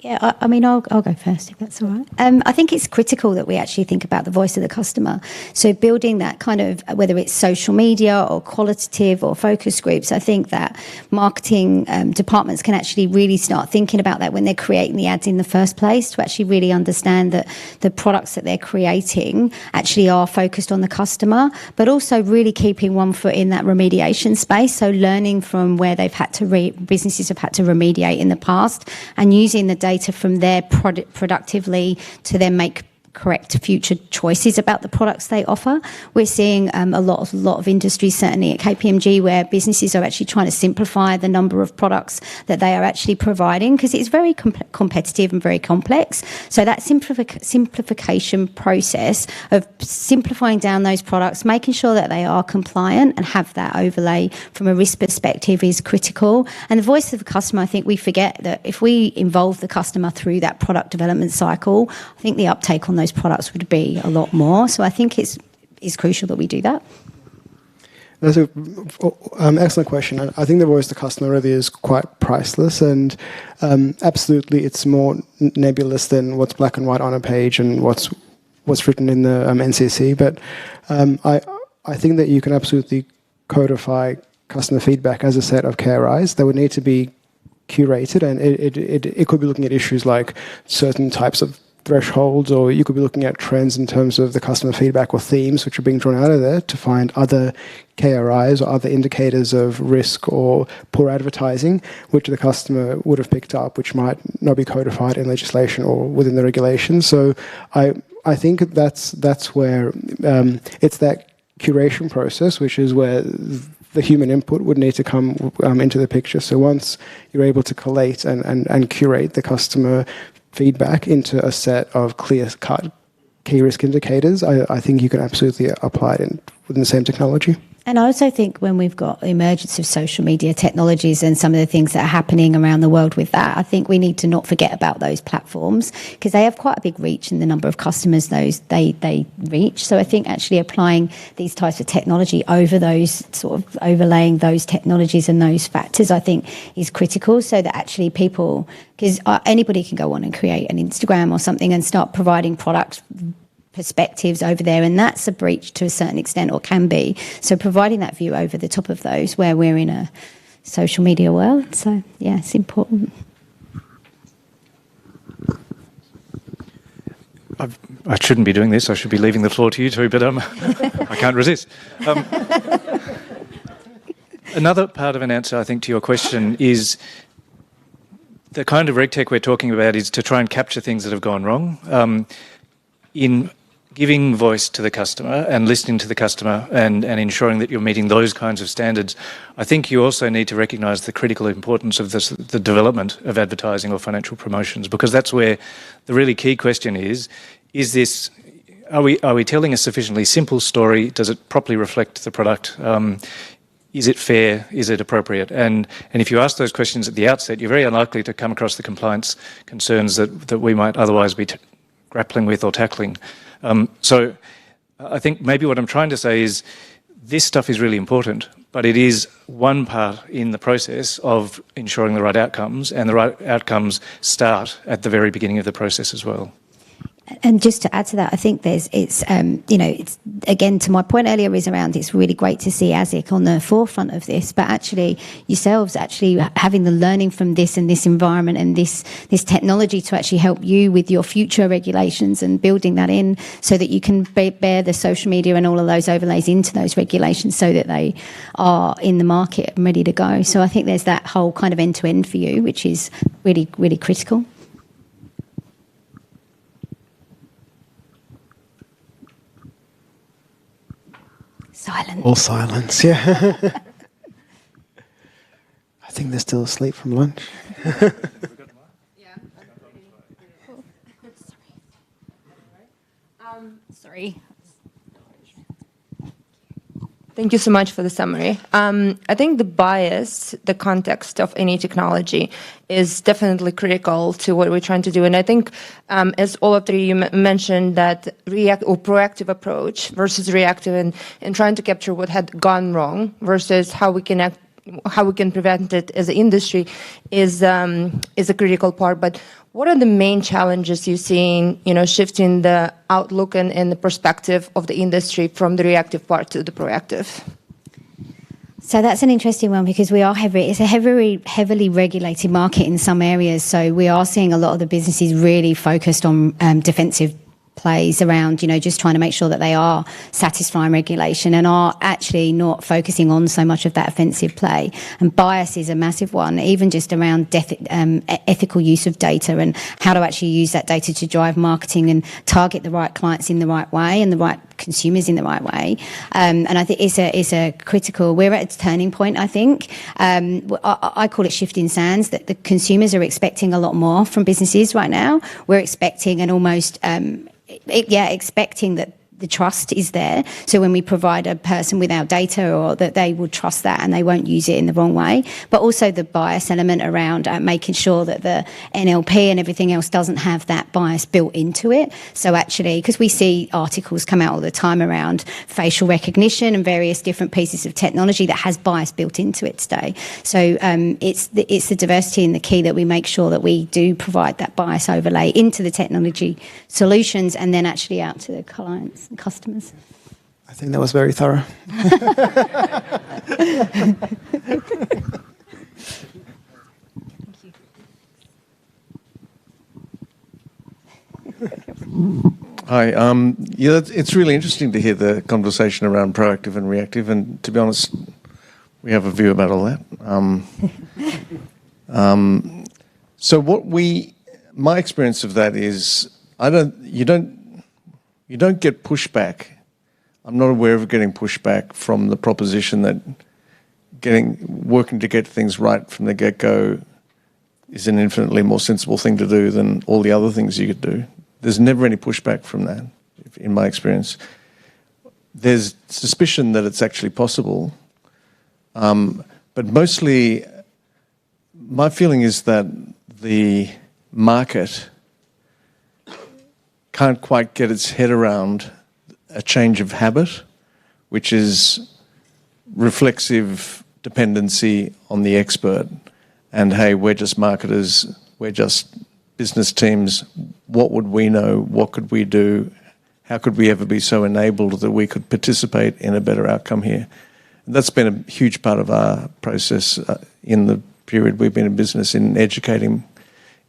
Yeah, I mean, I'll go first if that's all right. I think it's critical that we actually think about the voice of the customer. So building that kind of, whether it's social media or qualitative or focus groups, I think that marketing departments can actually really start thinking about that when they're creating the ads in the first place, to actually really understand that the products that they're creating actually are focused on the customer, but also really keeping one foot in that remediation space. So learning from where they've had to businesses have had to remediate in the past, and using the data from there productively to then make correct future choices about the products they offer. We're seeing a lot of industries, certainly at KPMG, where businesses are actually trying to simplify the number of products that they are actually providing, because it's very competitive and very complex. So that simplification process of simplifying down those products, making sure that they are compliant and have that overlay from a risk perspective is critical. And the voice of the customer, I think we forget that if we involve the customer through that product development cycle, I think the uptake on those products would be a lot more. So I think it's crucial that we do that. That's an excellent question. I think the voice of the customer really is quite priceless, and absolutely it's more nebulous than what's black and white on a page and what's written in the NCC. But I think that you can absolutely codify customer feedback as a set of KRIs that would need to be curated, and it could be looking at issues like certain types of thresholds, or you could be looking at trends in terms of the customer feedback or themes which are being drawn out of there to find other KRIs or other indicators of risk or poor advertising which the customer would have picked up, which might not be codified in legislation or within the regulations. So I think that's where it's that curation process, which is where the human input would need to come into the picture. So once you're able to collate and curate the customer feedback into a set of clear-cut key risk indicators, I think you can absolutely apply it within the same technology. And I also think when we've got the emergence of social media technologies and some of the things that are happening around the world with that, I think we need to not forget about those platforms, because they have quite a big reach in the number of customers they reach. So I think actually applying these types of technology over those, sort of overlaying those technologies and those factors, I think is critical, so that actually people, because anybody can go on and create an Instagram or something and start providing product perspectives over there, and that's a breach to a certain extent, or can be. So providing that view over the top of those, where we're in a social media world. So yeah, it's important. I shouldn't be doing this. I should be leaving the floor to you two, but I can't resist. Another part of an answer, I think, to your question is the kind of RegTech we're talking about is to try and capture things that have gone wrong. In giving voice to the customer and listening to the customer and ensuring that you're meeting those kinds of standards, I think you also need to recognise the critical importance of the development of advertising or financial promotions, because that's where the really key question is this, are we telling a sufficiently simple story? Does it properly reflect the product? Is it fair? Is it appropriate? And if you ask those questions at the outset, you're very unlikely to come across the compliance concerns that we might otherwise be grappling with or tackling. So I think maybe what I'm trying to say is this stuff is really important, but it is one part in the process of ensuring the right outcomes, and the right outcomes start at the very beginning of the process as well. And just to add to that, I think it's again, to my point earlier is around, it's really great to see ASIC on the forefront of this, but actually yourselves actually having the learning from this and this environment and this technology to actually help you with your future regulations and building that in so that you can bear the social media and all of those overlays into those regulations so that they are in the market and ready to go. So I think there's that whole kind of end-to-end for you, which is really, really critical. Silence. All silence, yeah. I think they're still asleep from lunch. Sorry. Thank you so much for the summary. I think the bias, the context of any technology is definitely critical to what we're trying to do. And I think, as all of three you mentioned, that proactive approach versus reactive and trying to capture what had gone wrong versus how we can prevent it as an industry is a critical part. But what are the main challenges you're seeing, shifting the outlook and the perspective of the industry from the reactive part to the proactive? So that's an interesting one because it's a heavily regulated market in some areas. So we are seeing a lot of the businesses really focused on defensive plays around, just trying to make sure that they are satisfying regulation and are actually not focusing on so much of that offensive play. And bias is a massive one, even just around ethical use of data and how to actually use that data to drive marketing and target the right clients in the right way and the right consumers in the right way. And I think it's a critical, we're at a turning point, I think. I call it shifting sands, that the consumers are expecting a lot more from businesses right now. We're expecting an almost, expecting that the trust is there. So when we provide a person with our data, or that they will trust that and they won't use it in the wrong way. But also the bias element around making sure that the NLP and everything else doesn't have that bias built into it. So actually, because we see articles come out all the time around facial recognition and various different pieces of technology that has bias built into it today. So it's the diversity and the key that we make sure that we do provide that bias overlay into the technology solutions and then actually out to the clients and customers. I think that was very thorough. Hi. It's really interesting to hear the conversation around proactive and reactive, and to be honest, we have a view about all that. So my experience of that is, you don't get pushback. I'm not aware of getting pushback from the proposition that working to get things right from the get-go is an infinitely more sensible thing to do than all the other things you could do. There's never any pushback from that, in my experience. There's suspicion that it's actually possible, but mostly my feeling is that the market can't quite get its head around a change of habit, which is reflexive dependency on the expert. And hey, we're just marketers, we're just business teams. What would we know? What could we do? How could we ever be so enabled that we could participate in a better outcome here? And that's been a huge part of our process in the period we've been in business, in educating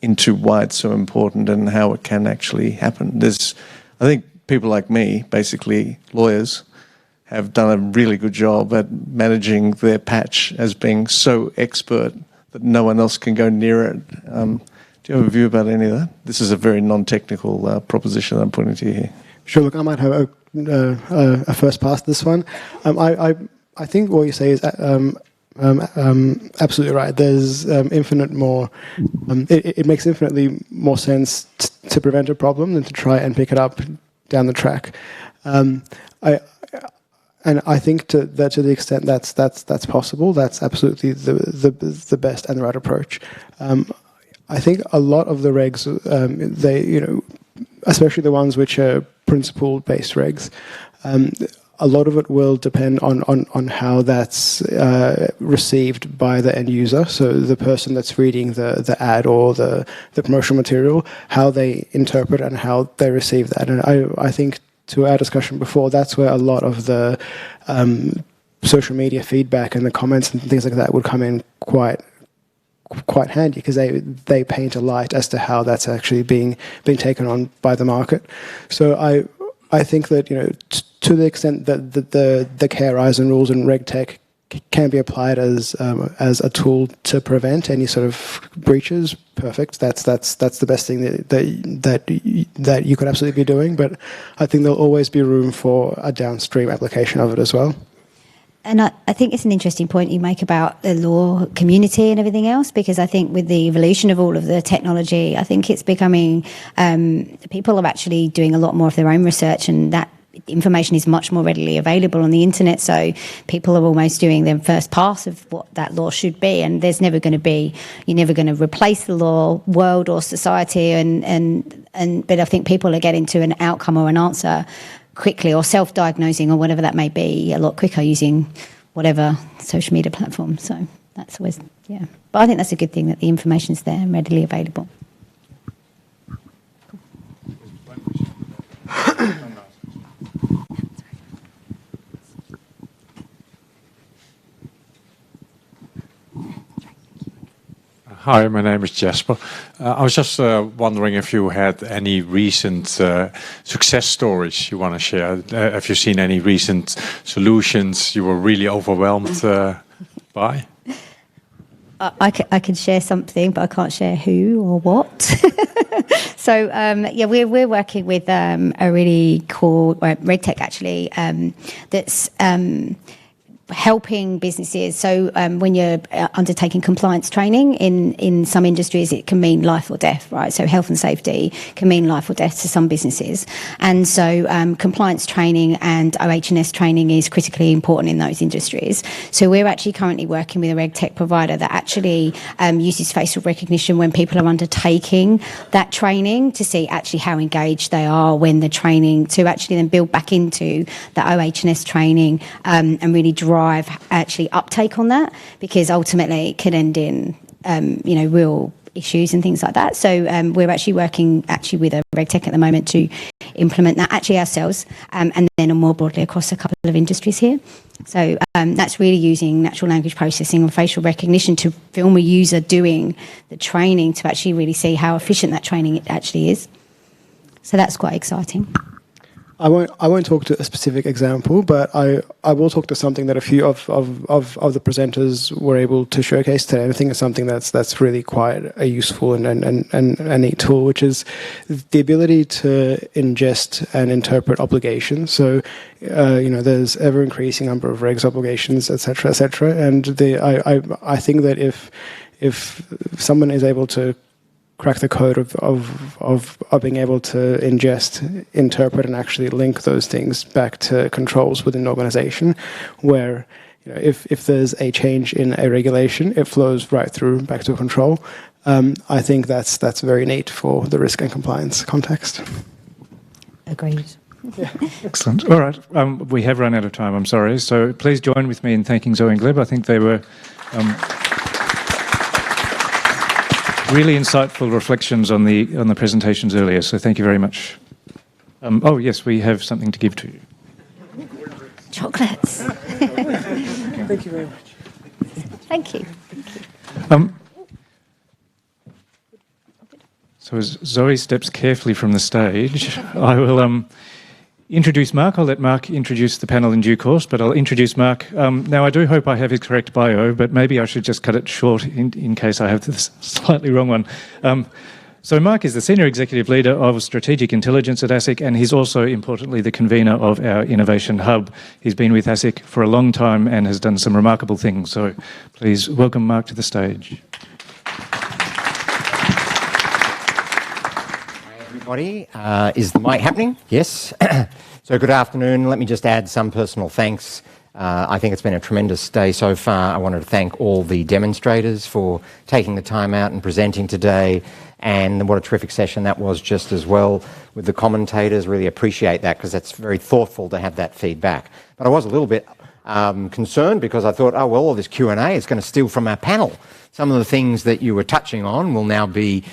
into why it's so important and how it can actually happen. I think people like me, basically lawyers, have done a really good job at managing their patch as being so expert that no one else can go near it. Do you have a view about any of that? This is a very non-technical proposition I'm putting to you here. Sure. Look, I might have a first pass at this one. I think what you say is absolutely right. There's infinite more. It makes infinitely more sense to prevent a problem than to try and pick it up down the track. And I think to the extent that's possible, that's absolutely the best and the right approach. I think a lot of the regs, especially the ones which are principle-based regs, a lot of it will depend on how that's received by the end user. So the person that's reading the ad or the promotional material, how they interpret and how they receive that. And I think, to our discussion before, that's where a lot of the social media feedback and the comments and things like that would come in quite handy, because they paint a light as to how that's actually being taken on by the market. So I think that, to the extent that the KRIs and rules and RegTech can be applied as a tool to prevent any sort of breaches, perfect. That's the best thing that you could absolutely be doing. But I think there'll always be room for a downstream application of it as well. And I think it's an interesting point you make about the law community and everything else, because I think with the evolution of all of the technology, I think it's becoming, people are actually doing a lot more of their own research, and that information is much more readily available on the internet. So people are almost doing their first pass of what that law should be. And you're never going to replace the law world or society. But I think people are getting to an outcome or an answer quickly, or self-diagnosing or whatever that may be, a lot quicker using whatever social media platform. So that's always, yeah. But I think that's a good thing, that the information's there and readily available. Hi, my name is Jasper. I was just wondering if you had any recent success stories you want to share. Have you seen any recent solutions you were really overwhelmed by? I can share something, but I can't share who or what. So, we're working with a really cool RegTech, actually, that's helping businesses. So when you're undertaking compliance training in some industries, it can mean life or death, right? So health and safety can mean life or death to some businesses. And so compliance training and OH&S training is critically important in those industries. So we're actually currently working with a RegTech provider that actually uses facial recognition when people are undertaking that training, to see actually how engaged they are when the training, to actually then build back into the OH&S training and really drive actually uptake on that, because ultimately it can end in real issues and things like that. So we're actually working with a RegTech at the moment to implement that actually ourselves, and then more broadly across a couple of industries here. So that's really using natural language processing and facial recognition to film a user doing the training, to actually really see how efficient that training actually is. So that's quite exciting. I won't talk to a specific example, but I will talk to something that a few of the presenters were able to showcase today. I think it's something that's really quite a useful and neat tool, which is the ability to ingest and interpret obligations. So there's ever increasing number of regs, obligations, etc., etc. And I think that if someone is able to crack the code of being able to ingest, interpret, and actually link those things back to controls within an organization, where if there's a change in a regulation, it flows right through back to a control. I think that's very neat for the risk and compliance context. Agreed. Yeah. Excellent. All right. We have run out of time, I'm sorry. So please join with me in thanking Zoe and Gleb. I think they were really insightful reflections on the presentations earlier, so thank you very much. Oh yes, we have something to give to you. Chocolates. Thank you very much. Thank you. So as Zoe steps carefully from the stage, I will introduce Mark. I'll let Mark introduce the panel in due course, but I'll introduce Mark. Now, I do hope I have his correct bio, but maybe I should just cut it short in case I have the slightly wrong one. So Mark is the Senior Executive Leader of Strategic Intelligence at ASIC, and he's also, importantly, the convener of our Innovation Hub. He's been with ASIC for a long time and has done some remarkable things. So please welcome Mark to the stage. Hi everybody. Is the mic happening? Yes. So good afternoon. Let me just add some personal thanks. I think it's been a tremendous day so far. I wanted to thank all the demonstrators for taking the time out and presenting today, and what a terrific session that was just as well with the commentators. Really appreciate that, because that's very thoughtful to have that feedback. But I was a little bit concerned, because I thought, oh well, all this Q&A is going to steal from our panel. Some of the things that you were touching on will now be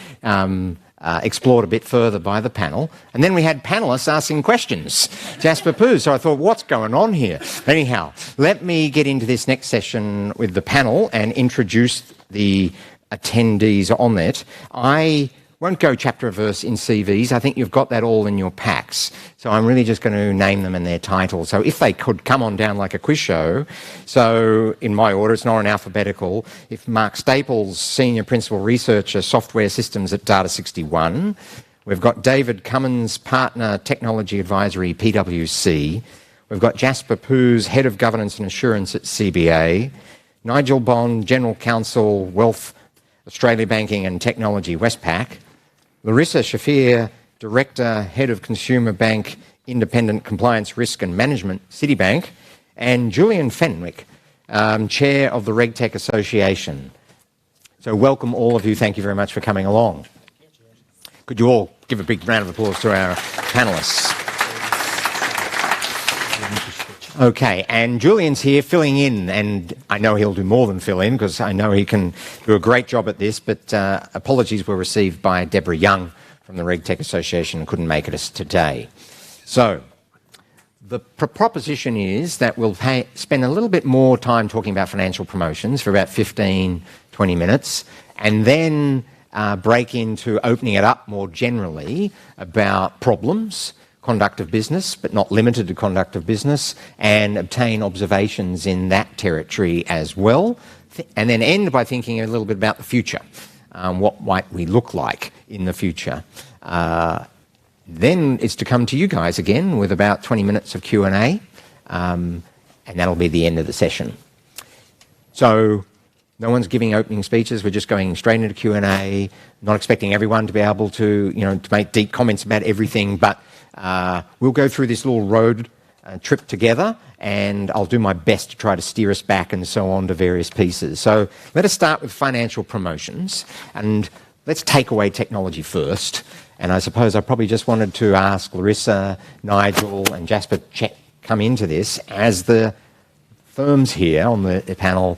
explored a bit further by the panel. And then we had panellists asking questions. Jasper Pooz. So I thought, what's going on here? Anyhow, let me get into this next session with the panel and introduce the attendees on it. I won't go chapter and verse in CVs. I think you've got that all in your packs. So I'm really just going to name them and their titles. So if they could come on down like a quiz show. So in my order, it's not an alphabetical. If Mark Staples, Senior Principal Researcher, Software Systems at Data61. We've got David Cummins, Partner, Technology Advisory, PwC. We've got Jasper Pooz, Head of Governance and Assurance at CBA. Nigel Bond, General Counsel, Wealth, Australia Banking and Technology, Westpac. Larissa Shafir, Director, Head of Consumer Bank, Independent Compliance Risk and Management, Citibank. And Julian Fenwick, Chair of the RegTech Association. So welcome all of you. Thank you very much for coming along. Could you all give a big round of applause to our panellists? Okay, and Julian's here filling in, and I know he'll do more than fill in, because I know he can do a great job at this, but apologies were received by Deborah Young from the RegTech Association and couldn't make it today. So the proposition is that we'll spend a little bit more time talking about financial promotions for about 15, 20 minutes, and then break into opening it up more generally about problems, conduct of business, but not limited to conduct of business, and obtain observations in that territory as well. And then end by thinking a little bit about the future. What might we look like in the future? Then it's to come to you guys again with about 20 minutes of Q&A, and that'll be the end of the session. So no one's giving opening speeches. We're just going straight into Q&A, not expecting everyone to be able to, to make deep comments about everything, but we'll go through this little road trip together, and I'll do my best to try to steer us back and so on to various pieces. So let us start with financial promotions, and let's take away technology first. And I suppose I probably just wanted to ask Larissa, Nigel and Jasper come into this as the firms here on the panel.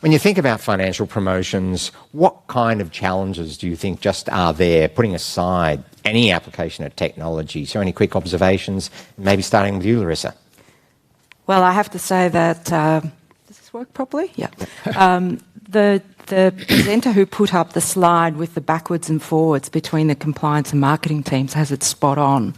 When you think about financial promotions, what kind of challenges do you think just are there, putting aside any application of technology? So any quick observations, maybe starting with you, Larissa? Well, I have to say that, does this work properly? Yeah. The presenter who put up the slide with the backwards and forwards between the compliance and marketing teams has it spot on.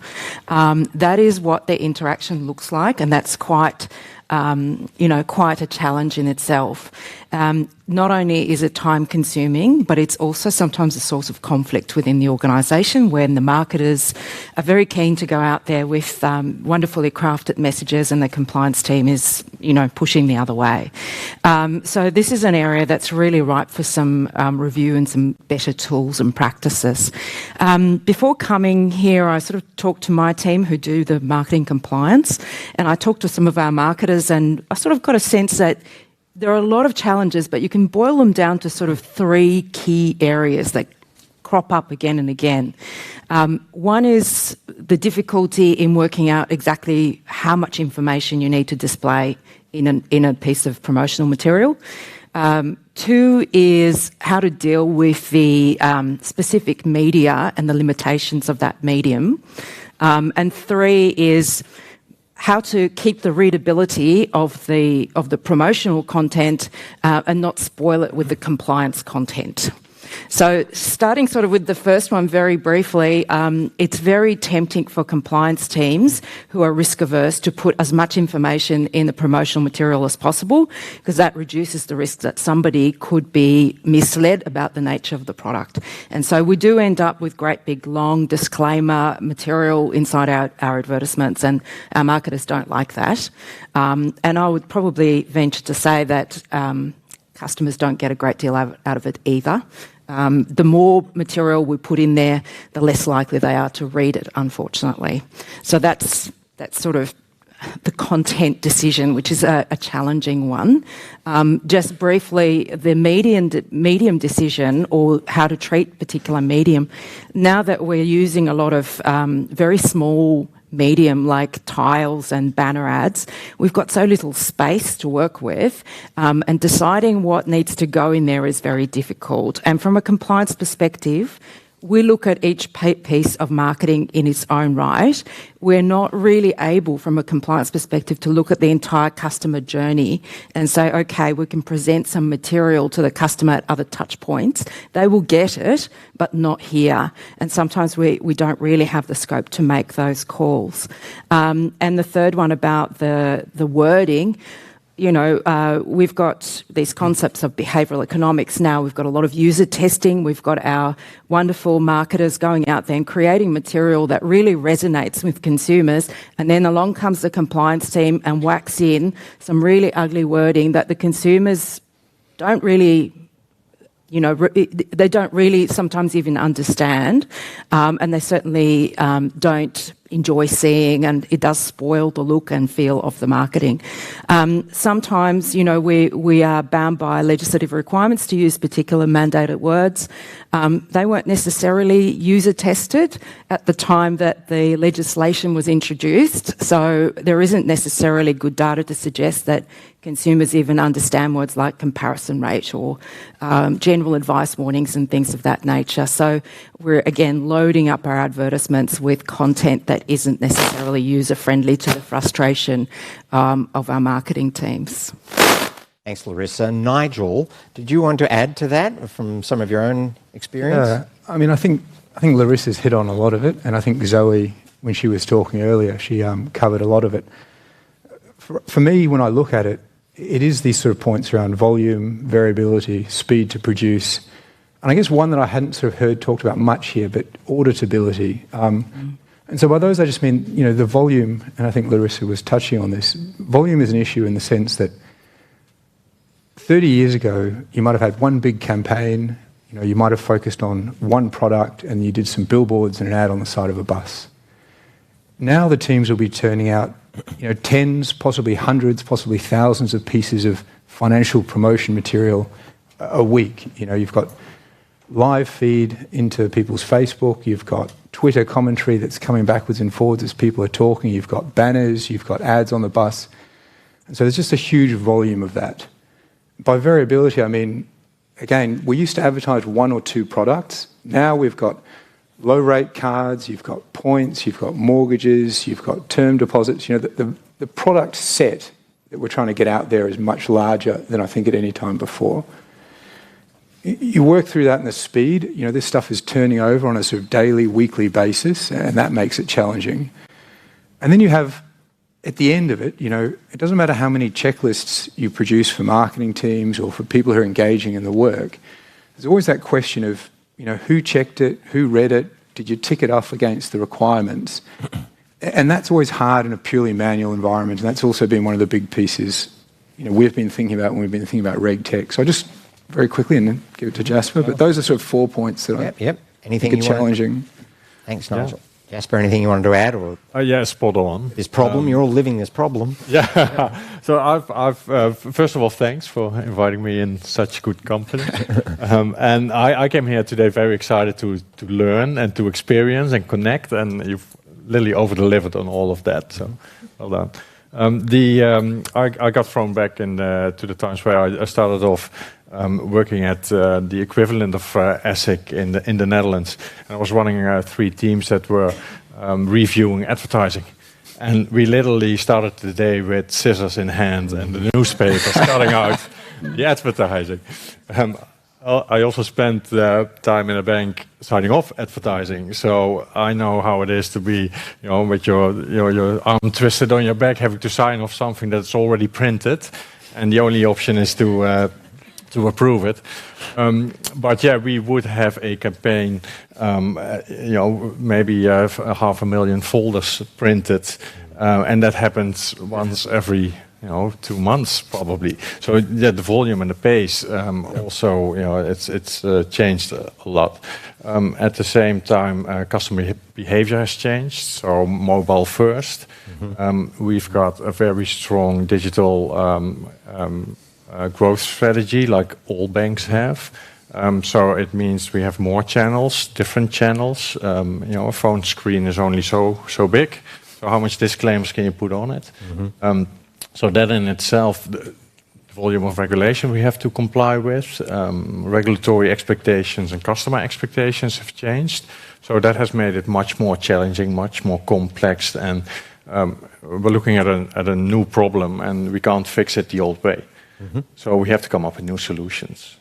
That is what the interaction looks like, and that's quite a challenge in itself. Not only is it time consuming, but it's also sometimes a source of conflict within the organisation when the marketers are very keen to go out there with wonderfully crafted messages and the compliance team is, pushing the other way. So this is an area that's really ripe for some review and some better tools and practices. Before coming here, I sort of talked to my team who do the marketing compliance, and I talked to some of our marketers, and I sort of got a sense that there are a lot of challenges, but you can boil them down to sort of three key areas that crop up again and again. One is the difficulty in working out exactly how much information you need to display in a piece of promotional material. Two is how to deal with the specific media and the limitations of that medium. And three is how to keep the readability of the promotional content and not spoil it with the compliance content. So starting sort of with the first one very briefly, it's very tempting for compliance teams who are risk averse to put as much information in the promotional material as possible, because that reduces the risk that somebody could be misled about the nature of the product. And so we do end up with great big long disclaimer material inside our advertisements, and our marketers don't like that. And I would probably venture to say that customers don't get a great deal out of it either. The more material we put in there, the less likely they are to read it, unfortunately. So that's sort of the content decision, which is a challenging one. Just briefly, the medium decision, or how to treat particular medium. Now that we're using a lot of very small medium like tiles and banner ads, we've got so little space to work with, and deciding what needs to go in there is very difficult. And from a compliance perspective, we look at each piece of marketing in its own right. We're not really able, from a compliance perspective, to look at the entire customer journey and say, okay, we can present some material to the customer at other touch points. They will get it, but not here. And sometimes we don't really have the scope to make those calls. And the third one about the wording, we've got these concepts of behavioural economics now. We've got a lot of user testing. We've got our wonderful marketers going out there and creating material that really resonates with consumers. And then along comes the compliance team and whacks in some really ugly wording that the consumers don't really, they don't really sometimes even understand. And they certainly don't enjoy seeing, and it does spoil the look and feel of the marketing. Sometimes, we are bound by legislative requirements to use particular mandated words. They weren't necessarily user tested at the time that the legislation was introduced, so there isn't necessarily good data to suggest that consumers even understand words like comparison rate or general advice warnings and things of that nature. So we're, again, loading up our advertisements with content that isn't necessarily user-friendly, to the frustration of our marketing teams. Thanks, Larissa. Nigel, did you want to add to that from some of your own experience? I think Larissa's hit on a lot of it, and I think Zoe, when she was talking earlier, she covered a lot of it. For me, when I look at it, it is these sort of points around volume, variability, speed to produce, and I guess one that I hadn't sort of heard talked about much here, but auditability. And so by those, I just mean, the volume, and I think Larissa was touching on this. Volume is an issue in the sense that 30 years ago, you might have had one big campaign, you might have focused on one product and you did some billboards and an ad on the side of a bus. Now the teams will be turning out, tens, possibly hundreds, possibly thousands of pieces of financial promotion material a week. You've got live feed into people's Facebook, you've got Twitter commentary that's coming backwards and forwards as people are talking, you've got banners, you've got ads on the bus. And so there's just a huge volume of that. By variability, I mean, again, we used to advertise one or two products. Now we've got low rate cards, you've got points, you've got mortgages, you've got term deposits. The product set that we're trying to get out there is much larger than I think at any time before. You work through that in the speed. This stuff is turning over on a sort of daily, weekly basis, and that makes it challenging. And then you have, at the end of it, it doesn't matter how many checklists you produce for marketing teams or for people who are engaging in the work. There's always that question of, who checked it, who read it, did you tick it off against the requirements? And that's always hard in a purely manual environment, and that's also been one of the big pieces we've been thinking about when we've been thinking about RegTech. So I just very quickly and then give it to Jasper, but those are sort of 4 points that I think are challenging. Thanks, Nigel. Jasper, anything you wanted to add? Or yeah, spot on. This problem, you're all living this problem. Yeah. So I've first of all, thanks for inviting me in such good company. And I came here today very excited to learn and to experience and connect, and you've literally over-delivered on all of that. So well done. I got thrown back to the times where I started off working at the equivalent of ASIC in the Netherlands. And I was running 3 teams that were reviewing advertising. And we literally started the day with scissors in hand and the newspapers cutting out the advertising. I also spent time in a bank signing off advertising, so I know how it is to be, with your arm twisted on your back, having to sign off something that's already printed, and the only option is to approve it. But yeah, we would have a campaign, maybe 500,000 folders printed, and that happens once every 2 months probably. So yeah, the volume and the pace also, it's changed a lot. At the same time, customer behavior has changed. So mobile first. We've got a very strong digital growth strategy, like all banks have. So it means we have more channels, different channels. A phone screen is only so big. So how much disclaimers can you put on it? So that in itself, the volume of regulation we have to comply with, regulatory expectations and customer expectations have changed. So that has made it much more challenging, much more complex, and we're looking at a new problem, and we can't fix it the old way. So we have to come up with new solutions.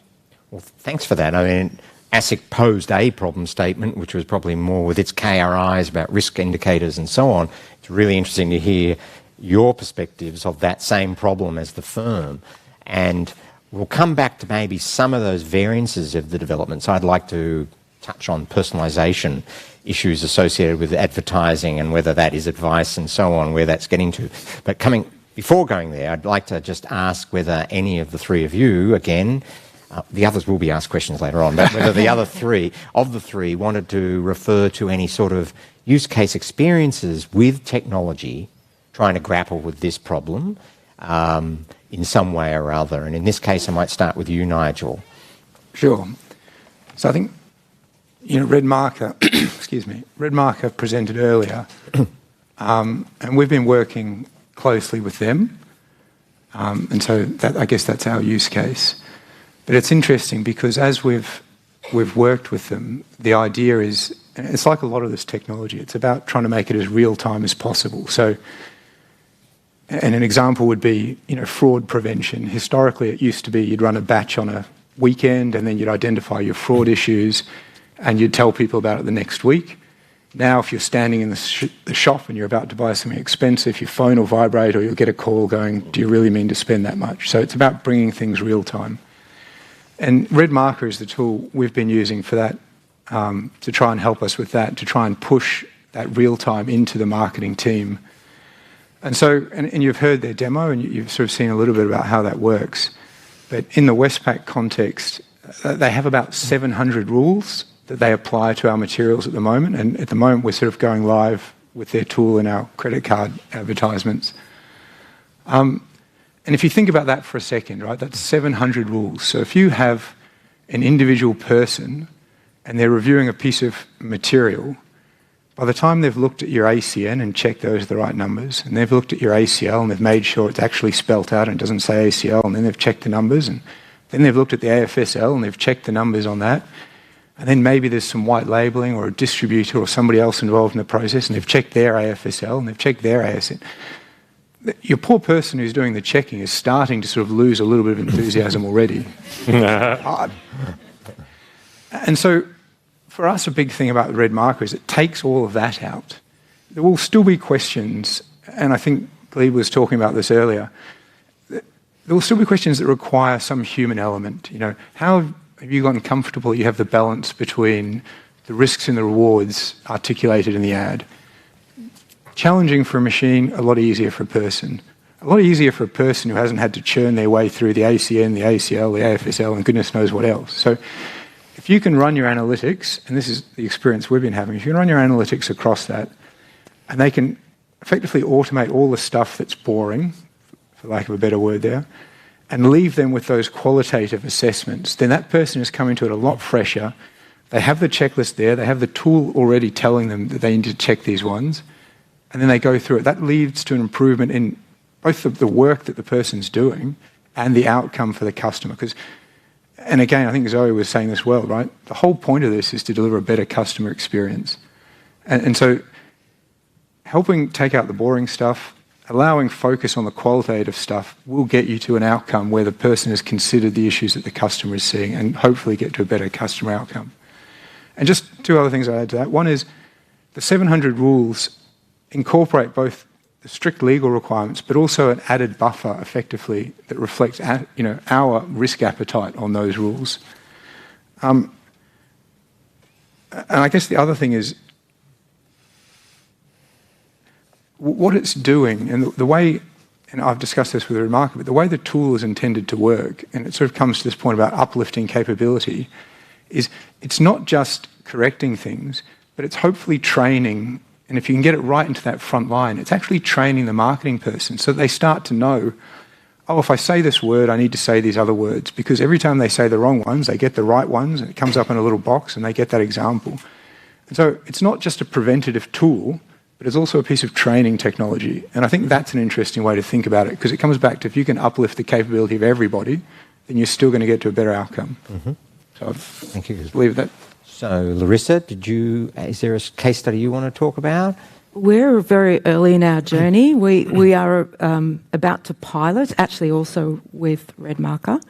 Well, thanks for that. I mean, ASIC posed a problem statement, which was probably more with its KRIs about risk indicators and so on. It's really interesting to hear your perspectives of that same problem as the firm. And we'll come back to maybe some of those variances of the developments. I'd like to touch on personalisation issues associated with advertising and whether that is advice and so on, where that's getting to. But before going there, I'd like to just ask whether any of the three of you, again, the others will be asked questions later on, but whether the other three wanted to refer to any sort of use case experiences with technology trying to grapple with this problem in some way or other. And in this case, I might start with you, Nigel. Sure. So I think, Redmarker, Redmarker presented earlier, and we've been working closely with them. And so I guess that's our use case. But it's interesting because as we've worked with them, the idea is, it's like a lot of this technology, it's about trying to make it as real time as possible. So, and an example would be, fraud prevention. Historically, it used to be you'd run a batch on a weekend and then you'd identify your fraud issues and you'd tell people about it the next week. Now, if you're standing in the shop and you're about to buy something expensive, your phone will vibrate or you'll get a call going, do you really mean to spend that much? So it's about bringing things real time. And Redmarker is the tool we've been using for that, to try and help us with that, to try and push that real time into the marketing team. And so, and you've heard their demo and you've sort of seen a little bit about how that works. But in the Westpac context, they have about 700 rules that they apply to our materials at the moment. And at the moment, we're sort of going live with their tool in our credit card advertisements. And if you think about that for a second, right, that's 700 rules. So if you have an individual person and they're reviewing a piece of material, by the time they've looked at your ACN and checked those are the right numbers, and they've looked at your ACL and they've made sure it's actually spelt out and it doesn't say ACL, and then they've checked the numbers, and then they've looked at the AFSL and they've checked the numbers on that, and then maybe there's some white labelling or a distributor or somebody else involved in the process, and they've checked their AFSL and they've checked their ASN. Your poor person who's doing the checking is starting to sort of lose a little bit of enthusiasm already. And so, for us, a big thing about the Redmarker is it takes all of that out. There will still be questions, and I think Glebe was talking about this earlier. There will still be questions that require some human element. How have you gotten comfortable you have the balance between the risks and the rewards articulated in the ad? Challenging for a machine, a lot easier for a person. A lot easier for a person who hasn't had to churn their way through the ACN, the ACL, the AFSL, and goodness knows what else. So if you can run your analytics, and this is the experience we've been having, if you can run your analytics across that, and they can effectively automate all the stuff that's boring, for lack of a better word there, and leave them with those qualitative assessments, then that person is coming to it a lot fresher. They have the checklist there, they have the tool already telling them that they need to check these ones, and then they go through it. That leads to an improvement in both the work that the person's doing and the outcome for the customer. And again, I think Zoe was saying this well, right? The whole point of this is to deliver a better customer experience. And so helping take out the boring stuff, allowing focus on the qualitative stuff will get you to an outcome where the person has considered the issues that the customer is seeing and hopefully get to a better customer outcome. And just two other things I'd add to that. One is the 700 rules incorporate both the strict legal requirements, but also an added buffer, effectively, that reflects our risk appetite on those rules. And I guess the other thing is what it's doing, and the way, and I've discussed this with Remarka, but the way the tool is intended to work, and it sort of comes to this point about uplifting capability, is it's not just correcting things, but it's hopefully training. And if you can get it right into that front line, it's actually training the marketing person so that they start to know, oh, if I say this word, I need to say these other words. Because every time they say the wrong ones, they get the right ones, and it comes up in a little box, and they get that example. And so it's not just a preventative tool, but it's also a piece of training technology. And I think that's an interesting way to think about it, because it comes back to if you can uplift the capability of everybody, then you're still going to get to a better outcome. Mm-hmm. So thank you. Believe that. So, Larissa, is there a case study you want to talk about? We're very early in our journey. We are about to pilot, actually also with Redmarker,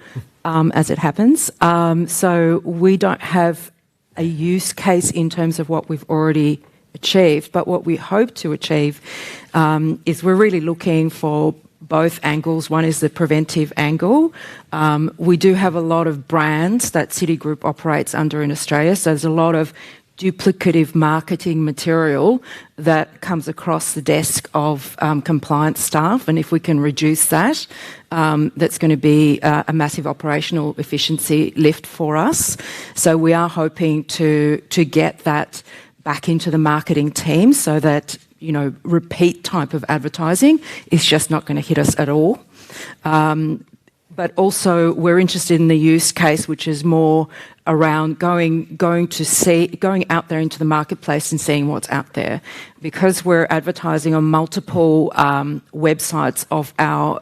as it happens. So we don't have a use case in terms of what we've already achieved, but what we hope to achieve is we're really looking for both angles. One is the preventive angle. We do have a lot of brands that Citigroup operates under in Australia, so there's a lot of duplicative marketing material that comes across the desk of compliance staff, and if we can reduce that, that's going to be a massive operational efficiency lift for us. So we are hoping to get that back into the marketing team so that repeat type of advertising is just not going to hit us at all. But also we're interested in the use case, which is more around going out there into the marketplace and seeing what's out there. Because we're advertising on multiple websites of our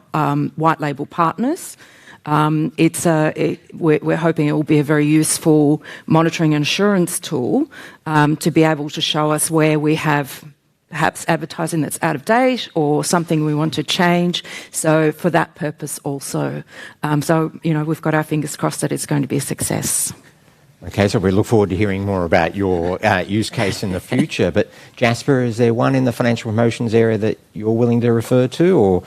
white label partners, we're hoping it will be a very useful monitoring and assurance tool to be able to show us where we have perhaps advertising that's out of date or something we want to change. So for that purpose also. We've got our fingers crossed that it's going to be a success. Okay, so we look forward to hearing more about your use case in the future. But Jasper, is there one in the financial promotions area that you're willing to refer to, or?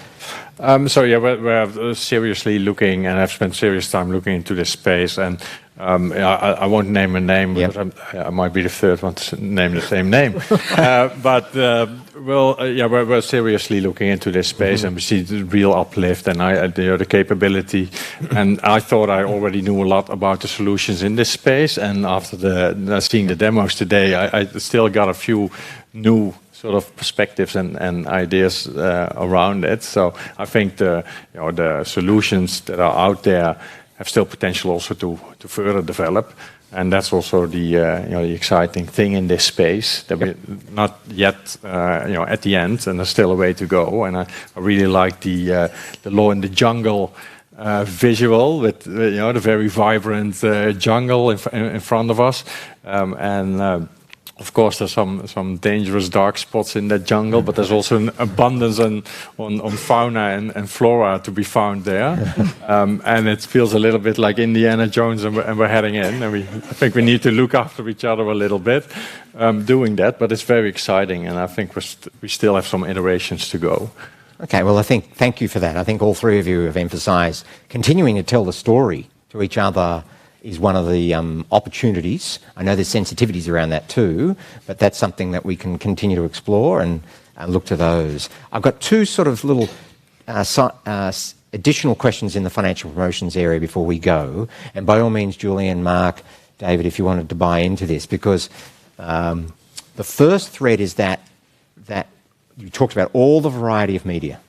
We're seriously looking, and I've spent serious time looking into this space, and I won't name a name, because I might be the third one to name the same name. We're seriously looking into this space, and we see the real uplift and the capability. And I thought I already knew a lot about the solutions in this space, and after seeing the demos today, I still got a few new sort of perspectives and ideas around it. So I think the solutions that are out there have still potential also to further develop, and that's also the exciting thing in this space that we're not yet at the end, and there's still a way to go. And I really like the Law in the Jungle visual with the very vibrant jungle in front of us, of course, there's some dangerous dark spots in that jungle, but there's also an abundance on fauna and flora to be found there. And it feels a little bit like Indiana Jones, and we're heading in. And I think we need to look after each other a little bit doing that, but it's very exciting, and I think we still have some iterations to go. Okay, well, thank you for that. I think all three of you have emphasised continuing to tell the story to each other is one of the opportunities. I know there's sensitivities around that too, but that's something that we can continue to explore and look to those. I've got two sort of little additional questions in the financial promotions area before we go. And by all means, Julian, Mark, David, if you wanted to buy into this, because the first thread is that you talked about all the variety of media.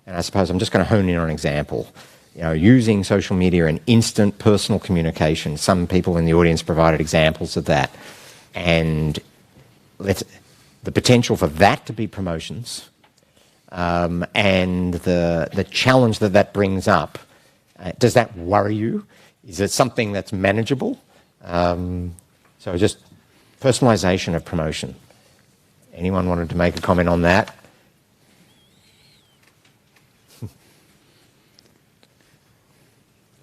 And I suppose I'm just going to hone in on an example. Using social media and instant personal communication. Some people in the audience provided examples of that. And the potential for that to be promotions and the challenge that brings up, does that worry you? Is it something that's manageable? So just personalisation of promotion. Anyone wanted to make a comment on that?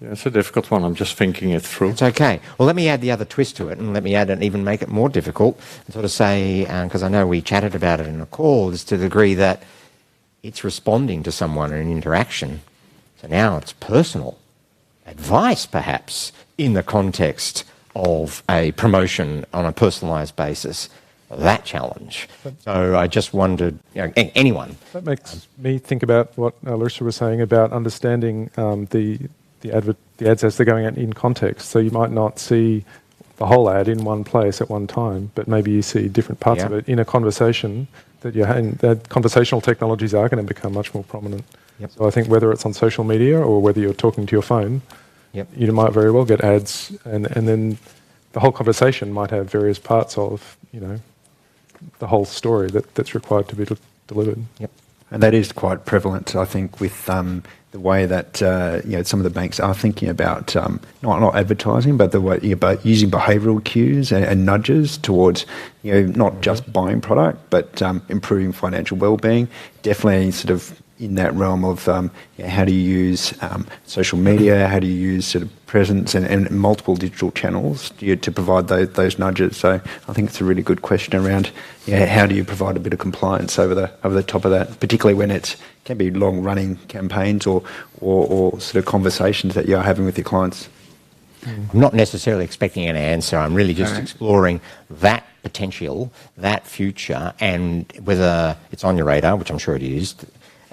Yeah, it's a difficult one. I'm just thinking it through. It's okay. Well, let me add the other twist to it, and let me add and even make it more difficult, and sort of say, because I know we chatted about it in a call, is to the degree that it's responding to someone in an interaction. So now it's personal advice, perhaps, in the context of a promotion on a personalised basis. That challenge. So I just wondered, anyone. That makes me think about what Larissa was saying about understanding the ads as they're going out in context. So you might not see the whole ad in one place at one time, but maybe you see different parts of it in a conversation that you're having. That conversational technologies are going to become much more prominent. So I think whether it's on social media or whether you're talking to your phone, you might very well get ads, and then the whole conversation might have various parts of, the whole story that's required to be delivered. And that is quite prevalent, I think, with the way that some of the banks are thinking about not advertising, but the way about using behavioural cues and nudges towards not just buying product, but improving financial well-being. Definitely, sort of in that realm of how do you use social media, how do you use sort of presence and multiple digital channels to provide those nudges. So I think it's a really good question around how do you provide a bit of compliance over the top of that, particularly when it can be long-running campaigns or sort of conversations that you're having with your clients. I'm not necessarily expecting an answer. I'm really just exploring that potential, that future, and whether it's on your radar, which I'm sure it is.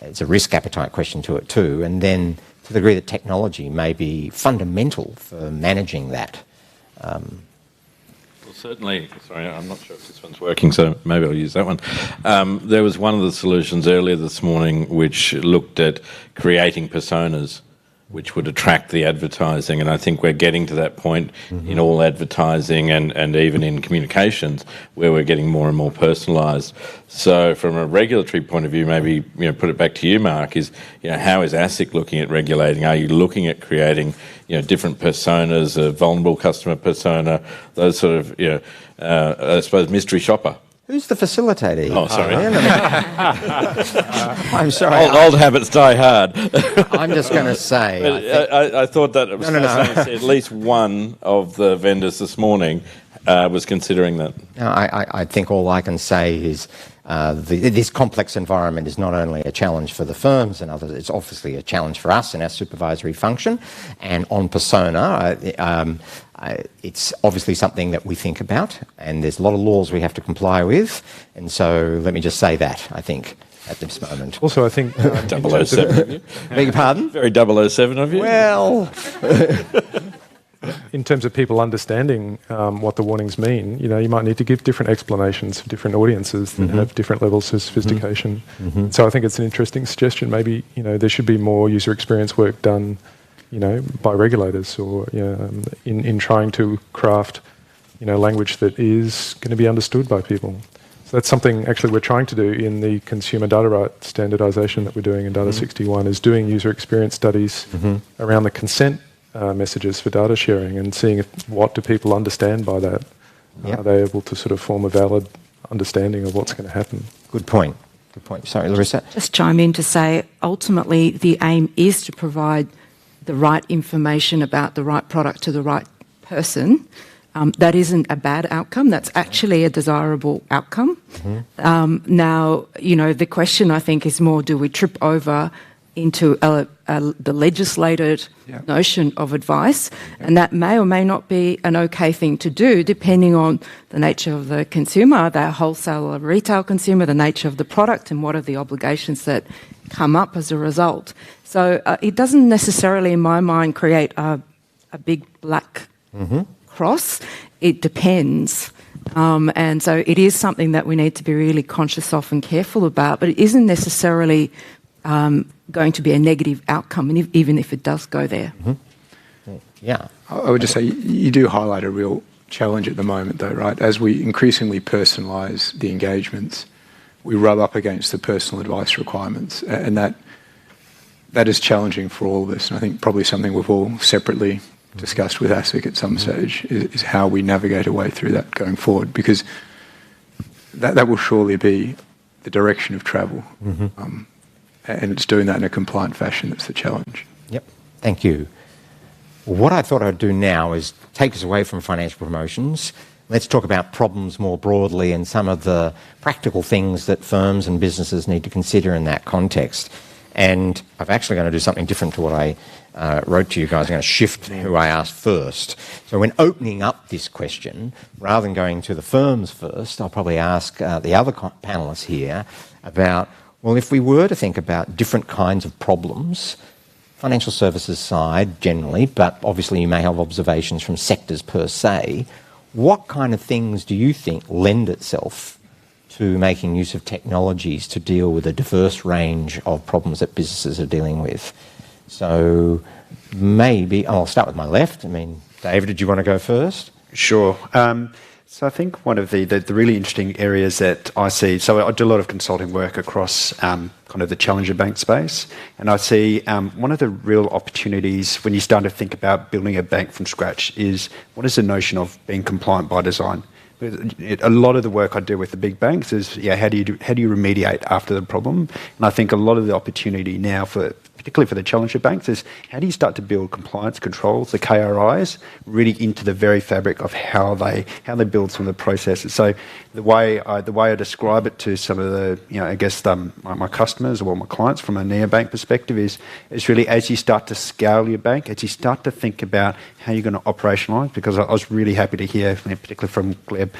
It's a risk appetite question to it too, and then to the degree that technology may be fundamental for managing that. Well, certainly, sorry, I'm not sure if this one's working, so maybe I'll use that one. There was one of the solutions earlier this morning which looked at creating personas which would attract the advertising, and I think we're getting to that point in all advertising and even in communications where we're getting more and more personalised. So from a regulatory point of view, maybe put it back to you, Mark, is how is ASIC looking at regulating? Are you looking at creating different personas, a vulnerable customer persona, those sort of I suppose mystery shopper? Who's the facilitator here? Oh, sorry. I'm sorry. Old habits die hard. I'm just going to say... I thought that it was at least one of the vendors this morning was considering that. No, I think all I can say is this complex environment is not only a challenge for the firms and others, it's obviously a challenge for us in our supervisory function. And on persona, it's obviously something that we think about, and there's a lot of laws we have to comply with. And so let me just say that, I think, at this moment. Also, I think... 007 of you. Beg your pardon? Very 007 of you. Well... In terms of people understanding what the warnings mean, you might need to give different explanations for different audiences that have different levels of sophistication. So I think it's an interesting suggestion. Maybe there should be more user experience work done, by regulators or in trying to craft, language that is going to be understood by people. So that's something actually we're trying to do in the consumer data right standardisation that we're doing in Data 61, is doing user experience studies around the consent messages for data sharing and seeing what do people understand by that. Are they able to sort of form a valid understanding of what's going to happen? Good point. Good point. Sorry, Larissa. Just chime in to say, ultimately, the aim is to provide the right information about the right product to the right person. That isn't a bad outcome. That's actually a desirable outcome. Now, the question, I think, is more, do we trip over into the legislated notion of advice? And that may or may not be an okay thing to do, depending on the nature of the consumer, the wholesale or retail consumer, the nature of the product, and what are the obligations that come up as a result. So it doesn't necessarily, in my mind, create a big black cross. It depends. And so it is something that we need to be really conscious of and careful about, but it isn't necessarily going to be a negative outcome, and even if it does go there. Yeah. I would just say you do highlight a real challenge at the moment, though, right? As we increasingly personalise the engagements, we rub up against the personal advice requirements, and that is challenging for all of us. And I think probably something we've all separately discussed with ASIC at some stage is how we navigate a way through that going forward, because that will surely be the direction of travel. And it's doing that in a compliant fashion that's the challenge. Yep. Thank you. What I thought I'd do now is take us away from financial promotions. Let's talk about problems more broadly and some of the practical things that firms and businesses need to consider in that context. And I'm actually going to do something different to what I wrote to you guys. I'm going to shift who I asked first. So when opening up this question, rather than going to the firms first, I'll probably ask the other panellists here about, well, if we were to think about different kinds of problems, financial services side generally, but obviously you may have observations from sectors per se, what kind of things do you think lend itself to making use of technologies to deal with a diverse range of problems that businesses are dealing with? So maybe, I'll start with my left. I mean, David, did you want to go first? Sure. So I think one of the really interesting areas that I see, so I do a lot of consulting work across kind of the challenger bank space, and I see one of the real opportunities when you start to think about building a bank from scratch is what is the notion of being compliant by design? A lot of the work I do with the big banks is, how do you remediate after the problem? And I think a lot of the opportunity now particularly for the challenger banks, is how do you start to build compliance controls, the KRIs, really into the very fabric of how they build some of the processes. So the way I describe it to some of the, I guess my customers or my clients from a neobank perspective is really as you start to scale your bank, as you start to think about how you're going to operationalise, because I was really happy to hear, particularly from Gleb,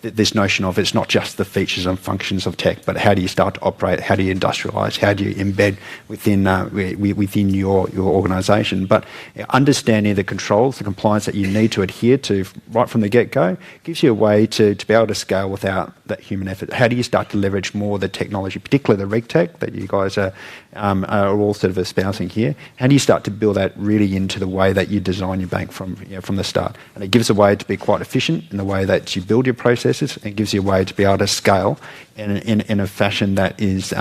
this notion of it's not just the features and functions of tech, but how do you start to operate, how do you industrialise, how do you embed within your organisation. But understanding the controls, the compliance that you need to adhere to right from the get-go gives you a way to be able to scale without that human effort. How do you start to leverage more the technology, particularly the RegTech that you guys are all sort of espousing here? How do you start to build that really into the way that you design your bank from the start? And it gives a way to be quite efficient in the way that you build your processes, and gives you a way to be able to scale in a fashion that is,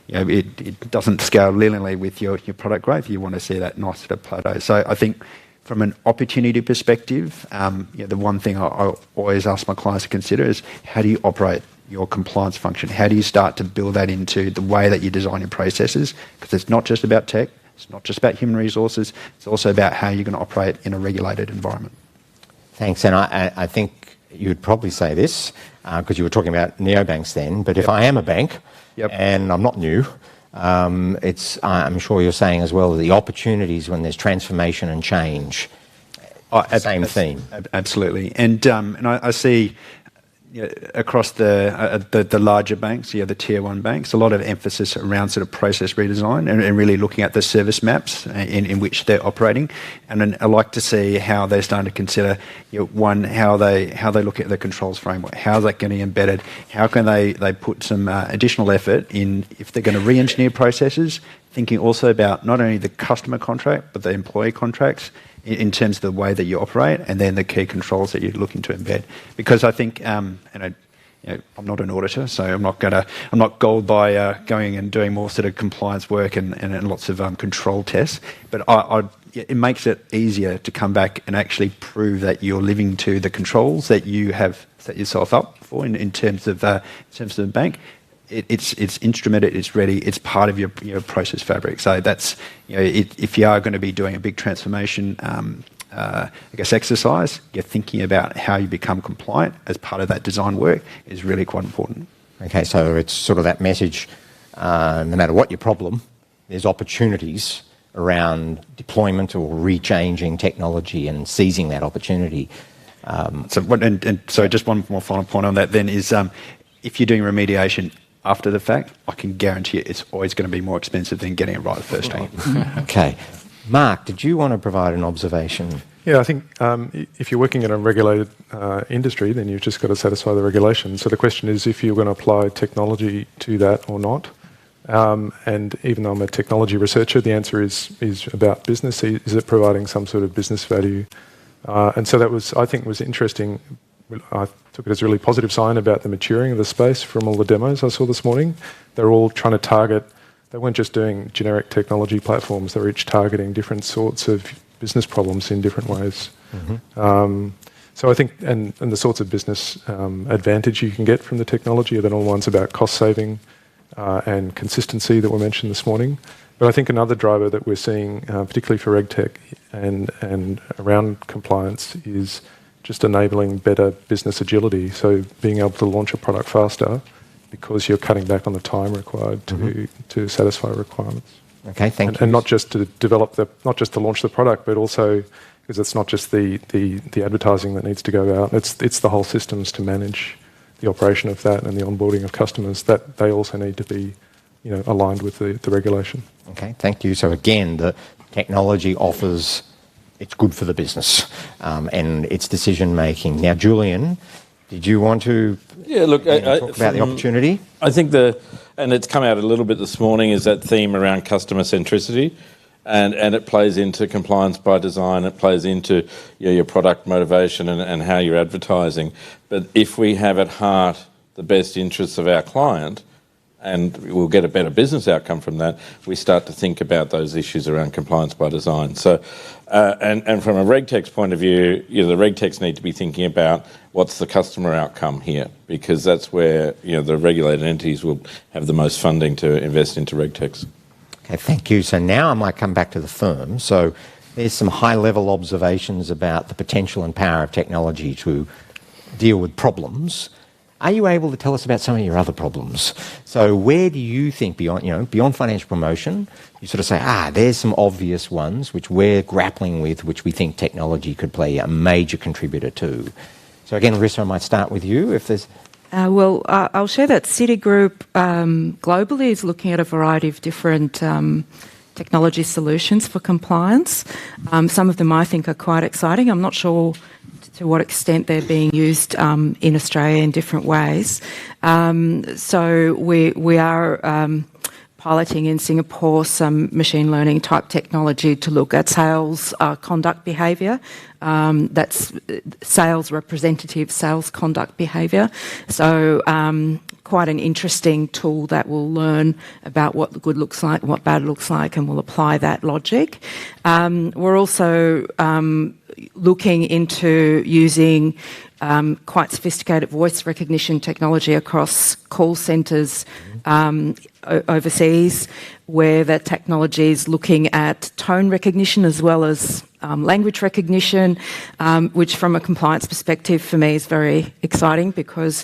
it doesn't scale linearly with your product growth. You want to see that nice sort of plateau. So I think from an opportunity perspective, the one thing I always ask my clients to consider is how do you operate your compliance function? How do you start to build that into the way that you design your processes? Because it's not just about tech, it's not just about human resources, it's also about how you're going to operate in a regulated environment. Thanks, and I think you'd probably say this, because you were talking about neobanks then, but if I am a bank, and I'm not new, I'm sure you're saying as well the opportunities when there's transformation and change. Same theme. Absolutely. And I see across the larger banks, the tier one banks, a lot of emphasis around sort of process redesign and really looking at the service maps in which they're operating. And then I like to see how they're starting to consider, how they look at the controls framework, how's that getting embedded, how can they put some additional effort in if they're going to re-engineer processes, thinking also about not only the customer contract but the employee contracts, in terms of the way that you operate, and then the key controls that you're looking to embed. Because I think, I'm not an auditor, so I'm not gold by going and doing more sort of compliance work and lots of control tests. But it makes it easier to come back and actually prove that you're living to the controls that you have set yourself up for in terms of the bank. It's instrumented, it's ready, it's part of your process fabric. So that's, if you are going to be doing a big transformation, exercise, you're thinking about how you become compliant as part of that design work is really quite important. Okay, so it's sort of that message, no matter what your problem, there's opportunities around deployment or re-changing technology and seizing that opportunity. So just one more final point on that then is, if you're doing remediation after the fact, I can guarantee you it's always going to be more expensive than getting it right the first time. Okay. Mark, did you want to provide an observation? Yeah, I think if you're working in a regulated industry, then you've just got to satisfy the regulations. So the question is if you're going to apply technology to that or not. And even though I'm a technology researcher, the answer is about business. Is it providing some sort of business value? And so that was, I think, was interesting. I took it as a really positive sign about the maturing of the space from all the demos I saw this morning. They're all trying to target, they weren't just doing generic technology platforms, they were each targeting different sorts of business problems in different ways. Mm-hmm. So I think, and the sorts of business advantage you can get from the technology are then all ones about cost saving and consistency that were mentioned this morning. But I think another driver that we're seeing, particularly for RegTech and around compliance, is just enabling better business agility. So being able to launch a product faster because you're cutting back on the time required to satisfy requirements. Okay, thank you. And not just to not just to launch the product, but also because it's not just the advertising that needs to go out. It's the whole systems to manage the operation of that and the onboarding of customers. That they also need to be, aligned with the regulation. Okay, thank you. So again, the technology offers, it's good for the business and its decision making. Now, Julian, did you want to talk about the opportunity? I think and it's come out a little bit this morning, is that theme around customer centricity. And it plays into compliance by design. It plays into your product motivation and how you're advertising. But if we have at heart the best interests of our client, and we'll get a better business outcome from that, we start to think about those issues around compliance by design. So, and from a RegTech's point of view, the RegTechs need to be thinking about what's the customer outcome here, because that's where the regulated entities will have the most funding to invest into RegTechs. Okay, thank you. So now I might come back to the firm. So there's some high-level observations about the potential and power of technology to deal with problems. Are you able to tell us about some of your other problems? So where do you think, beyond financial promotion, you sort of say, there's some obvious ones which we're grappling with, which we think technology could play a major contributor to? So again, Larissa, I might start with you if there's... I'll share that Citigroup globally is looking at a variety of different technology solutions for compliance. Some of them I think are quite exciting. I'm not sure to what extent they're being used in Australia in different ways. So we are piloting in Singapore some machine learning type technology to look at sales conduct behaviour. That's sales representative sales conduct behaviour. So quite an interesting tool that will learn about what the good looks like, what bad looks like, and will apply that logic. We're also looking into using quite sophisticated voice recognition technology across call centres overseas, where that technology is looking at tone recognition as well as language recognition, which from a compliance perspective for me is very exciting because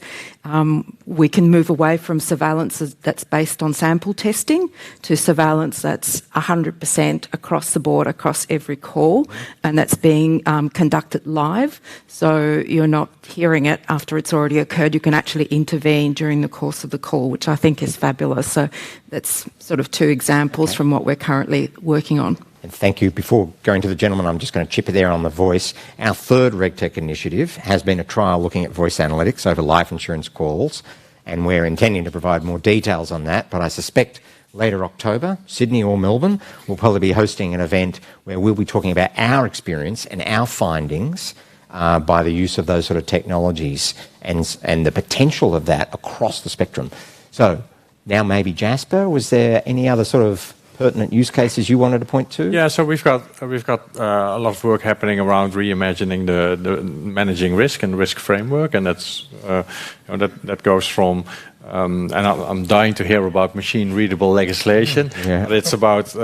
we can move away from surveillance that's based on sample testing to surveillance that's 100% across the board, across every call, and that's being conducted live. So you're not hearing it after it's already occurred. You can actually intervene during the course of the call, which I think is fabulous. So that's sort of two examples from what we're currently working on. And thank you. Before going to the gentleman, I'm just going to chip it there on the voice. Our third RegTech initiative has been a trial looking at voice analytics over life insurance calls, and we're intending to provide more details on that. But I suspect later October, Sydney or Melbourne, we'll probably be hosting an event where we'll be talking about our experience and our findings by the use of those sort of technologies and the potential of that across the spectrum. So now maybe Jasper, was there any other sort of pertinent use cases you wanted to point to? Yeah, so we've got a lot of work happening around reimagining the managing risk and risk framework, and that's that goes from and I'm dying to hear about machine readable legislation. But it's about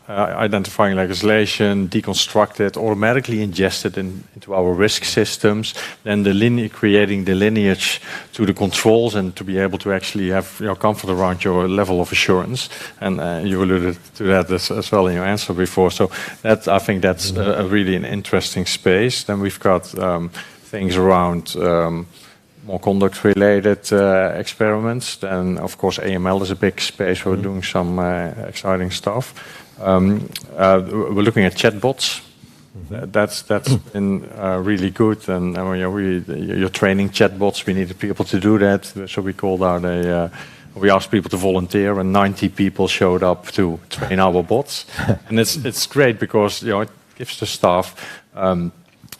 identifying legislation, deconstruct it, automatically ingest it into our risk systems, then creating the lineage to the controls and to be able to actually have comfort around your level of assurance. And you alluded to that as well in your answer before. So I think that's really an interesting space. Then we've got things around more conduct-related experiments. Then, of course, AML is a big space where we're doing some exciting stuff. We're looking at chatbots. That's been really good, and you're training chatbots. We needed people to do that, so we called out we asked people to volunteer, and 90 people showed up to train our bots. And it's great because it gives the staff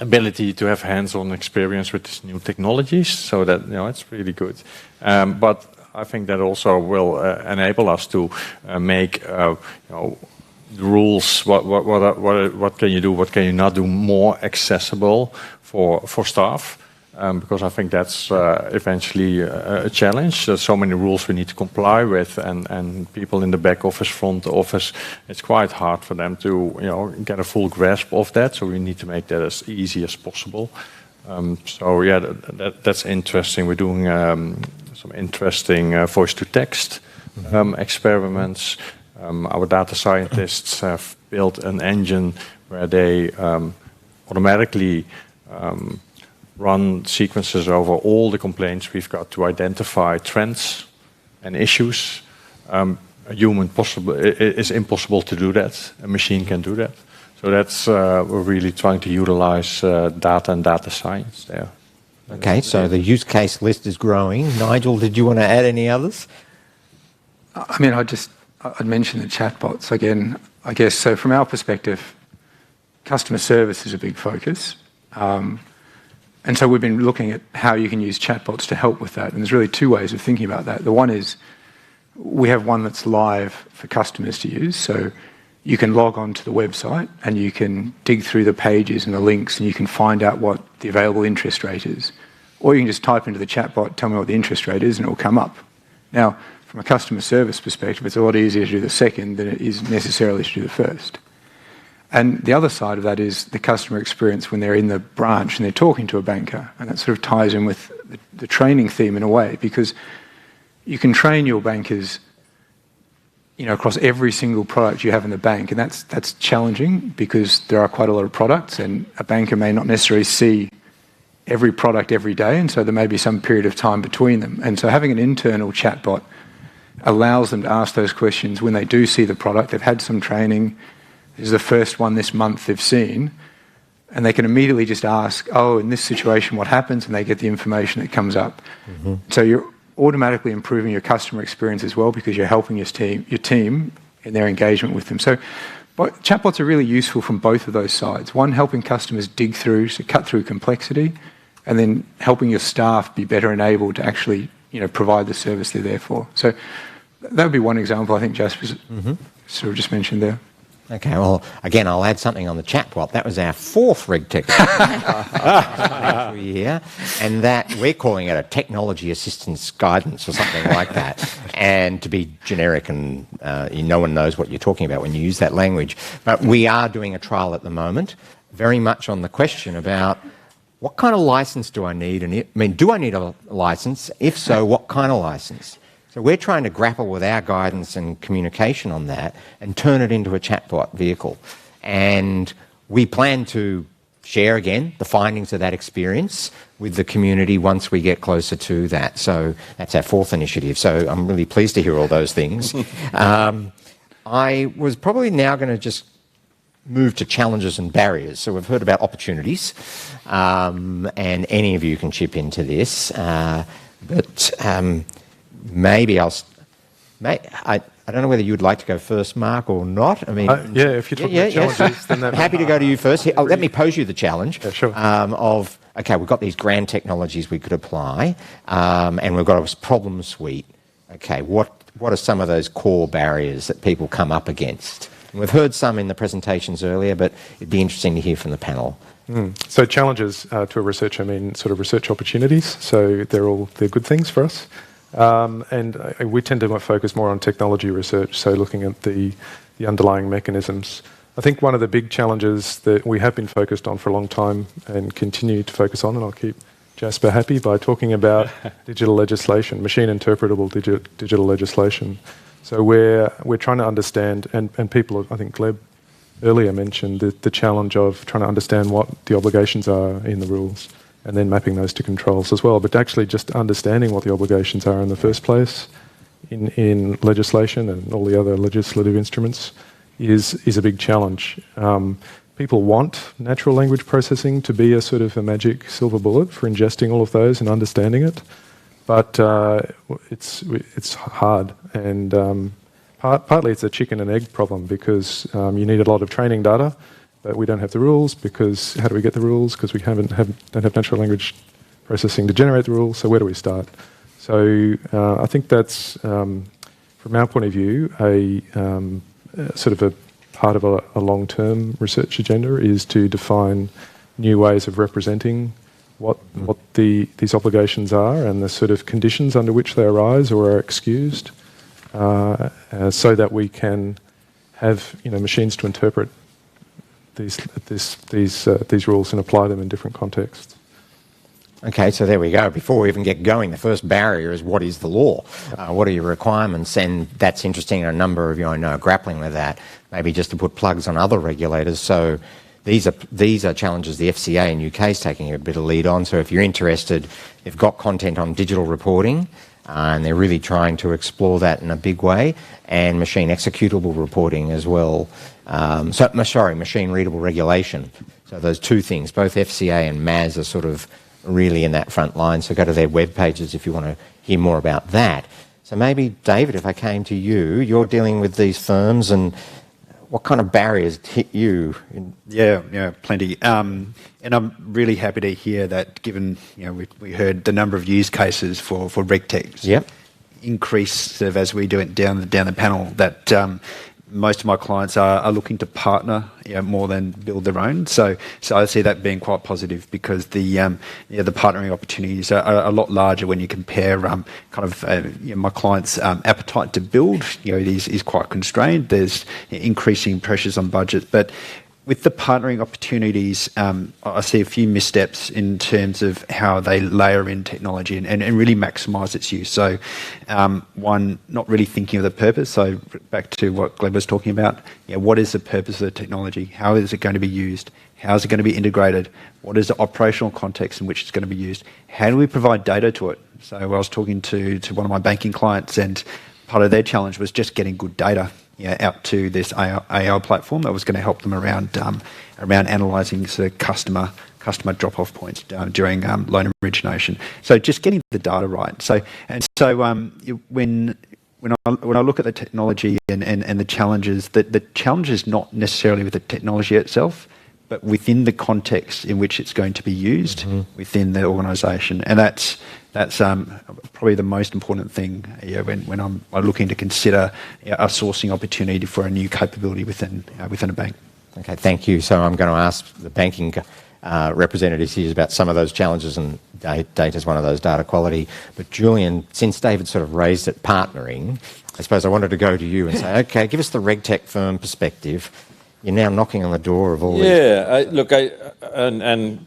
ability to have hands-on experience with these new technologies, so that it's really good. But I think that also will enable us to make the rules, what can you do, what can you not do, more accessible for staff. because I think that's eventually a challenge. There's so many rules we need to comply with, and people in the back office, front office, it's quite hard for them to get a full grasp of that. So we need to make that as easy as possible. So yeah, that's interesting. We're doing some interesting voice-to-text experiments. Our data scientists have built an engine where they automatically run sequences over all the complaints we've got to identify trends and issues. A human it's impossible to do that. A machine can do that. So that's we're really trying to utilize data and data science there. Okay, so the use case list is growing. Nigel, did you want to add any others? I mean, I'd mention the chatbots again, I guess. So from our perspective, customer service is a big focus. And so we've been looking at how you can use chatbots to help with that. And there's really two ways of thinking about that. The one is we have one that's live for customers to use. So you can log on to the website and you can dig through the pages and the links and you can find out what the available interest rate is. Or you can just type into the chatbot, tell me what the interest rate is, and it will come up. Now, from a customer service perspective, it's a lot easier to do the second than it is necessarily to do the first. And the other side of that is the customer experience when they're in the branch and they're talking to a banker. And that sort of ties in with the training theme in a way, because you can train your bankers across every single product you have in the bank. And that's challenging because there are quite a lot of products and a banker may not necessarily see every product every day. And so there may be some period of time between them. And so having an internal chatbot allows them to ask those questions when they do see the product. They've had some training. This is the first one this month they've seen. And they can immediately just ask, oh, in this situation, what happens? And they get the information that comes up. Mm-hmm. So you're automatically improving your customer experience as well because you're helping your team in their engagement with them. So chatbots are really useful from both of those sides. One, helping customers dig through, so cut through complexity, and then helping your staff be better enabled to actually provide the service they're there for. So that would be one example I think Jasper sort of just mentioned there. Okay, well, again, I'll add something on the chatbot. That was our fourth RegTech year, and that we're calling it a technology assistance guidance or something like that. And to be generic, and no one knows what you're talking about when you use that language. But we are doing a trial at the moment, very much on the question about what kind of license do I need? And do I need a license? If so, what kind of license? So we're trying to grapple with our guidance and communication on that and turn it into a chatbot vehicle. And we plan to share again the findings of that experience with the community once we get closer to that. So that's our fourth initiative. So I'm really pleased to hear all those things. I was probably now going to just move to challenges and barriers. So we've heard about opportunities, and any of you can chip into this. Maybe I don't know whether you'd like to go first, Mark, or not. I mean, yeah, if you're talking about challenges, then I'm happy to go to you first. Let me pose you the challenge sure. Okay, we've got these grand technologies we could apply, and we've got a problem suite. Okay, what are some of those core barriers that people come up against? And we've heard some in the presentations earlier, but it'd be interesting to hear from the panel. So challenges to a researcher mean sort of research opportunities. So they're good things for us. And we tend to focus more on technology research, so looking at the underlying mechanisms. I think one of the big challenges that we have been focused on for a long time and continue to focus on, and I'll keep Jasper happy by talking about digital legislation, machine interpretable digital legislation. So we're trying to understand, and people, I think Gleb earlier mentioned the challenge of trying to understand what the obligations are in the rules, and then mapping those to controls as well. But actually just understanding what the obligations are in the first place in legislation and all the other legislative instruments is a big challenge. People want natural language processing to be a sort of a magic silver bullet for ingesting all of those and understanding it. But it's hard. And partly it's a chicken and egg problem because you need a lot of training data, but we don't have the rules because how do we get the rules? Because we don't have natural language processing to generate the rules. So where do we start? So I think that's, from our point of view, a sort of a part of a long-term research agenda is to define new ways of representing what these obligations are and the sort of conditions under which they arise or are excused, so that we can have machines to interpret these rules and apply them in different contexts. Okay, so there we go. Before we even get going, the first barrier is what is the law? What are your requirements? And that's interesting. A number of you I know are grappling with that. Maybe just to put plugs on other regulators. So these are challenges the FCA in UK is taking a bit of lead on. So if you're interested, they've got content on digital reporting, and they're really trying to explore that in a big way, and machine executable reporting as well. Machine readable regulation. So those two things, both FCA and MAS are sort of really in that front line. So go to their web pages if you want to hear more about that. So maybe, David, if I came to you, you're dealing with these firms, and what kind of barriers hit you? Yeah, plenty. And I'm really happy to hear that, given we heard the number of use cases for RegTech. Yep. Increase sort of as we do it down the panel, that most of my clients are looking to partner more than build their own. So I see that being quite positive, because the partnering opportunities are a lot larger when you compare my clients' appetite to build is quite constrained. There's increasing pressures on budget, but with the partnering opportunities, I see a few missteps in terms of how they layer in technology and really maximise its use. So, one, not really thinking of the purpose. So, back to what Gleb was talking about, what is the purpose of the technology? How is it going to be used? How is it going to be integrated? What is the operational context in which it's going to be used? How do we provide data to it? So, I was talking to one of my banking clients, and part of their challenge was just getting good data out to this AI platform that was going to help them around analysing sort of customer drop-off points during loan origination. So just getting the data right. So when I look at the technology and the challenges, the challenge is not necessarily with the technology itself, but within the context in which it's going to be used within the organisation, and that's probably the most important thing when I'm looking to consider a sourcing opportunity for a new capability within a bank. Okay, thank you. So I'm going to ask the banking representatives here about some of those challenges, and data is one of those, data quality. But Julian, since David sort of raised it, partnering, I suppose I wanted to go to you and say, okay, give us the RegTech firm perspective. You're now knocking on the door of all these. And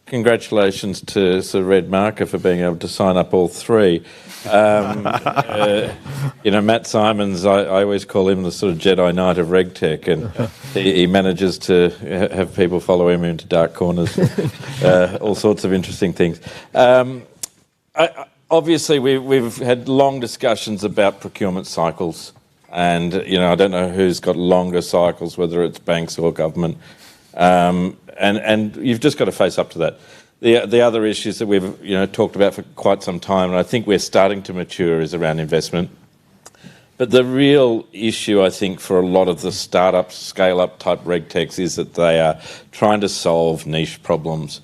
congratulations to Sir Red Marker for being able to sign up all three. Matt Simons, I always call him the sort of Jedi Knight of RegTech, and he manages to have people follow him into dark corners, all sorts of interesting things. Obviously, we've had long discussions about procurement cycles, and I don't know who's got longer cycles, whether it's banks or government. And you've just got to face up to that. The other issues that we've talked about for quite some time, and I think we're starting to mature, is around investment. But the real issue, I think, for a lot of the startup, scale-up type RegTechs is that they are trying to solve niche problems,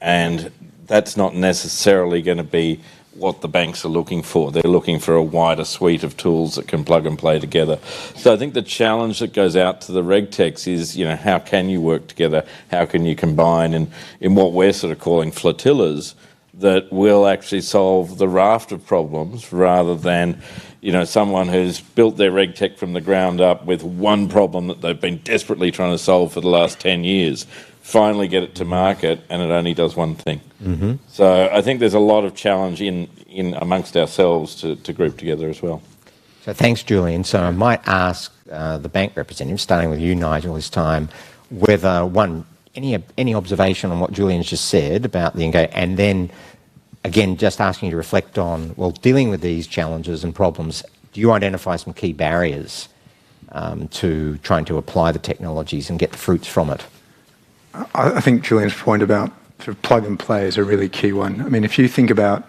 and that's not necessarily going to be what the banks are looking for. They're looking for a wider suite of tools that can plug and play together. So I think the challenge that goes out to the RegTechs is, how can you work together? How can you combine in what we're sort of calling flotillas that will actually solve the raft of problems, rather than, someone who's built their RegTech from the ground up with one problem that they've been desperately trying to solve for the last 10 years. Finally get it to market, and it only does one thing. Mm-hmm. So I think there's a lot of challenge in amongst ourselves to group together as well. So thanks, Julian. So I might ask the bank representative, starting with you, Nigel, this time, whether any observation on what Julian's just said about the engagement, and then again just asking you to reflect on, dealing with these challenges and problems, do you identify some key barriers to trying to apply the technologies and get the fruits from it? I think Julian's point about sort of plug and play is a really key one. I mean, if you think about,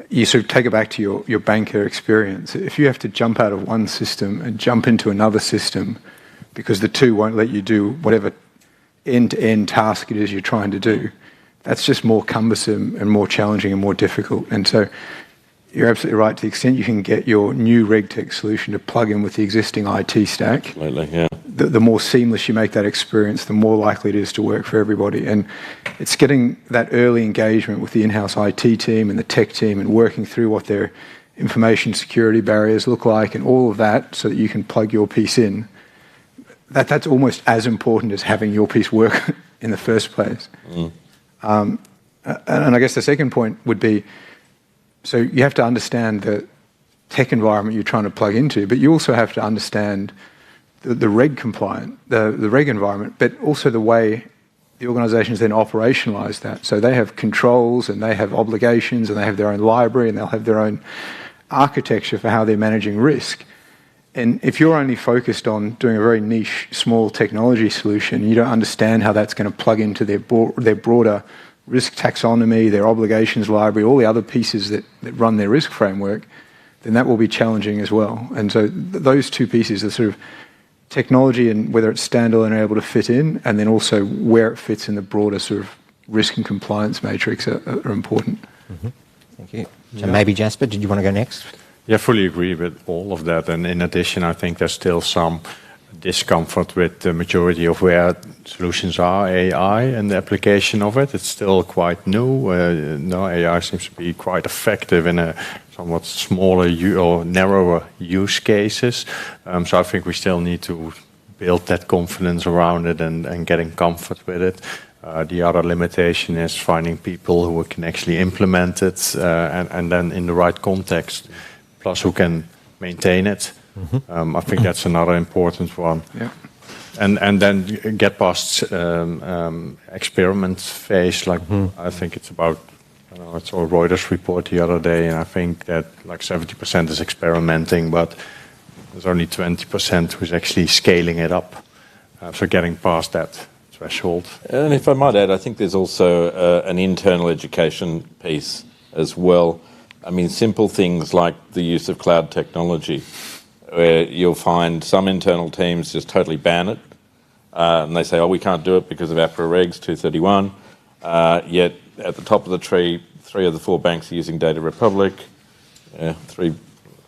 you sort of take it back to your banker experience. If you have to jump out of one system and jump into another system because the two won't let you do whatever end-to-end task it is you're trying to do, that's just more cumbersome and more challenging and more difficult. And so you're absolutely right. To the extent you can get your new RegTech solution to plug in with the existing IT stack, absolutely, yeah, the more seamless you make that experience, the more likely it is to work for everybody. And it's getting that early engagement with the in-house IT team and the tech team and working through what their information security barriers look like and all of that so that you can plug your piece in. That's almost as important as having your piece work in the first place. And I guess the second point would be, so you have to understand the tech environment you're trying to plug into, but you also have to understand the reg compliant, the reg environment, but also the way the organisations then operationalise that. So they have controls and they have obligations and they have their own library and they'll have their own architecture for how they're managing risk. And if you're only focused on doing a very niche, small technology solution, you don't understand how that's going to plug into their broader risk taxonomy, their obligations library, all the other pieces that run their risk framework, then that will be challenging as well. And so those two pieces, the sort of technology and whether it's standalone and able to fit in, and then also where it fits in the broader sort of risk and compliance matrix are important. Thank you. So maybe Jasper, did you want to go next? Yeah, I fully agree with all of that. And in addition, I think there's still some discomfort with the majority of where solutions are, AI and the application of it. It's still quite new. AI seems to be quite effective in a somewhat smaller or narrower use cases. So I think we still need to build that confidence around it and getting comfort with it. The other limitation is finding people who can actually implement it and then in the right context, plus who can maintain it. I think that's another important one. Yeah. And then get past experiment phase. Like I think it's about, I saw a Reuters report the other day, and I think that like 70% is experimenting, but there's only 20% who's actually scaling it up. So getting past that threshold. And if I might add, I think there's also an internal education piece as well. I mean, simple things like the use of cloud technology, where you'll find some internal teams just totally ban it. And they say, oh, we can't do it because of APRA Regs 231. Yet at the top of the tree, 3 of the 4 banks are using Data Republic, 3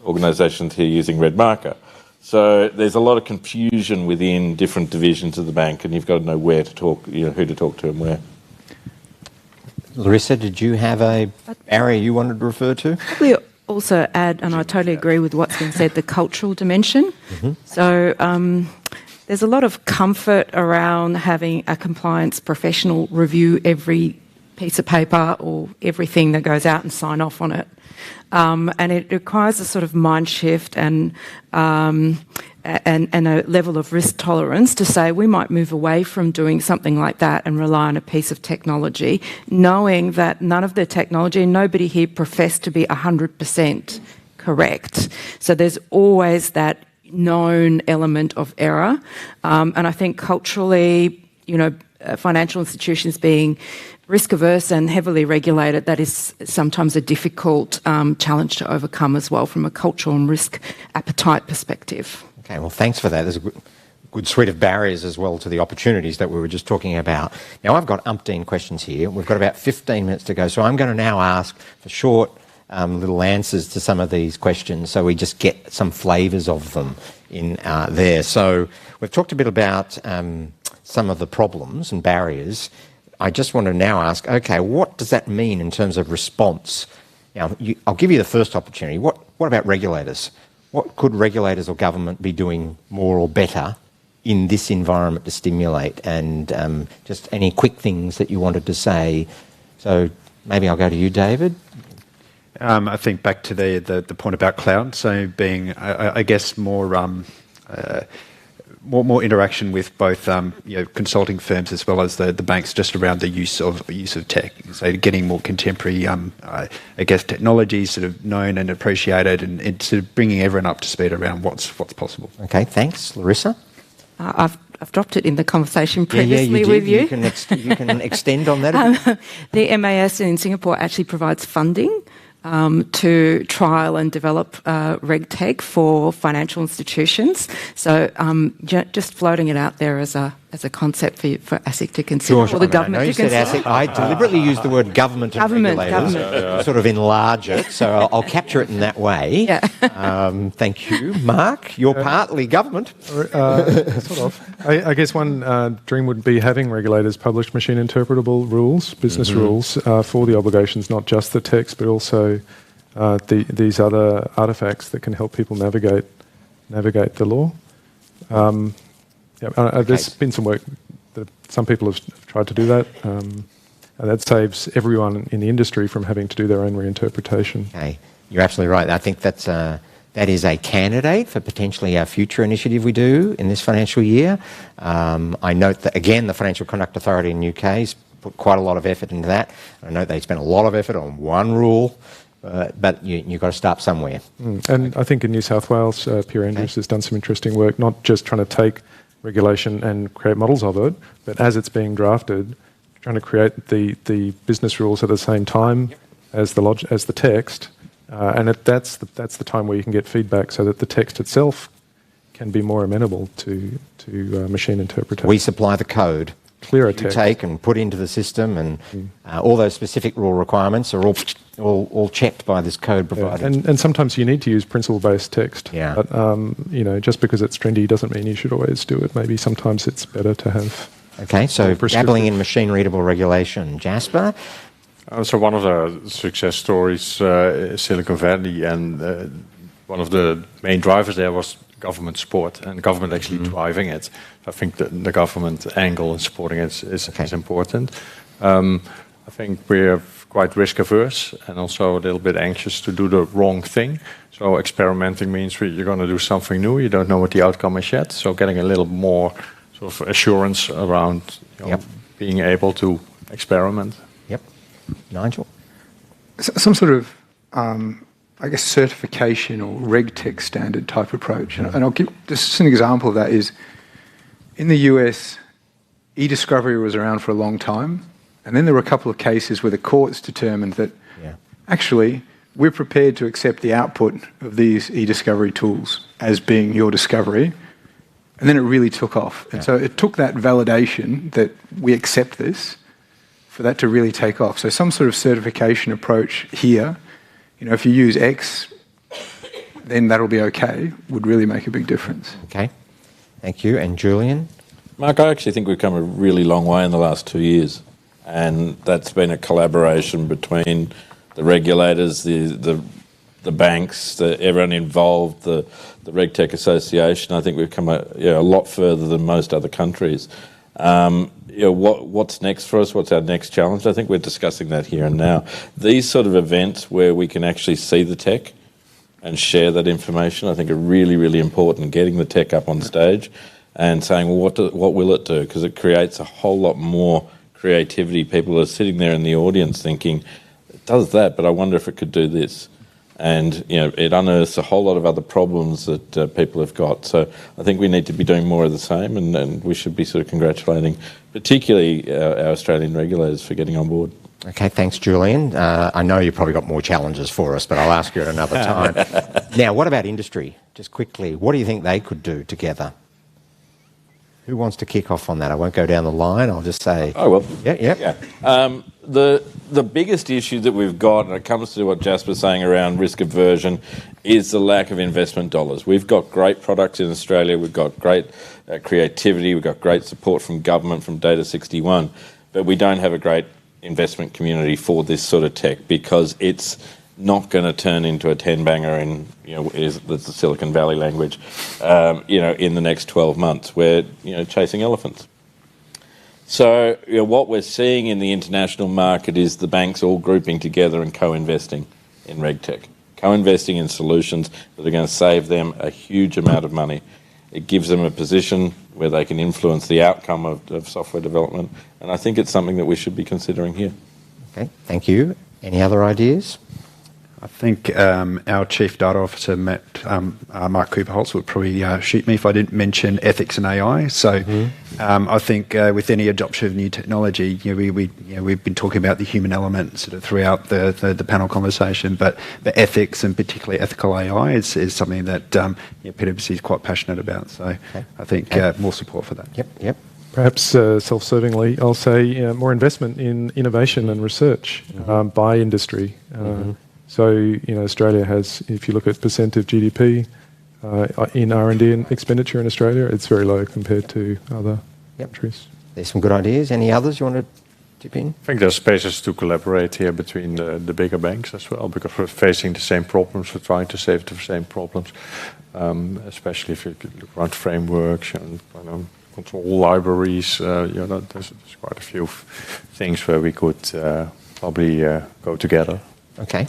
organisations here using Red Marker. So there's a lot of confusion within different divisions of the bank, and you've got to know where to talk, who to talk to and where. Larissa, did you have a area you wanted to refer to? Probably also add, and I totally agree with what's been said, the cultural dimension. So there's a lot of comfort around having a compliance professional review every piece of paper or everything that goes out and sign off on it. And it requires a sort of mind shift and a level of risk tolerance to say we might move away from doing something like that and rely on a piece of technology, knowing that none of the technology, and nobody here professed to be 100% correct. So there's always that known element of error. And I think culturally, financial institutions being risk averse and heavily regulated, that is sometimes a difficult challenge to overcome as well from a cultural and risk appetite perspective. Okay, well, thanks for that. There's a good suite of barriers as well to the opportunities that we were just talking about. Now, I've got umpteen questions here. We've got about 15 minutes to go, so I'm going to now ask for short little answers to some of these questions so we just get some flavours of them in there. So we've talked a bit about some of the problems and barriers. I just want to now ask, okay, what does that mean in terms of response? Now, I'll give you the first opportunity. What about regulators? What could regulators or government be doing more or better in this environment to stimulate? And just any quick things that you wanted to say. So maybe I'll go to you, David. I think back to the point about cloud, so being, I guess, more interaction with both consulting firms as well as the banks just around the use of tech. So getting more contemporary, I guess, technology sort of known and appreciated, and sort of bringing everyone up to speed around what's possible. Okay, thanks, Larissa. I've dropped it in the conversation previously with you. You can extend on that. The MAS in Singapore actually provides funding to trial and develop RegTech for financial institutions. So just floating it out there as a as a concept for ASIC to consider, or the government to consider. ASIC. I deliberately used the word government and regulators to sort of enlarge it, so I'll capture it in that way. Yeah. Thank you. Mark, you're partly government. Sort of. I guess one dream would be having regulators publish machine interpretable rules, business rules, for the obligations, not just the text, but also these other artefacts that can help people navigate the law. There's been some work that some people have tried to do that, and that saves everyone in the industry from having to do their own reinterpretation. Okay, you're absolutely right. I think that is a candidate for potentially a future initiative we do in this financial year. I note that, again, the Financial Conduct Authority in the UK has put quite a lot of effort into that. I know they spent a lot of effort on one rule, but you've got to start somewhere. And I think in New South Wales, Pierre Andrews has done some interesting work, not just trying to take regulation and create models of it, but as it's being drafted, trying to create the business rules at the same time as the text, and that's the time where you can get feedback, so that the text itself can be more amenable to machine interpretation. We supply the code. Clearer you text. Take and put into the system, and all those specific rule requirements are all checked by this code provider. And sometimes you need to use principle-based text. Yeah. But just because it's trendy doesn't mean you should always do it. Maybe sometimes it's better to have. Okay, so dabbling in machine-readable regulation, Jasper. So one of the success stories is Silicon Valley, and one of the main drivers there was government support, and government actually driving it. I think the government angle in supporting it is important. I think we're quite risk averse and also a little bit anxious to do the wrong thing. So experimenting means you're going to do something new. You don't know what the outcome is yet. So getting a little more sort of assurance around being able to experiment. Yep. Nigel? Some sort of I guess, certification or RegTech standard type approach. And I'll give just an example of that is, in the US, e-discovery was around for a long time, and then there were a couple of cases where the courts determined that actually we're prepared to accept the output of these e-discovery tools as being your discovery, and then it really took off. And so it took that validation that we accept this for that to really take off. So some sort of certification approach here, if you use X, then that'll be okay, would really make a big difference. Okay. Thank you. And Julian? Mark, I actually think we've come a really long way in the last 2 years. And that's been a collaboration between the regulators, the banks, everyone involved, the RegTech Association. I think we've come a lot further than most other countries. What's next for us? What's our next challenge? I think we're discussing that here and now. These sort of events where we can actually see the tech and share that information, I think are really, really important. Getting the tech up on stage and saying, well, what will it do? Because it creates a whole lot more creativity. People are sitting there in the audience thinking, it does that, but I wonder if it could do this. And it unearths a whole lot of other problems that people have got. So I think we need to be doing more of the same, and we should be sort of congratulating particularly our Australian regulators for getting on board. Okay, thanks, Julian. I know you've probably got more challenges for us, but I'll ask you at another time. Now, what about industry? Just quickly, what do you think they could do together? Who wants to kick off on that? I won't go down the line. I'll just say... Oh, well. Yeah. The biggest issue that we've got, and it comes to what Jasper's saying around risk aversion, is the lack of investment dollars. We've got great products in Australia. We've got great creativity. We've got great support from government, from Data 61. But we don't have a great investment community for this sort of tech because it's not going to turn into a 10-banger in, that's the Silicon Valley language, in the next 12 months. We're, chasing elephants. So what we're seeing in the international market is the banks all grouping together and co-investing in RegTech, co-investing in solutions that are going to save them a huge amount of money. It gives them a position where they can influence the outcome of software development, and I think it's something that we should be considering here. Okay, thank you. Any other ideas? I think our Chief Data Officer, Mark Cooperholtz, would probably shoot me if I didn't mention ethics and AI. So I think with any adoption of new technology, we've been talking about the human element sort of throughout the panel conversation, but ethics and particularly ethical AI is something that PwC is quite passionate about. So I think more support for that. Yep. Perhaps self-servingly, I'll say more investment in innovation and research by industry. So, Australia has, if you look at percent of GDP in R&D and expenditure in Australia, it's very low compared to other countries. There's some good ideas. Any others you want to tip in? I think there's spaces to collaborate here between the bigger banks as well, because we're facing the same problems, we're trying to save the same problems, especially if you look around frameworks and control libraries. There's quite a few things where we could probably go together. Okay.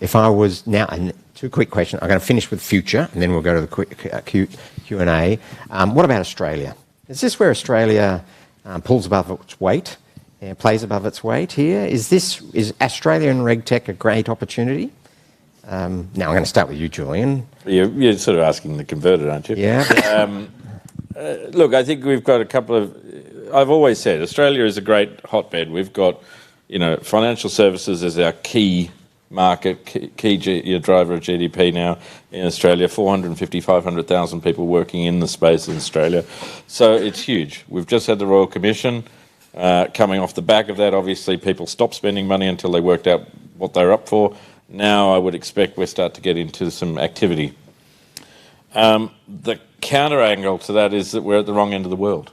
If I was now, and two quick questions. I'm going to finish with future, and then we'll go to the quick Q&A. What about Australia? Is this where Australia pulls above its weight, plays above its weight here? Is Australia and RegTech a great opportunity? Now I'm going to start with you, Julian. You're sort of asking the converted, aren't you? Yeah. Look, I think we've got a couple of. I've always said Australia is a great hotbed. We've got, financial services as our key market, key driver of GDP now in Australia. 500,000 people working in the space in Australia, so it's huge. We've just had the Royal Commission. Coming off the back of that, obviously people stopped spending money until they worked out what they're up for. Now I would expect we'll start to get into some activity. The counter angle to that is that we're at the wrong end of the world.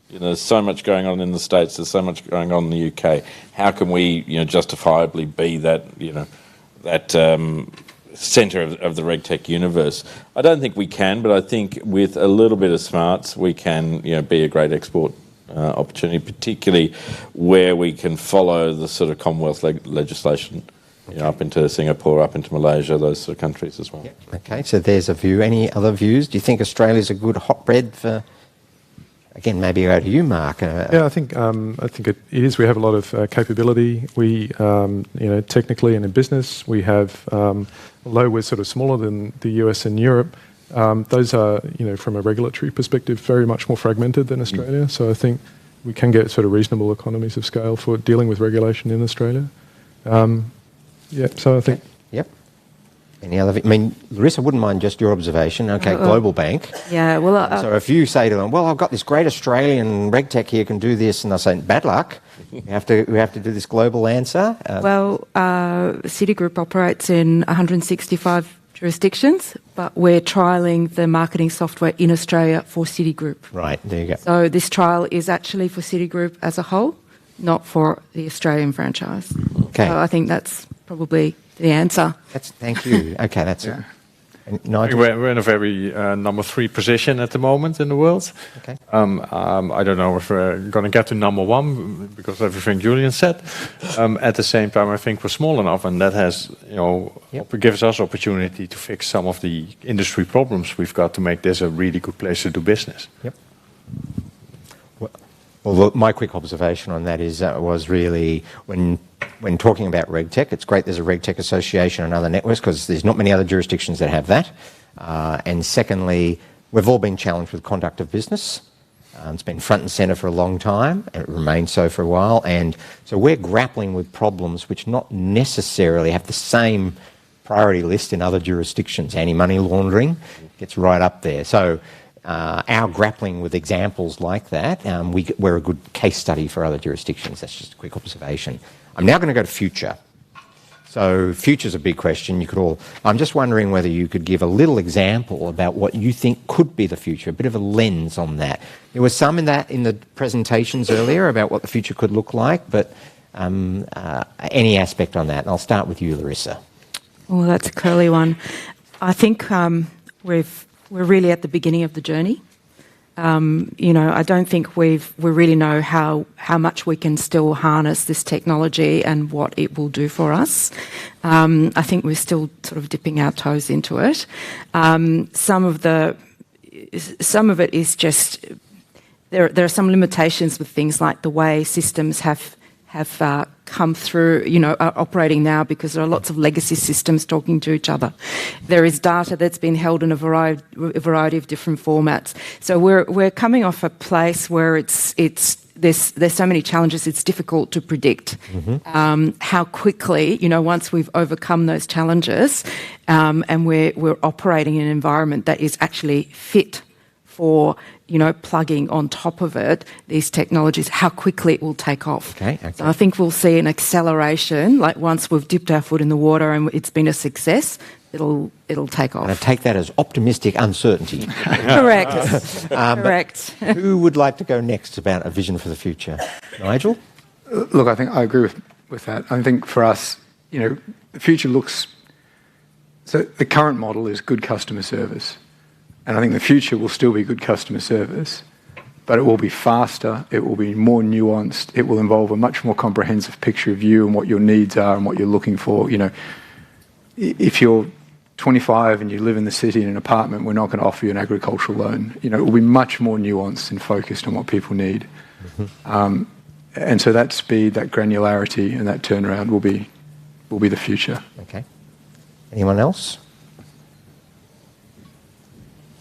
There's so much going on in the States. There's so much going on in the UK. How can we, justifiably be that, that centre of the RegTech universe? I don't think we can, but I think with a little bit of smarts, we can, be a great export opportunity, particularly where we can follow the sort of Commonwealth legislation. Up into Singapore, up into Malaysia, those sort of countries as well. Yep. Okay, so there's a view. Any other views? Do you think Australia's a good hotbed for? Again, maybe go to you, Mark. Yeah, I think it is. We have a lot of capability. We, technically and in business, we have. Although we're sort of smaller than the US and Europe, those are, from a regulatory perspective, very much more fragmented than Australia. So I think we can get sort of reasonable economies of scale for dealing with regulation in Australia. So I think. Yep. Any other? Larissa, wouldn't mind just your observation. Okay, global bank. Yeah, well. So if you say to them, "Well, I've got this great Australian RegTech here, can do this," and they'll say, "Bad luck. We have to do this global answer." Citigroup operates in 165 jurisdictions, but we're trialling the marketing software in Australia for Citigroup. Right, there you go. So this trial is actually for Citigroup as a whole, not for the Australian franchise. Okay. So I think that's probably the answer. Thank you. Okay, that's it. Nigel? We're in a very number 3 position at the moment in the world. Okay. I don't know if we're going to get to number 1 because of everything Julian said. At the same time, I think we're small enough, and that has, gives us opportunity to fix some of the industry problems we've got to make this a really good place to do business. Yep. Well, my quick observation on that is was really when talking about RegTech, it's great there's a RegTech association and other networks because there's not many other jurisdictions that have that. And secondly, we've all been challenged with conduct of business. It's been front and centre for a long time, and it remains so for a while. And so we're grappling with problems which not necessarily have the same priority list in other jurisdictions. Anti-money laundering gets right up there. So our grappling with examples like that, we're a good case study for other jurisdictions. That's just a quick observation. I'm now going to go to future. So future's a big question. I'm just wondering whether you could give a little example about what you think could be the future, a bit of a lens on that. There was some in the presentations earlier about what the future could look like, but any aspect on that. And I'll start with you, Larissa. Well, that's a curly one. I think we're really at the beginning of the journey. I don't think we really know how much we can still harness this technology and what it will do for us. I think we're still sort of dipping our toes into it. Some of it is just there are some limitations with things like the way systems have come through, are operating now because there are lots of legacy systems talking to each other. There is data that's been held in a variety of different formats. So we're coming off a place where there's so many challenges. It's difficult to predict how quickly, once we've overcome those challenges, and we're operating in an environment that is actually fit for, plugging on top of it these technologies, how quickly it will take off. Okay. So I think we'll see an acceleration, like once we've dipped our foot in the water and it's been a success, it'll take off. And I take that as optimistic uncertainty. Correct. Correct. Who would like to go next about a vision for the future? Nigel? Look, I think I agree with that. I think for us, the future looks... So the current model is good customer service. And I think the future will still be good customer service, but it will be faster, it will be more nuanced, it will involve a much more comprehensive picture of you and what your needs are and what you're looking for. If you're 25 and you live in the city in an apartment, we're not going to offer you an agricultural loan. It will be much more nuanced and focused on what people need. Mm-hmm. And so that speed, that granularity and that turnaround will be the future. Okay. Anyone else?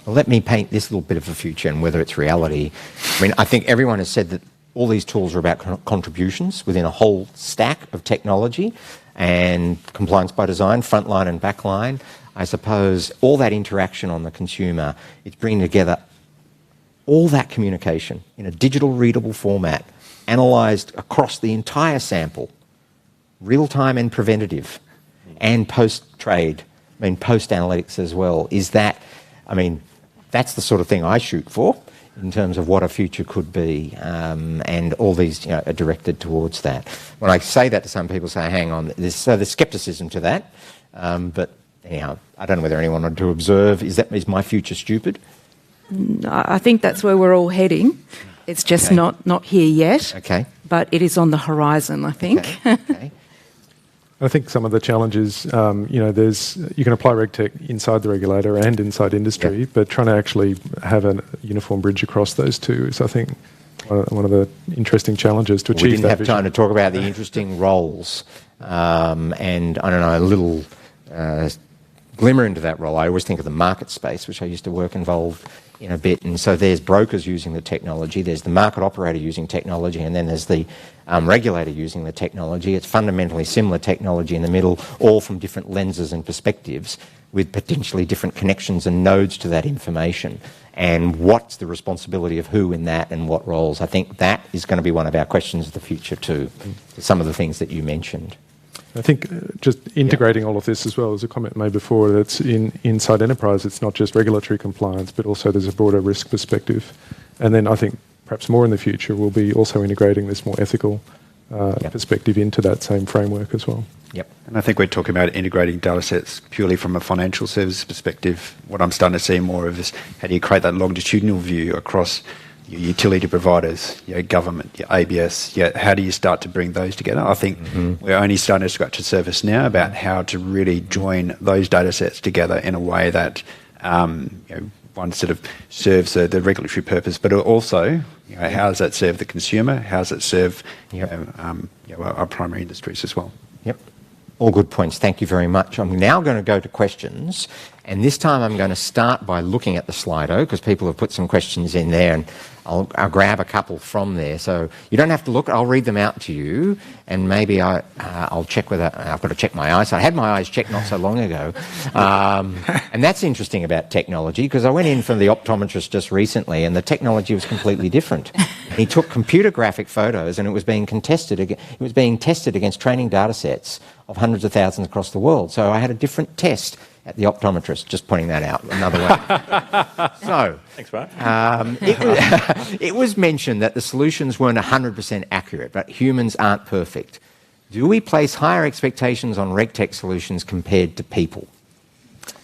Well, let me paint this little bit of a future and whether it's reality. I think everyone has said that all these tools are about contributions within a whole stack of technology and compliance by design, frontline and backline. I suppose all that interaction on the consumer, it's bringing together all that communication in a digital readable format, analysed across the entire sample, real-time and preventative, and post-trade, post-analytics as well. That's the sort of thing I shoot for in terms of what a future could be, and all these are directed towards that. When I say that to some people, say, hang on, there's scepticism to that, but anyhow, I don't know whether anyone wanted to observe, is my future stupid? I think that's where we're all heading. It's just not here yet, but it is on the horizon, I think. Okay. I think some of the challenges, you can apply RegTech inside the regulator and inside industry, but trying to actually have a uniform bridge across those two is, I think, one of the interesting challenges to achieve that. We didn't have vision. time to talk about the interesting roles, and I don't know, a little glimmer into that role. I always think of the market space, which I used to work involved in a bit, and so there's brokers using the technology, there's the market operator using technology, and then there's the regulator using the technology. It's fundamentally similar technology in the middle, all from different lenses and perspectives, with potentially different connections and nodes to that information. And what's the responsibility of who in that and what roles? I think that is going to be one of our questions of the future too, some of the things that you mentioned. I think just integrating all of this as well, as a comment made before, that's inside enterprise, it's not just regulatory compliance, but also there's a broader risk perspective. And then I think perhaps more in the future, we'll be also integrating this more ethical perspective into that same framework as well. Yep. And I think we're talking about integrating data sets purely from a financial services perspective. What I'm starting to see more of is how do you create that longitudinal view across your utility providers, your government, your ABS, how do you start to bring those together? I think we're only starting to scratch the surface now about how to really join those data sets together in a way that one sort of serves the regulatory purpose, but also how does that serve the consumer? How does it serve our primary industries as well? Yep. All good points. Thank you very much. I'm now going to go to questions, and this time I'm going to start by looking at the Slido because people have put some questions in there, and I'll grab a couple from there. So you don't have to look. I'll read them out to you, and maybe I'll check whether I've got to check my eyes. I had my eyes checked not so long ago, and that's interesting about technology because I went in for the optometrist just recently, and the technology was completely different. He took computer graphic photos, and it was being tested against training data sets of hundreds of thousands across the world. So I had a different test at the optometrist, just pointing that out another way. So, thanks, Mark. It was mentioned that the solutions weren't 100% accurate, but humans aren't perfect. Do we place higher expectations on RegTech solutions compared to people?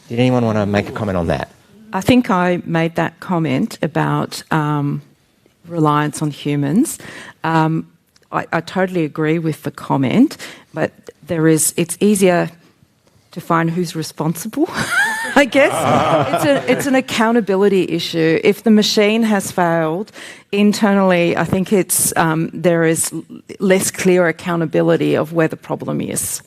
Did anyone want to make a comment on that? I think I made that comment about reliance on humans. I totally agree with the comment, but it's easier to find who's responsible, I guess. It's an accountability issue. If the machine has failed internally, I think there is less clear accountability of where the problem is.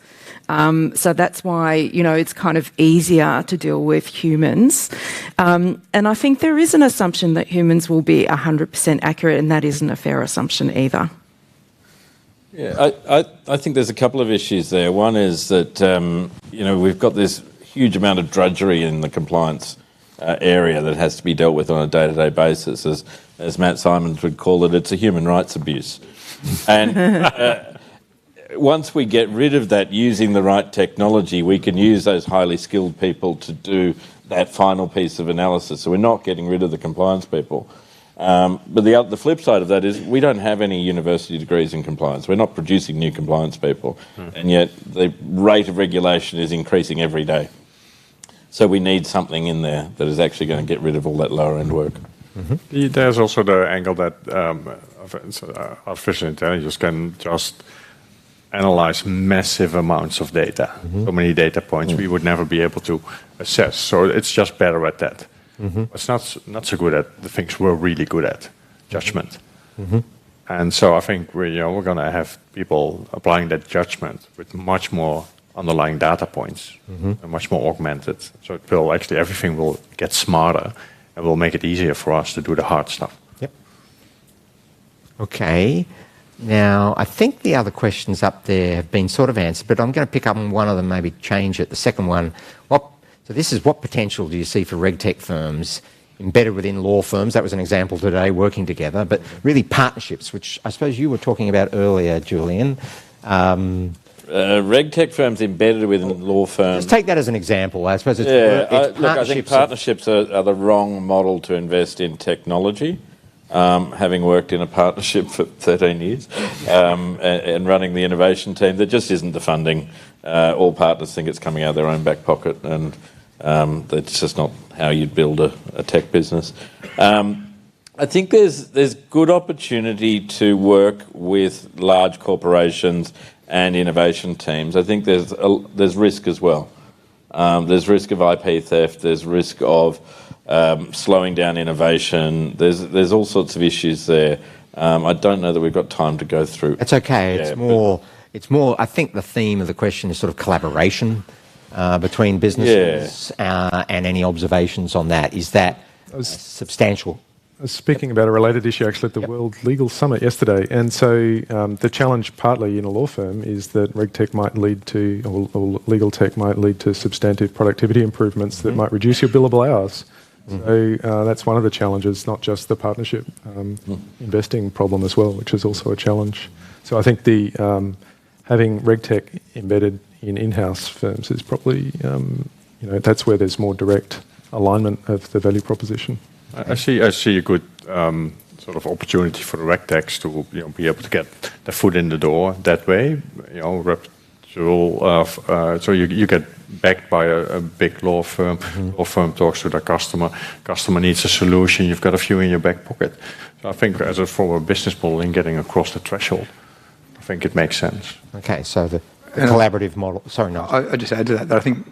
So that's why, it's kind of easier to deal with humans. And I think there is an assumption that humans will be 100% accurate, and that isn't a fair assumption either. Yeah, I think there's a couple of issues there. One is that, we've got this huge amount of drudgery in the compliance area that has to be dealt with on a day-to-day basis. As Matt Simons would call it, it's a human rights abuse. And once we get rid of that using the right technology, we can use those highly skilled people to do that final piece of analysis. So we're not getting rid of the compliance people. But the flip side of that is we don't have any university degrees in compliance. We're not producing new compliance people, and yet the rate of regulation is increasing every day. So we need something in there that is actually going to get rid of all that lower end work. There's also the angle that artificial intelligence can just analyze massive amounts of data, so many data points we would never be able to assess. So it's just better at that. It's not so good at the things we're really good at, judgment. And so I think we're going to have people applying that judgment with much more underlying data points, and much more augmented. So it will actually, everything will get smarter and will make it easier for us to do the hard stuff. Yep. Okay. Now, I think the other questions up there have been sort of answered, but I'm going to pick up on one of them, maybe change it. The second one, so this is what potential do you see for regtech firms embedded within law firms? That was an example today, working together, but really partnerships, which I suppose you were talking about earlier, Julian. Regtech firms embedded within law firms. Just take that as an example. I suppose it's I think partnerships are the wrong model to invest in technology. Having worked in a partnership for 13 years and running the innovation team, there just isn't the funding. All partners think it's coming out of their own back pocket, and that's just not how you'd build a tech business. I think there's good opportunity to work with large corporations and innovation teams. I think there's risk as well. There's risk of IP theft. There's risk of slowing down innovation. There's all sorts of issues there. I don't know that we've got time to go through. It's okay. It's more. I think the theme of the question is sort of collaboration between businesses and any observations on that. Is that substantial? I was speaking about a related issue actually at the World Legal Summit yesterday, and so the challenge partly in a law firm is that regtech might lead to, or legal tech might lead to substantive productivity improvements that might reduce your billable hours. So that's one of the challenges, not just the partnership investing problem as well, which is also a challenge. So I think the having regtech embedded in in-house firms is probably, that's where there's more direct alignment of the value proposition. I see a good sort of opportunity for the regtechs to be able to get their foot in the door that way. So you get backed by a big law firm. Law firm talks to their customer. Customer needs a solution. You've got a few in your back pocket. So I think for a business model in getting across the threshold, I think it makes sense. Okay, so the collaborative model. Sorry, no. I just add to that I think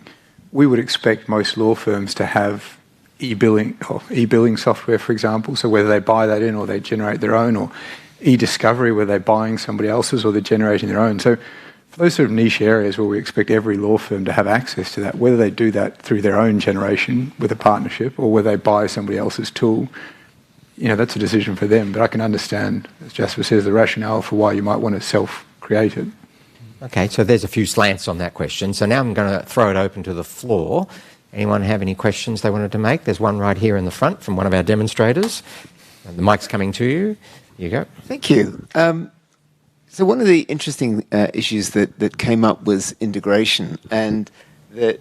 we would expect most law firms to have e-billing software, for example. So whether they buy that in or they generate their own, or e-discovery where they're buying somebody else's or they're generating their own. So for those sort of niche areas where we expect every law firm to have access to that, whether they do that through their own generation with a partnership or whether they buy somebody else's tool, that's a decision for them. But I can understand, as Jasper says, the rationale for why you might want to self-create it. Okay, so there's a few slants on that question. So now I'm going to throw it open to the floor. Anyone have any questions they wanted to make? There's one right here in the front from one of our demonstrators. And the mic's coming to you. Here you go. Thank you. So one of the interesting issues that came up was integration, and that,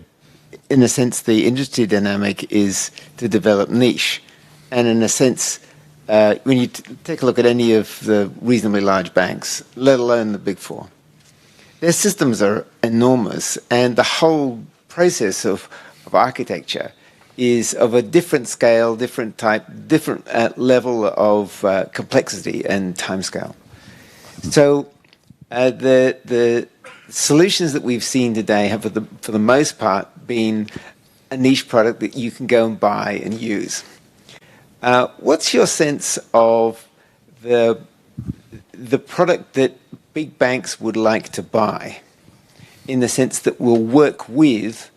in a sense, the industry dynamic is to develop niche. And in a sense, when you take a look at any of the reasonably large banks, let alone the Big Four, their systems are enormous, and the whole process of architecture is of a different scale, different type, different level of complexity and timescale. So the solutions that we've seen today have, for the most part, been a niche product that you can go and buy and use. What's your sense of the product that big banks would like to buy, in the sense that will work with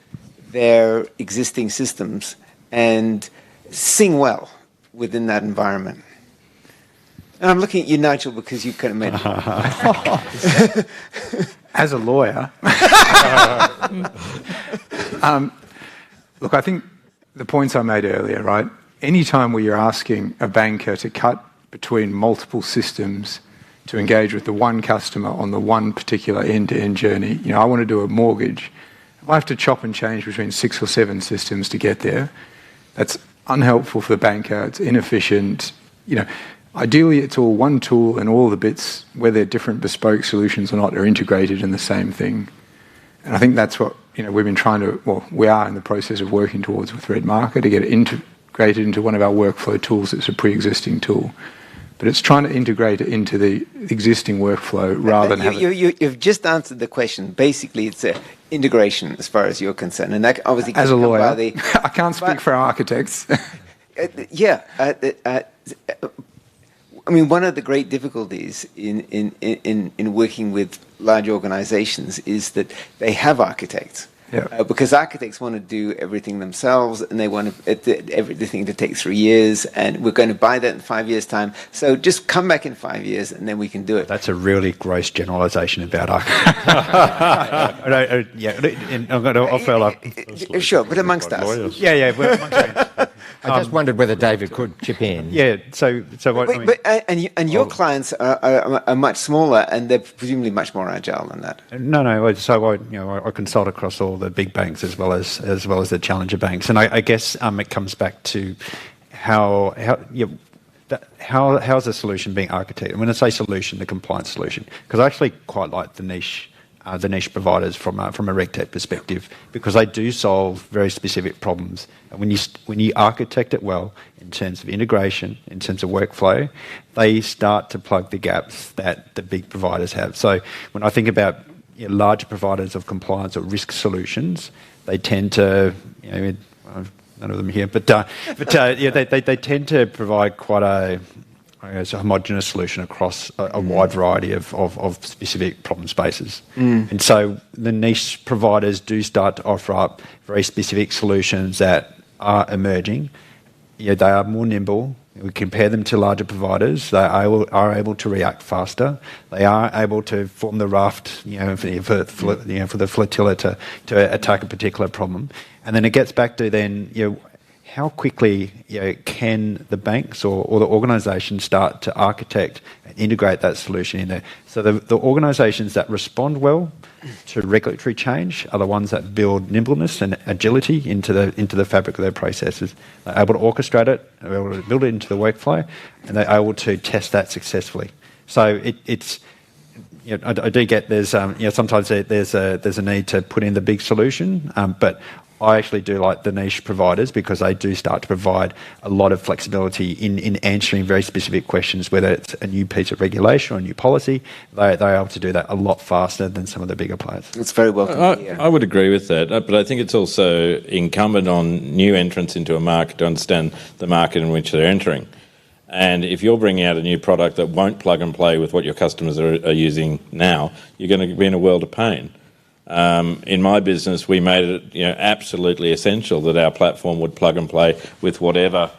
their existing systems and sing well within that environment? And I'm looking at you, Nigel, because you kind of made it. As a lawyer, look, I think the points I made earlier, right? Anytime where you're asking a banker to cut between multiple systems to engage with the one customer on the one particular end-to-end journey, I want to do a mortgage. If I have to chop and change between 6 or 7 systems to get there, that's unhelpful for the banker. It's inefficient. Ideally, it's all one tool and all the bits, whether different bespoke solutions or not, are integrated in the same thing. And I think that's what we've been trying to, we are in the process of working towards with Red Marker to get it integrated into one of our workflow tools that's a pre-existing tool. But it's trying to integrate it into the existing workflow rather than have You've just answered the question. Basically, it's a integration as far as you're concerned. And that obviously as a lawyer, I can't speak for our architects. One of the great difficulties in working with large organizations is that they have architects. Yeah. Because architects want to do everything themselves, and they want everything to take 3 years, and we're going to buy that in 5 years' time. So just come back in 5 years, and then we can do it. That's a really gross generalisation about architects. I'll fail up. Sure, but amongst us. Yeah. Amongst I just wondered whether David could chip in. Yeah. So what? And your clients are much smaller, and they're presumably much more agile than that. No. So I consult across all the big banks as well as the challenger banks, and I guess it comes back to how's the solution being architected. And when I say solution, the compliance solution, because I actually quite like the niche providers from a RegTech perspective, because they do solve very specific problems. And when you architect it well in terms of integration, in terms of workflow, they start to plug the gaps that the big providers have. So when I think about larger providers of compliance or risk solutions, they tend to, none of them here, but they tend to provide quite a homogenous solution across a wide variety of specific problem spaces. And so the niche providers do start to offer up very specific solutions that are emerging. They are more nimble. We compare them to larger providers. They are able to react faster. They are able to form the raft, for the flotilla to attack a particular problem. And then it gets back to how quickly can the banks or the organisations start to architect and integrate that solution in there? So the organisations that respond well to regulatory change are the ones that build nimbleness and agility into the fabric of their processes. They're able to orchestrate it, they're able to build it into the workflow, and they're able to test that successfully. So it's I do get there's sometimes there's a need to put in the big solution, but I actually do like the niche providers because they do start to provide a lot of flexibility in answering very specific questions, whether it's a new piece of regulation or a new policy. They're able to do that a lot faster than some of the bigger players. It's very welcome to hear. I would agree with that, but I think it's also incumbent on new entrants into a market to understand the market in which they're entering. And if you're bringing out a new product that won't plug and play with what your customers are using now, you're going to be in a world of pain. In my business, we made it absolutely essential that our platform would plug and play with whatever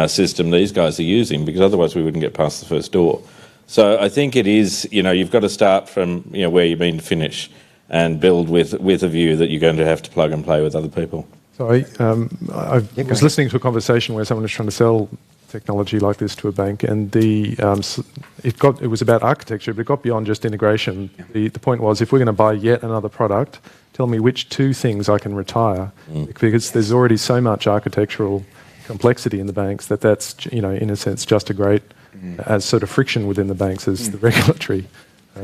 system these guys are using, because otherwise we wouldn't get past the first door. So I think it is, you've got to start from where you've been to finish and build with a view that you're going to have to plug and play with other people. Sorry, I was listening to a conversation where someone was trying to sell technology like this to a bank, and it was about architecture, but it got beyond just integration. The point was, if we're going to buy yet another product, tell me which 2 things I can retire, because there's already so much architectural complexity in the banks that's in a sense just a great as sort of friction within the banks as the regulatory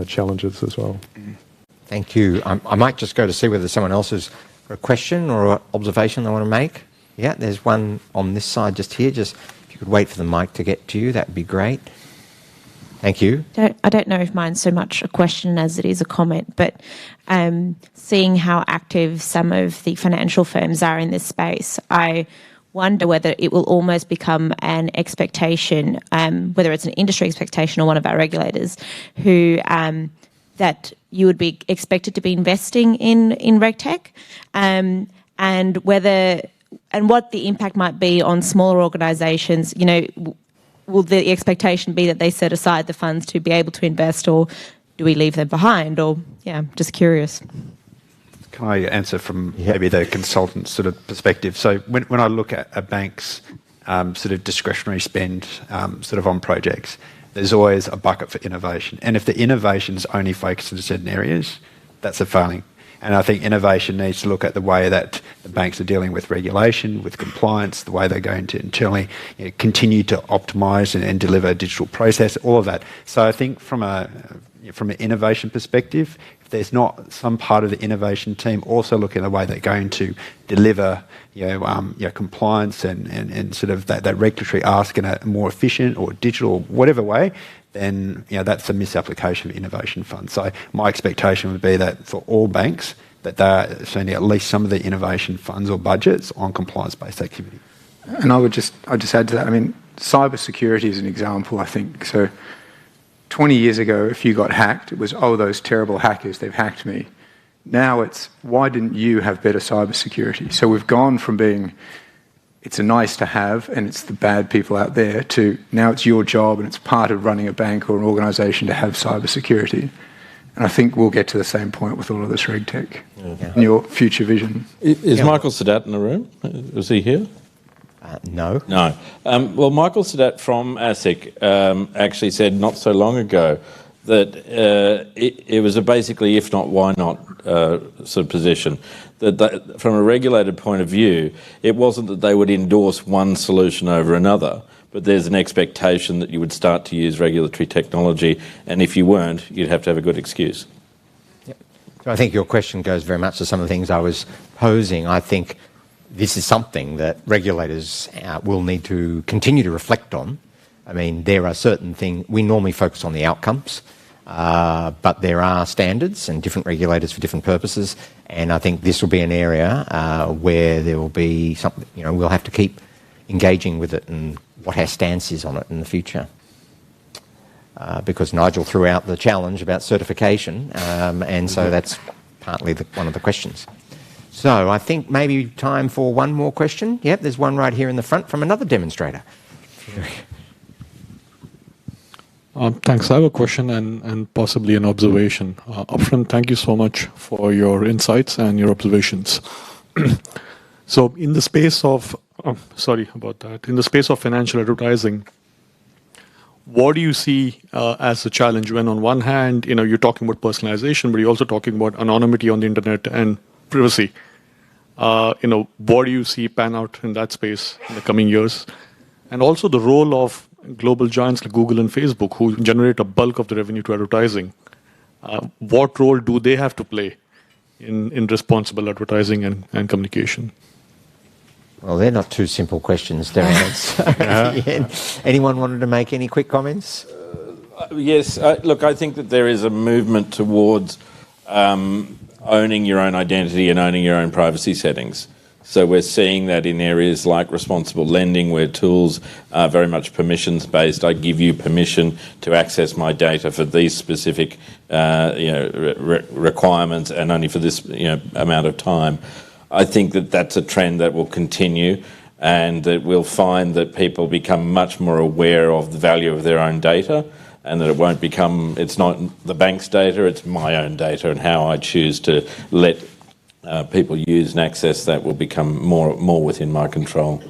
challenges as well. Thank you. I might just go to see whether someone else has got a question or an observation they want to make. Yeah, there's one on this side just here. If you could wait for the mic to get to you, that would be great. Thank you. I don't know if mine's so much a question as it is a comment, but seeing how active some of the financial firms are in this space, I wonder whether it will almost become an expectation, whether it's an industry expectation or one of our regulators, who that you would be expected to be investing in RegTech, and whether and what the impact might be on smaller organisations. Will the expectation be that they set aside the funds to be able to invest, or do we leave them behind? Or, just curious. can I answer from maybe the consultant sort of perspective? So when I look at a bank's sort of discretionary spend sort of on projects, there's always a bucket for innovation. And if the innovation's only focused in certain areas, that's a failing. And I think innovation needs to look at the way that the banks are dealing with regulation, with compliance, the way they're going to internally continue to optimise and deliver a digital process, all of that. So I think from an innovation perspective, if there's not some part of the innovation team also looking at the way they're going to deliver compliance and sort of that regulatory ask in a more efficient or digital or whatever way, then that's a misapplication of innovation funds. So my expectation would be that for all banks, that they're spending at least some of the innovation funds or budgets on compliance-based activity. And I'd just add to that. I mean, cybersecurity is an example, I think. So 20 years ago, if you got hacked, it was, oh, those terrible hackers, they've hacked me. Now it's, why didn't you have better cybersecurity? So we've gone from being, it's a nice to have and it's the bad people out there, to now it's your job and it's part of running a bank or an organisation to have cybersecurity. And I think we'll get to the same point with all of this reg tech in your future vision. Is Michael Sadat in the room? Was he here? No. No. Well, Michael Sadat from ASIC actually said not so long ago that it was a basically if not, why not sort of position. That from a regulated point of view, it wasn't that they would endorse one solution over another, but there's an expectation that you would start to use regulatory technology, and if you weren't, you'd have to have a good excuse. Yep. So I think your question goes very much to some of the things I was posing. I think this is something that regulators will need to continue to reflect on. I mean, there are certain things, we normally focus on the outcomes, but there are standards and different regulators for different purposes, and I think this will be an area where there will be something, we'll have to keep engaging with it and what our stance is on it in the future. Because Nigel threw out the challenge about certification, and so that's partly one of the questions. So I think maybe time for one more question. Yep, there's one right here in the front from another demonstrator. Thanks. I have a question and possibly an observation. Upfront, thank you so much for your insights and your observations. So in the space of, sorry about that, in the space of financial advertising, what do you see as a challenge when on one hand, you're talking about personalization, but you're also talking about anonymity on the internet and privacy? What do you see pan out in that space in the coming years? And also the role of global giants like Google and Facebook, who generate a bulk of the revenue to advertising. What role do they have to play in responsible advertising and communication? Well, they're not two simple questions to answer. Anyone wanted to make any quick comments? Yes. Look, I think that there is a movement towards owning your own identity and owning your own privacy settings. So we're seeing that in areas like responsible lending, where tools are very much permissions-based. I give you permission to access my data for these specific requirements and only for this amount of time. I think that that's a trend that will continue, and that we'll find that people become much more aware of the value of their own data, and that it's not the bank's data, it's my own data, and how I choose to let people use and access that will become more within my control.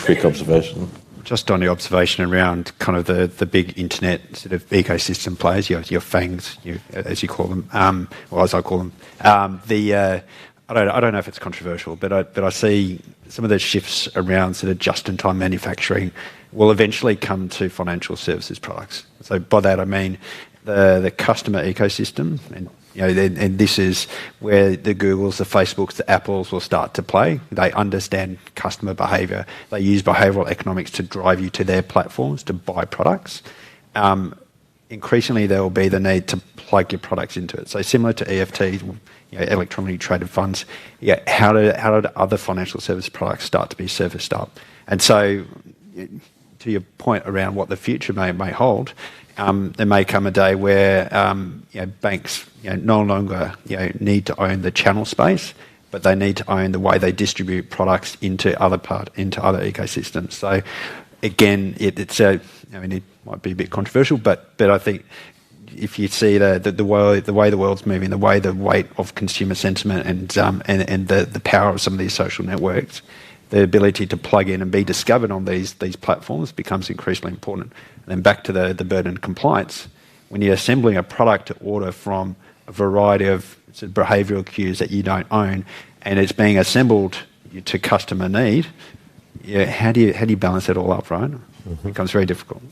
Quick observation. Just on the observation around kind of the big internet sort of ecosystem players, your FANGs, as you call them, or as I call them. I don't know if it's controversial, but I see some of the shifts around sort of just-in-time manufacturing will eventually come to financial services products. So by that I mean the customer ecosystem, and and this is where the Googles, the Facebooks, the Apples will start to play. They understand customer behaviour. They use behavioural economics to drive you to their platforms to buy products. Increasingly, there will be the need to plug your products into it. So similar to EFTs, electronically traded funds, how do other financial service products start to be surfaced up? And so, to your point around what the future may hold, there may come a day where banks no longer need to own the channel space, but they need to own the way they distribute products into other ecosystems. So again, it might be a bit controversial, but I think if you see the way the world's moving, the weight of consumer sentiment and the power of some of these social networks, the ability to plug in and be discovered on these platforms becomes increasingly important. And then back to the burden of compliance, when you're assembling a product to order from a variety of behavioural cues that you don't own, and it's being assembled to customer need, how do you balance it all up, right? It becomes very difficult.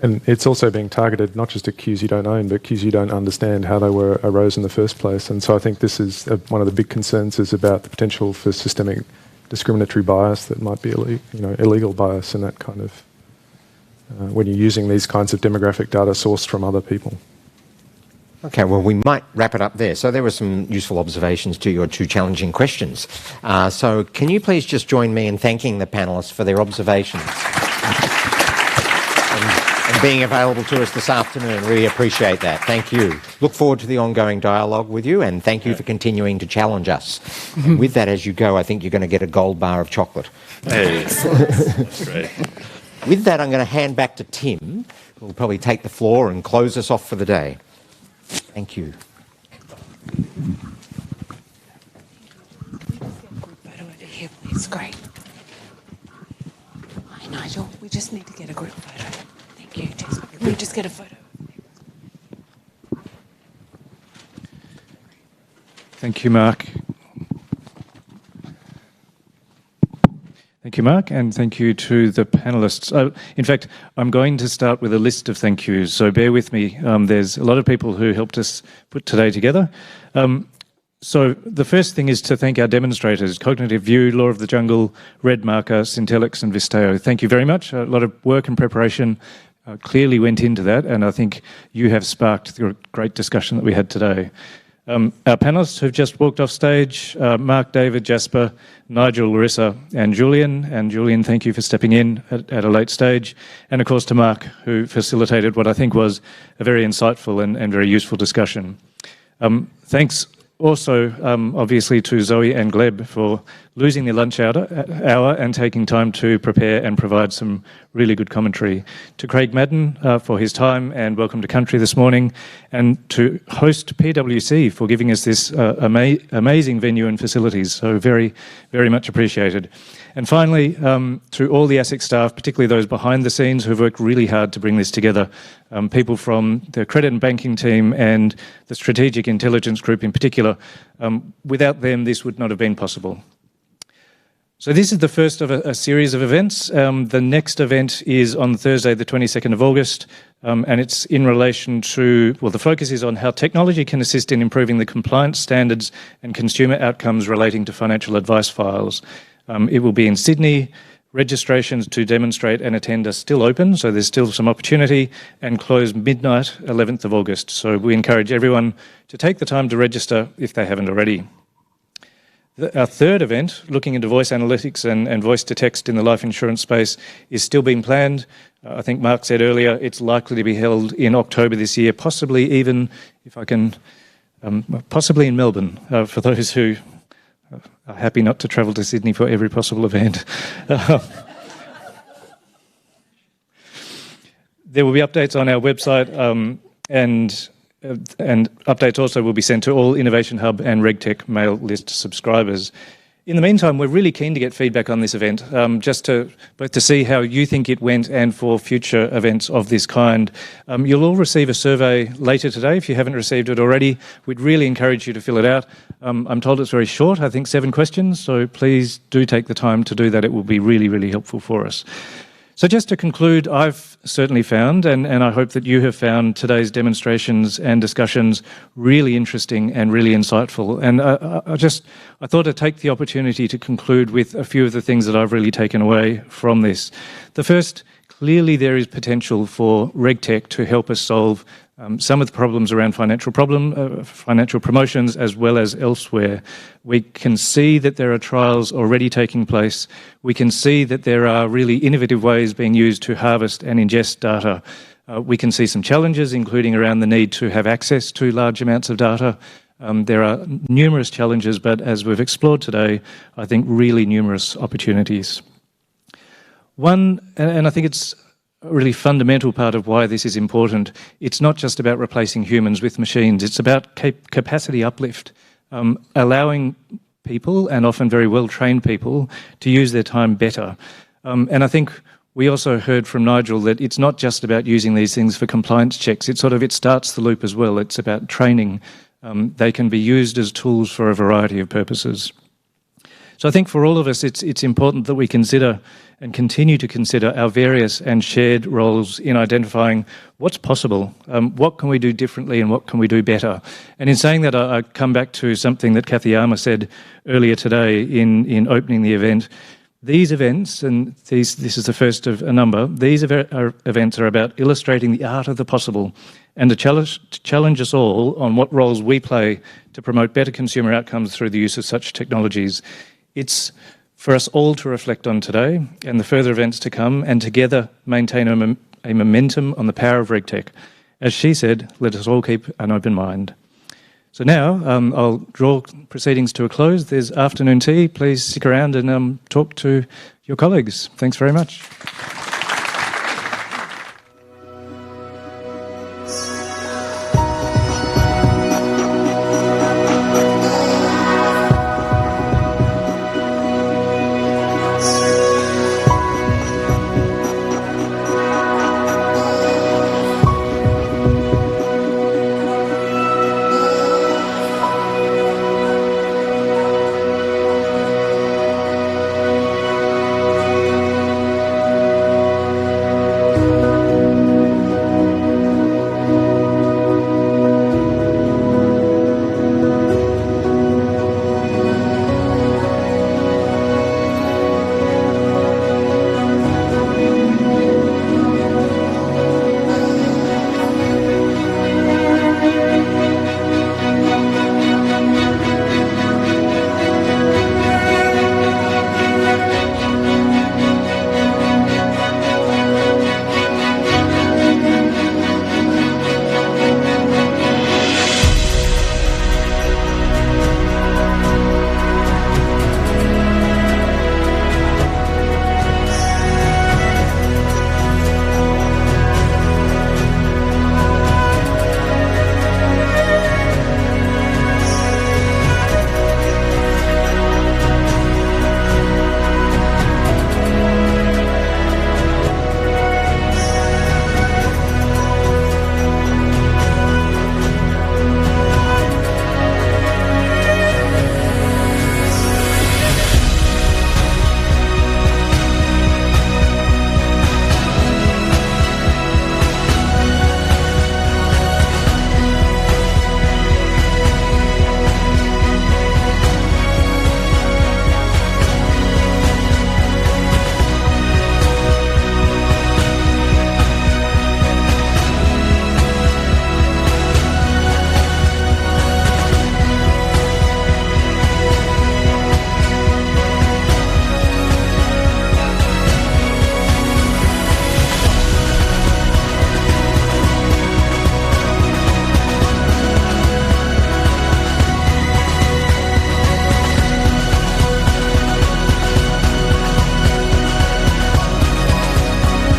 And it's also being targeted not just at cues you don't own, but cues you don't understand how they arose in the first place. And so I think this is one of the big concerns is about the potential for systemic discriminatory bias that might be illegal bias and that kind of when you're using these kinds of demographic data sourced from other people. Okay, well, we might wrap it up there. So there were some useful observations to your two challenging questions. So can you please just join me in thanking the panellists for their observations and being available to us this afternoon. Really appreciate that. Thank you. Look forward to the ongoing dialogue with you, and thank you for continuing to challenge us. And with that, as you go, I think you're going to get a gold bar of chocolate. Hey, that's great. With that, I'm going to hand back to Tim, who will probably take the floor and close us off for the day. Thank you. Photo over here, please. Great. Hi, Nigel. We just need to get a group photo. Thank you. Can we just get a photo? Thank you, Mark. Thank you, Mark, and thank you to the panellists. In fact, I'm going to start with a list of thank yous, so bear with me. There's a lot of people who helped us put today together. So the first thing is to thank our demonstrators, Cognitive View, Law of the Jungle, RedMarker, Syntelix and Visteo. Thank you very much. A lot of work and preparation clearly went into that, and I think you have sparked the great discussion that we had today. Our panellists who've just walked off stage, Mark, David, Jasper, Nigel, Larissa and Julian. And Julian, thank you for stepping in at a late stage. And of course to Mark, who facilitated what I think was a very insightful and very useful discussion. Thanks also, obviously, to Zoe and Gleb for losing their lunch hour and taking time to prepare and provide some really good commentary. To Craig Madden for his time and welcome to country this morning, and to host PwC for giving us this amazing venue and facilities. So very, very much appreciated. And finally, to all the ASIC staff, particularly those behind the scenes who've worked really hard to bring this together, people from the credit and banking team and the strategic intelligence group in particular. Without them, this would not have been possible. So this is the first of a series of events. The next event is on Thursday, the 22nd of August, and it's in relation to, well, the focus is on how technology can assist in improving the compliance standards and consumer outcomes relating to financial advice files. It will be in Sydney. Registrations to demonstrate and attend are still open, so there's still some opportunity, and close midnight, 11th of August. So we encourage everyone to take the time to register if they haven't already. Our third event, looking into voice analytics and voice-to-text in the life insurance space, is still being planned. I think Mark said earlier it's likely to be held in October this year, possibly even, if I can, possibly in Melbourne, for those who are happy not to travel to Sydney for every possible event. There will be updates on our website, and updates also will be sent to all Innovation Hub and RegTech mail list subscribers. In the meantime, we're really keen to get feedback on this event, just to both to see how you think it went and for future events of this kind. You'll all receive a survey later today if you haven't received it already. We'd really encourage you to fill it out. I'm told it's very short, I think 7 questions, so please do take the time to do that. It will be really, really helpful for us. So just to conclude, I've certainly found, and I hope that you have found, today's demonstrations and discussions really interesting and really insightful. And I thought I'd take the opportunity to conclude with a few of the things that I've really taken away from this. The first, clearly there is potential for RegTech to help us solve some of the problems around financial promotions as well as elsewhere. We can see that there are trials already taking place. We can see that there are really innovative ways being used to harvest and ingest data. We can see some challenges, including around the need to have access to large amounts of data. There are numerous challenges, but as we've explored today, I think really numerous opportunities. One, and I think it's a really fundamental part of why this is important. It's not just about replacing humans with machines, it's about capacity uplift, allowing people, and often very well-trained people, to use their time better. And I think we also heard from Nigel that it's not just about using these things for compliance checks, it starts the loop as well. It's about training. They can be used as tools for a variety of purposes. So I think for all of us, it's important that we consider and continue to consider our various and shared roles in identifying what's possible, what can we do differently and what can we do better. And in saying that, I come back to something that Kathy Armour said earlier today in opening the event. These events, and this is the first of a number, these events are about illustrating the art of the possible and to challenge us all on what roles we play to promote better consumer outcomes through the use of such technologies. It's for us all to reflect on today and the further events to come, and together maintain a momentum on the power of RegTech. As she said, let us all keep an open mind. So now I'll draw proceedings to a close. There's afternoon tea. Please stick around and talk to your colleagues. Thanks very much.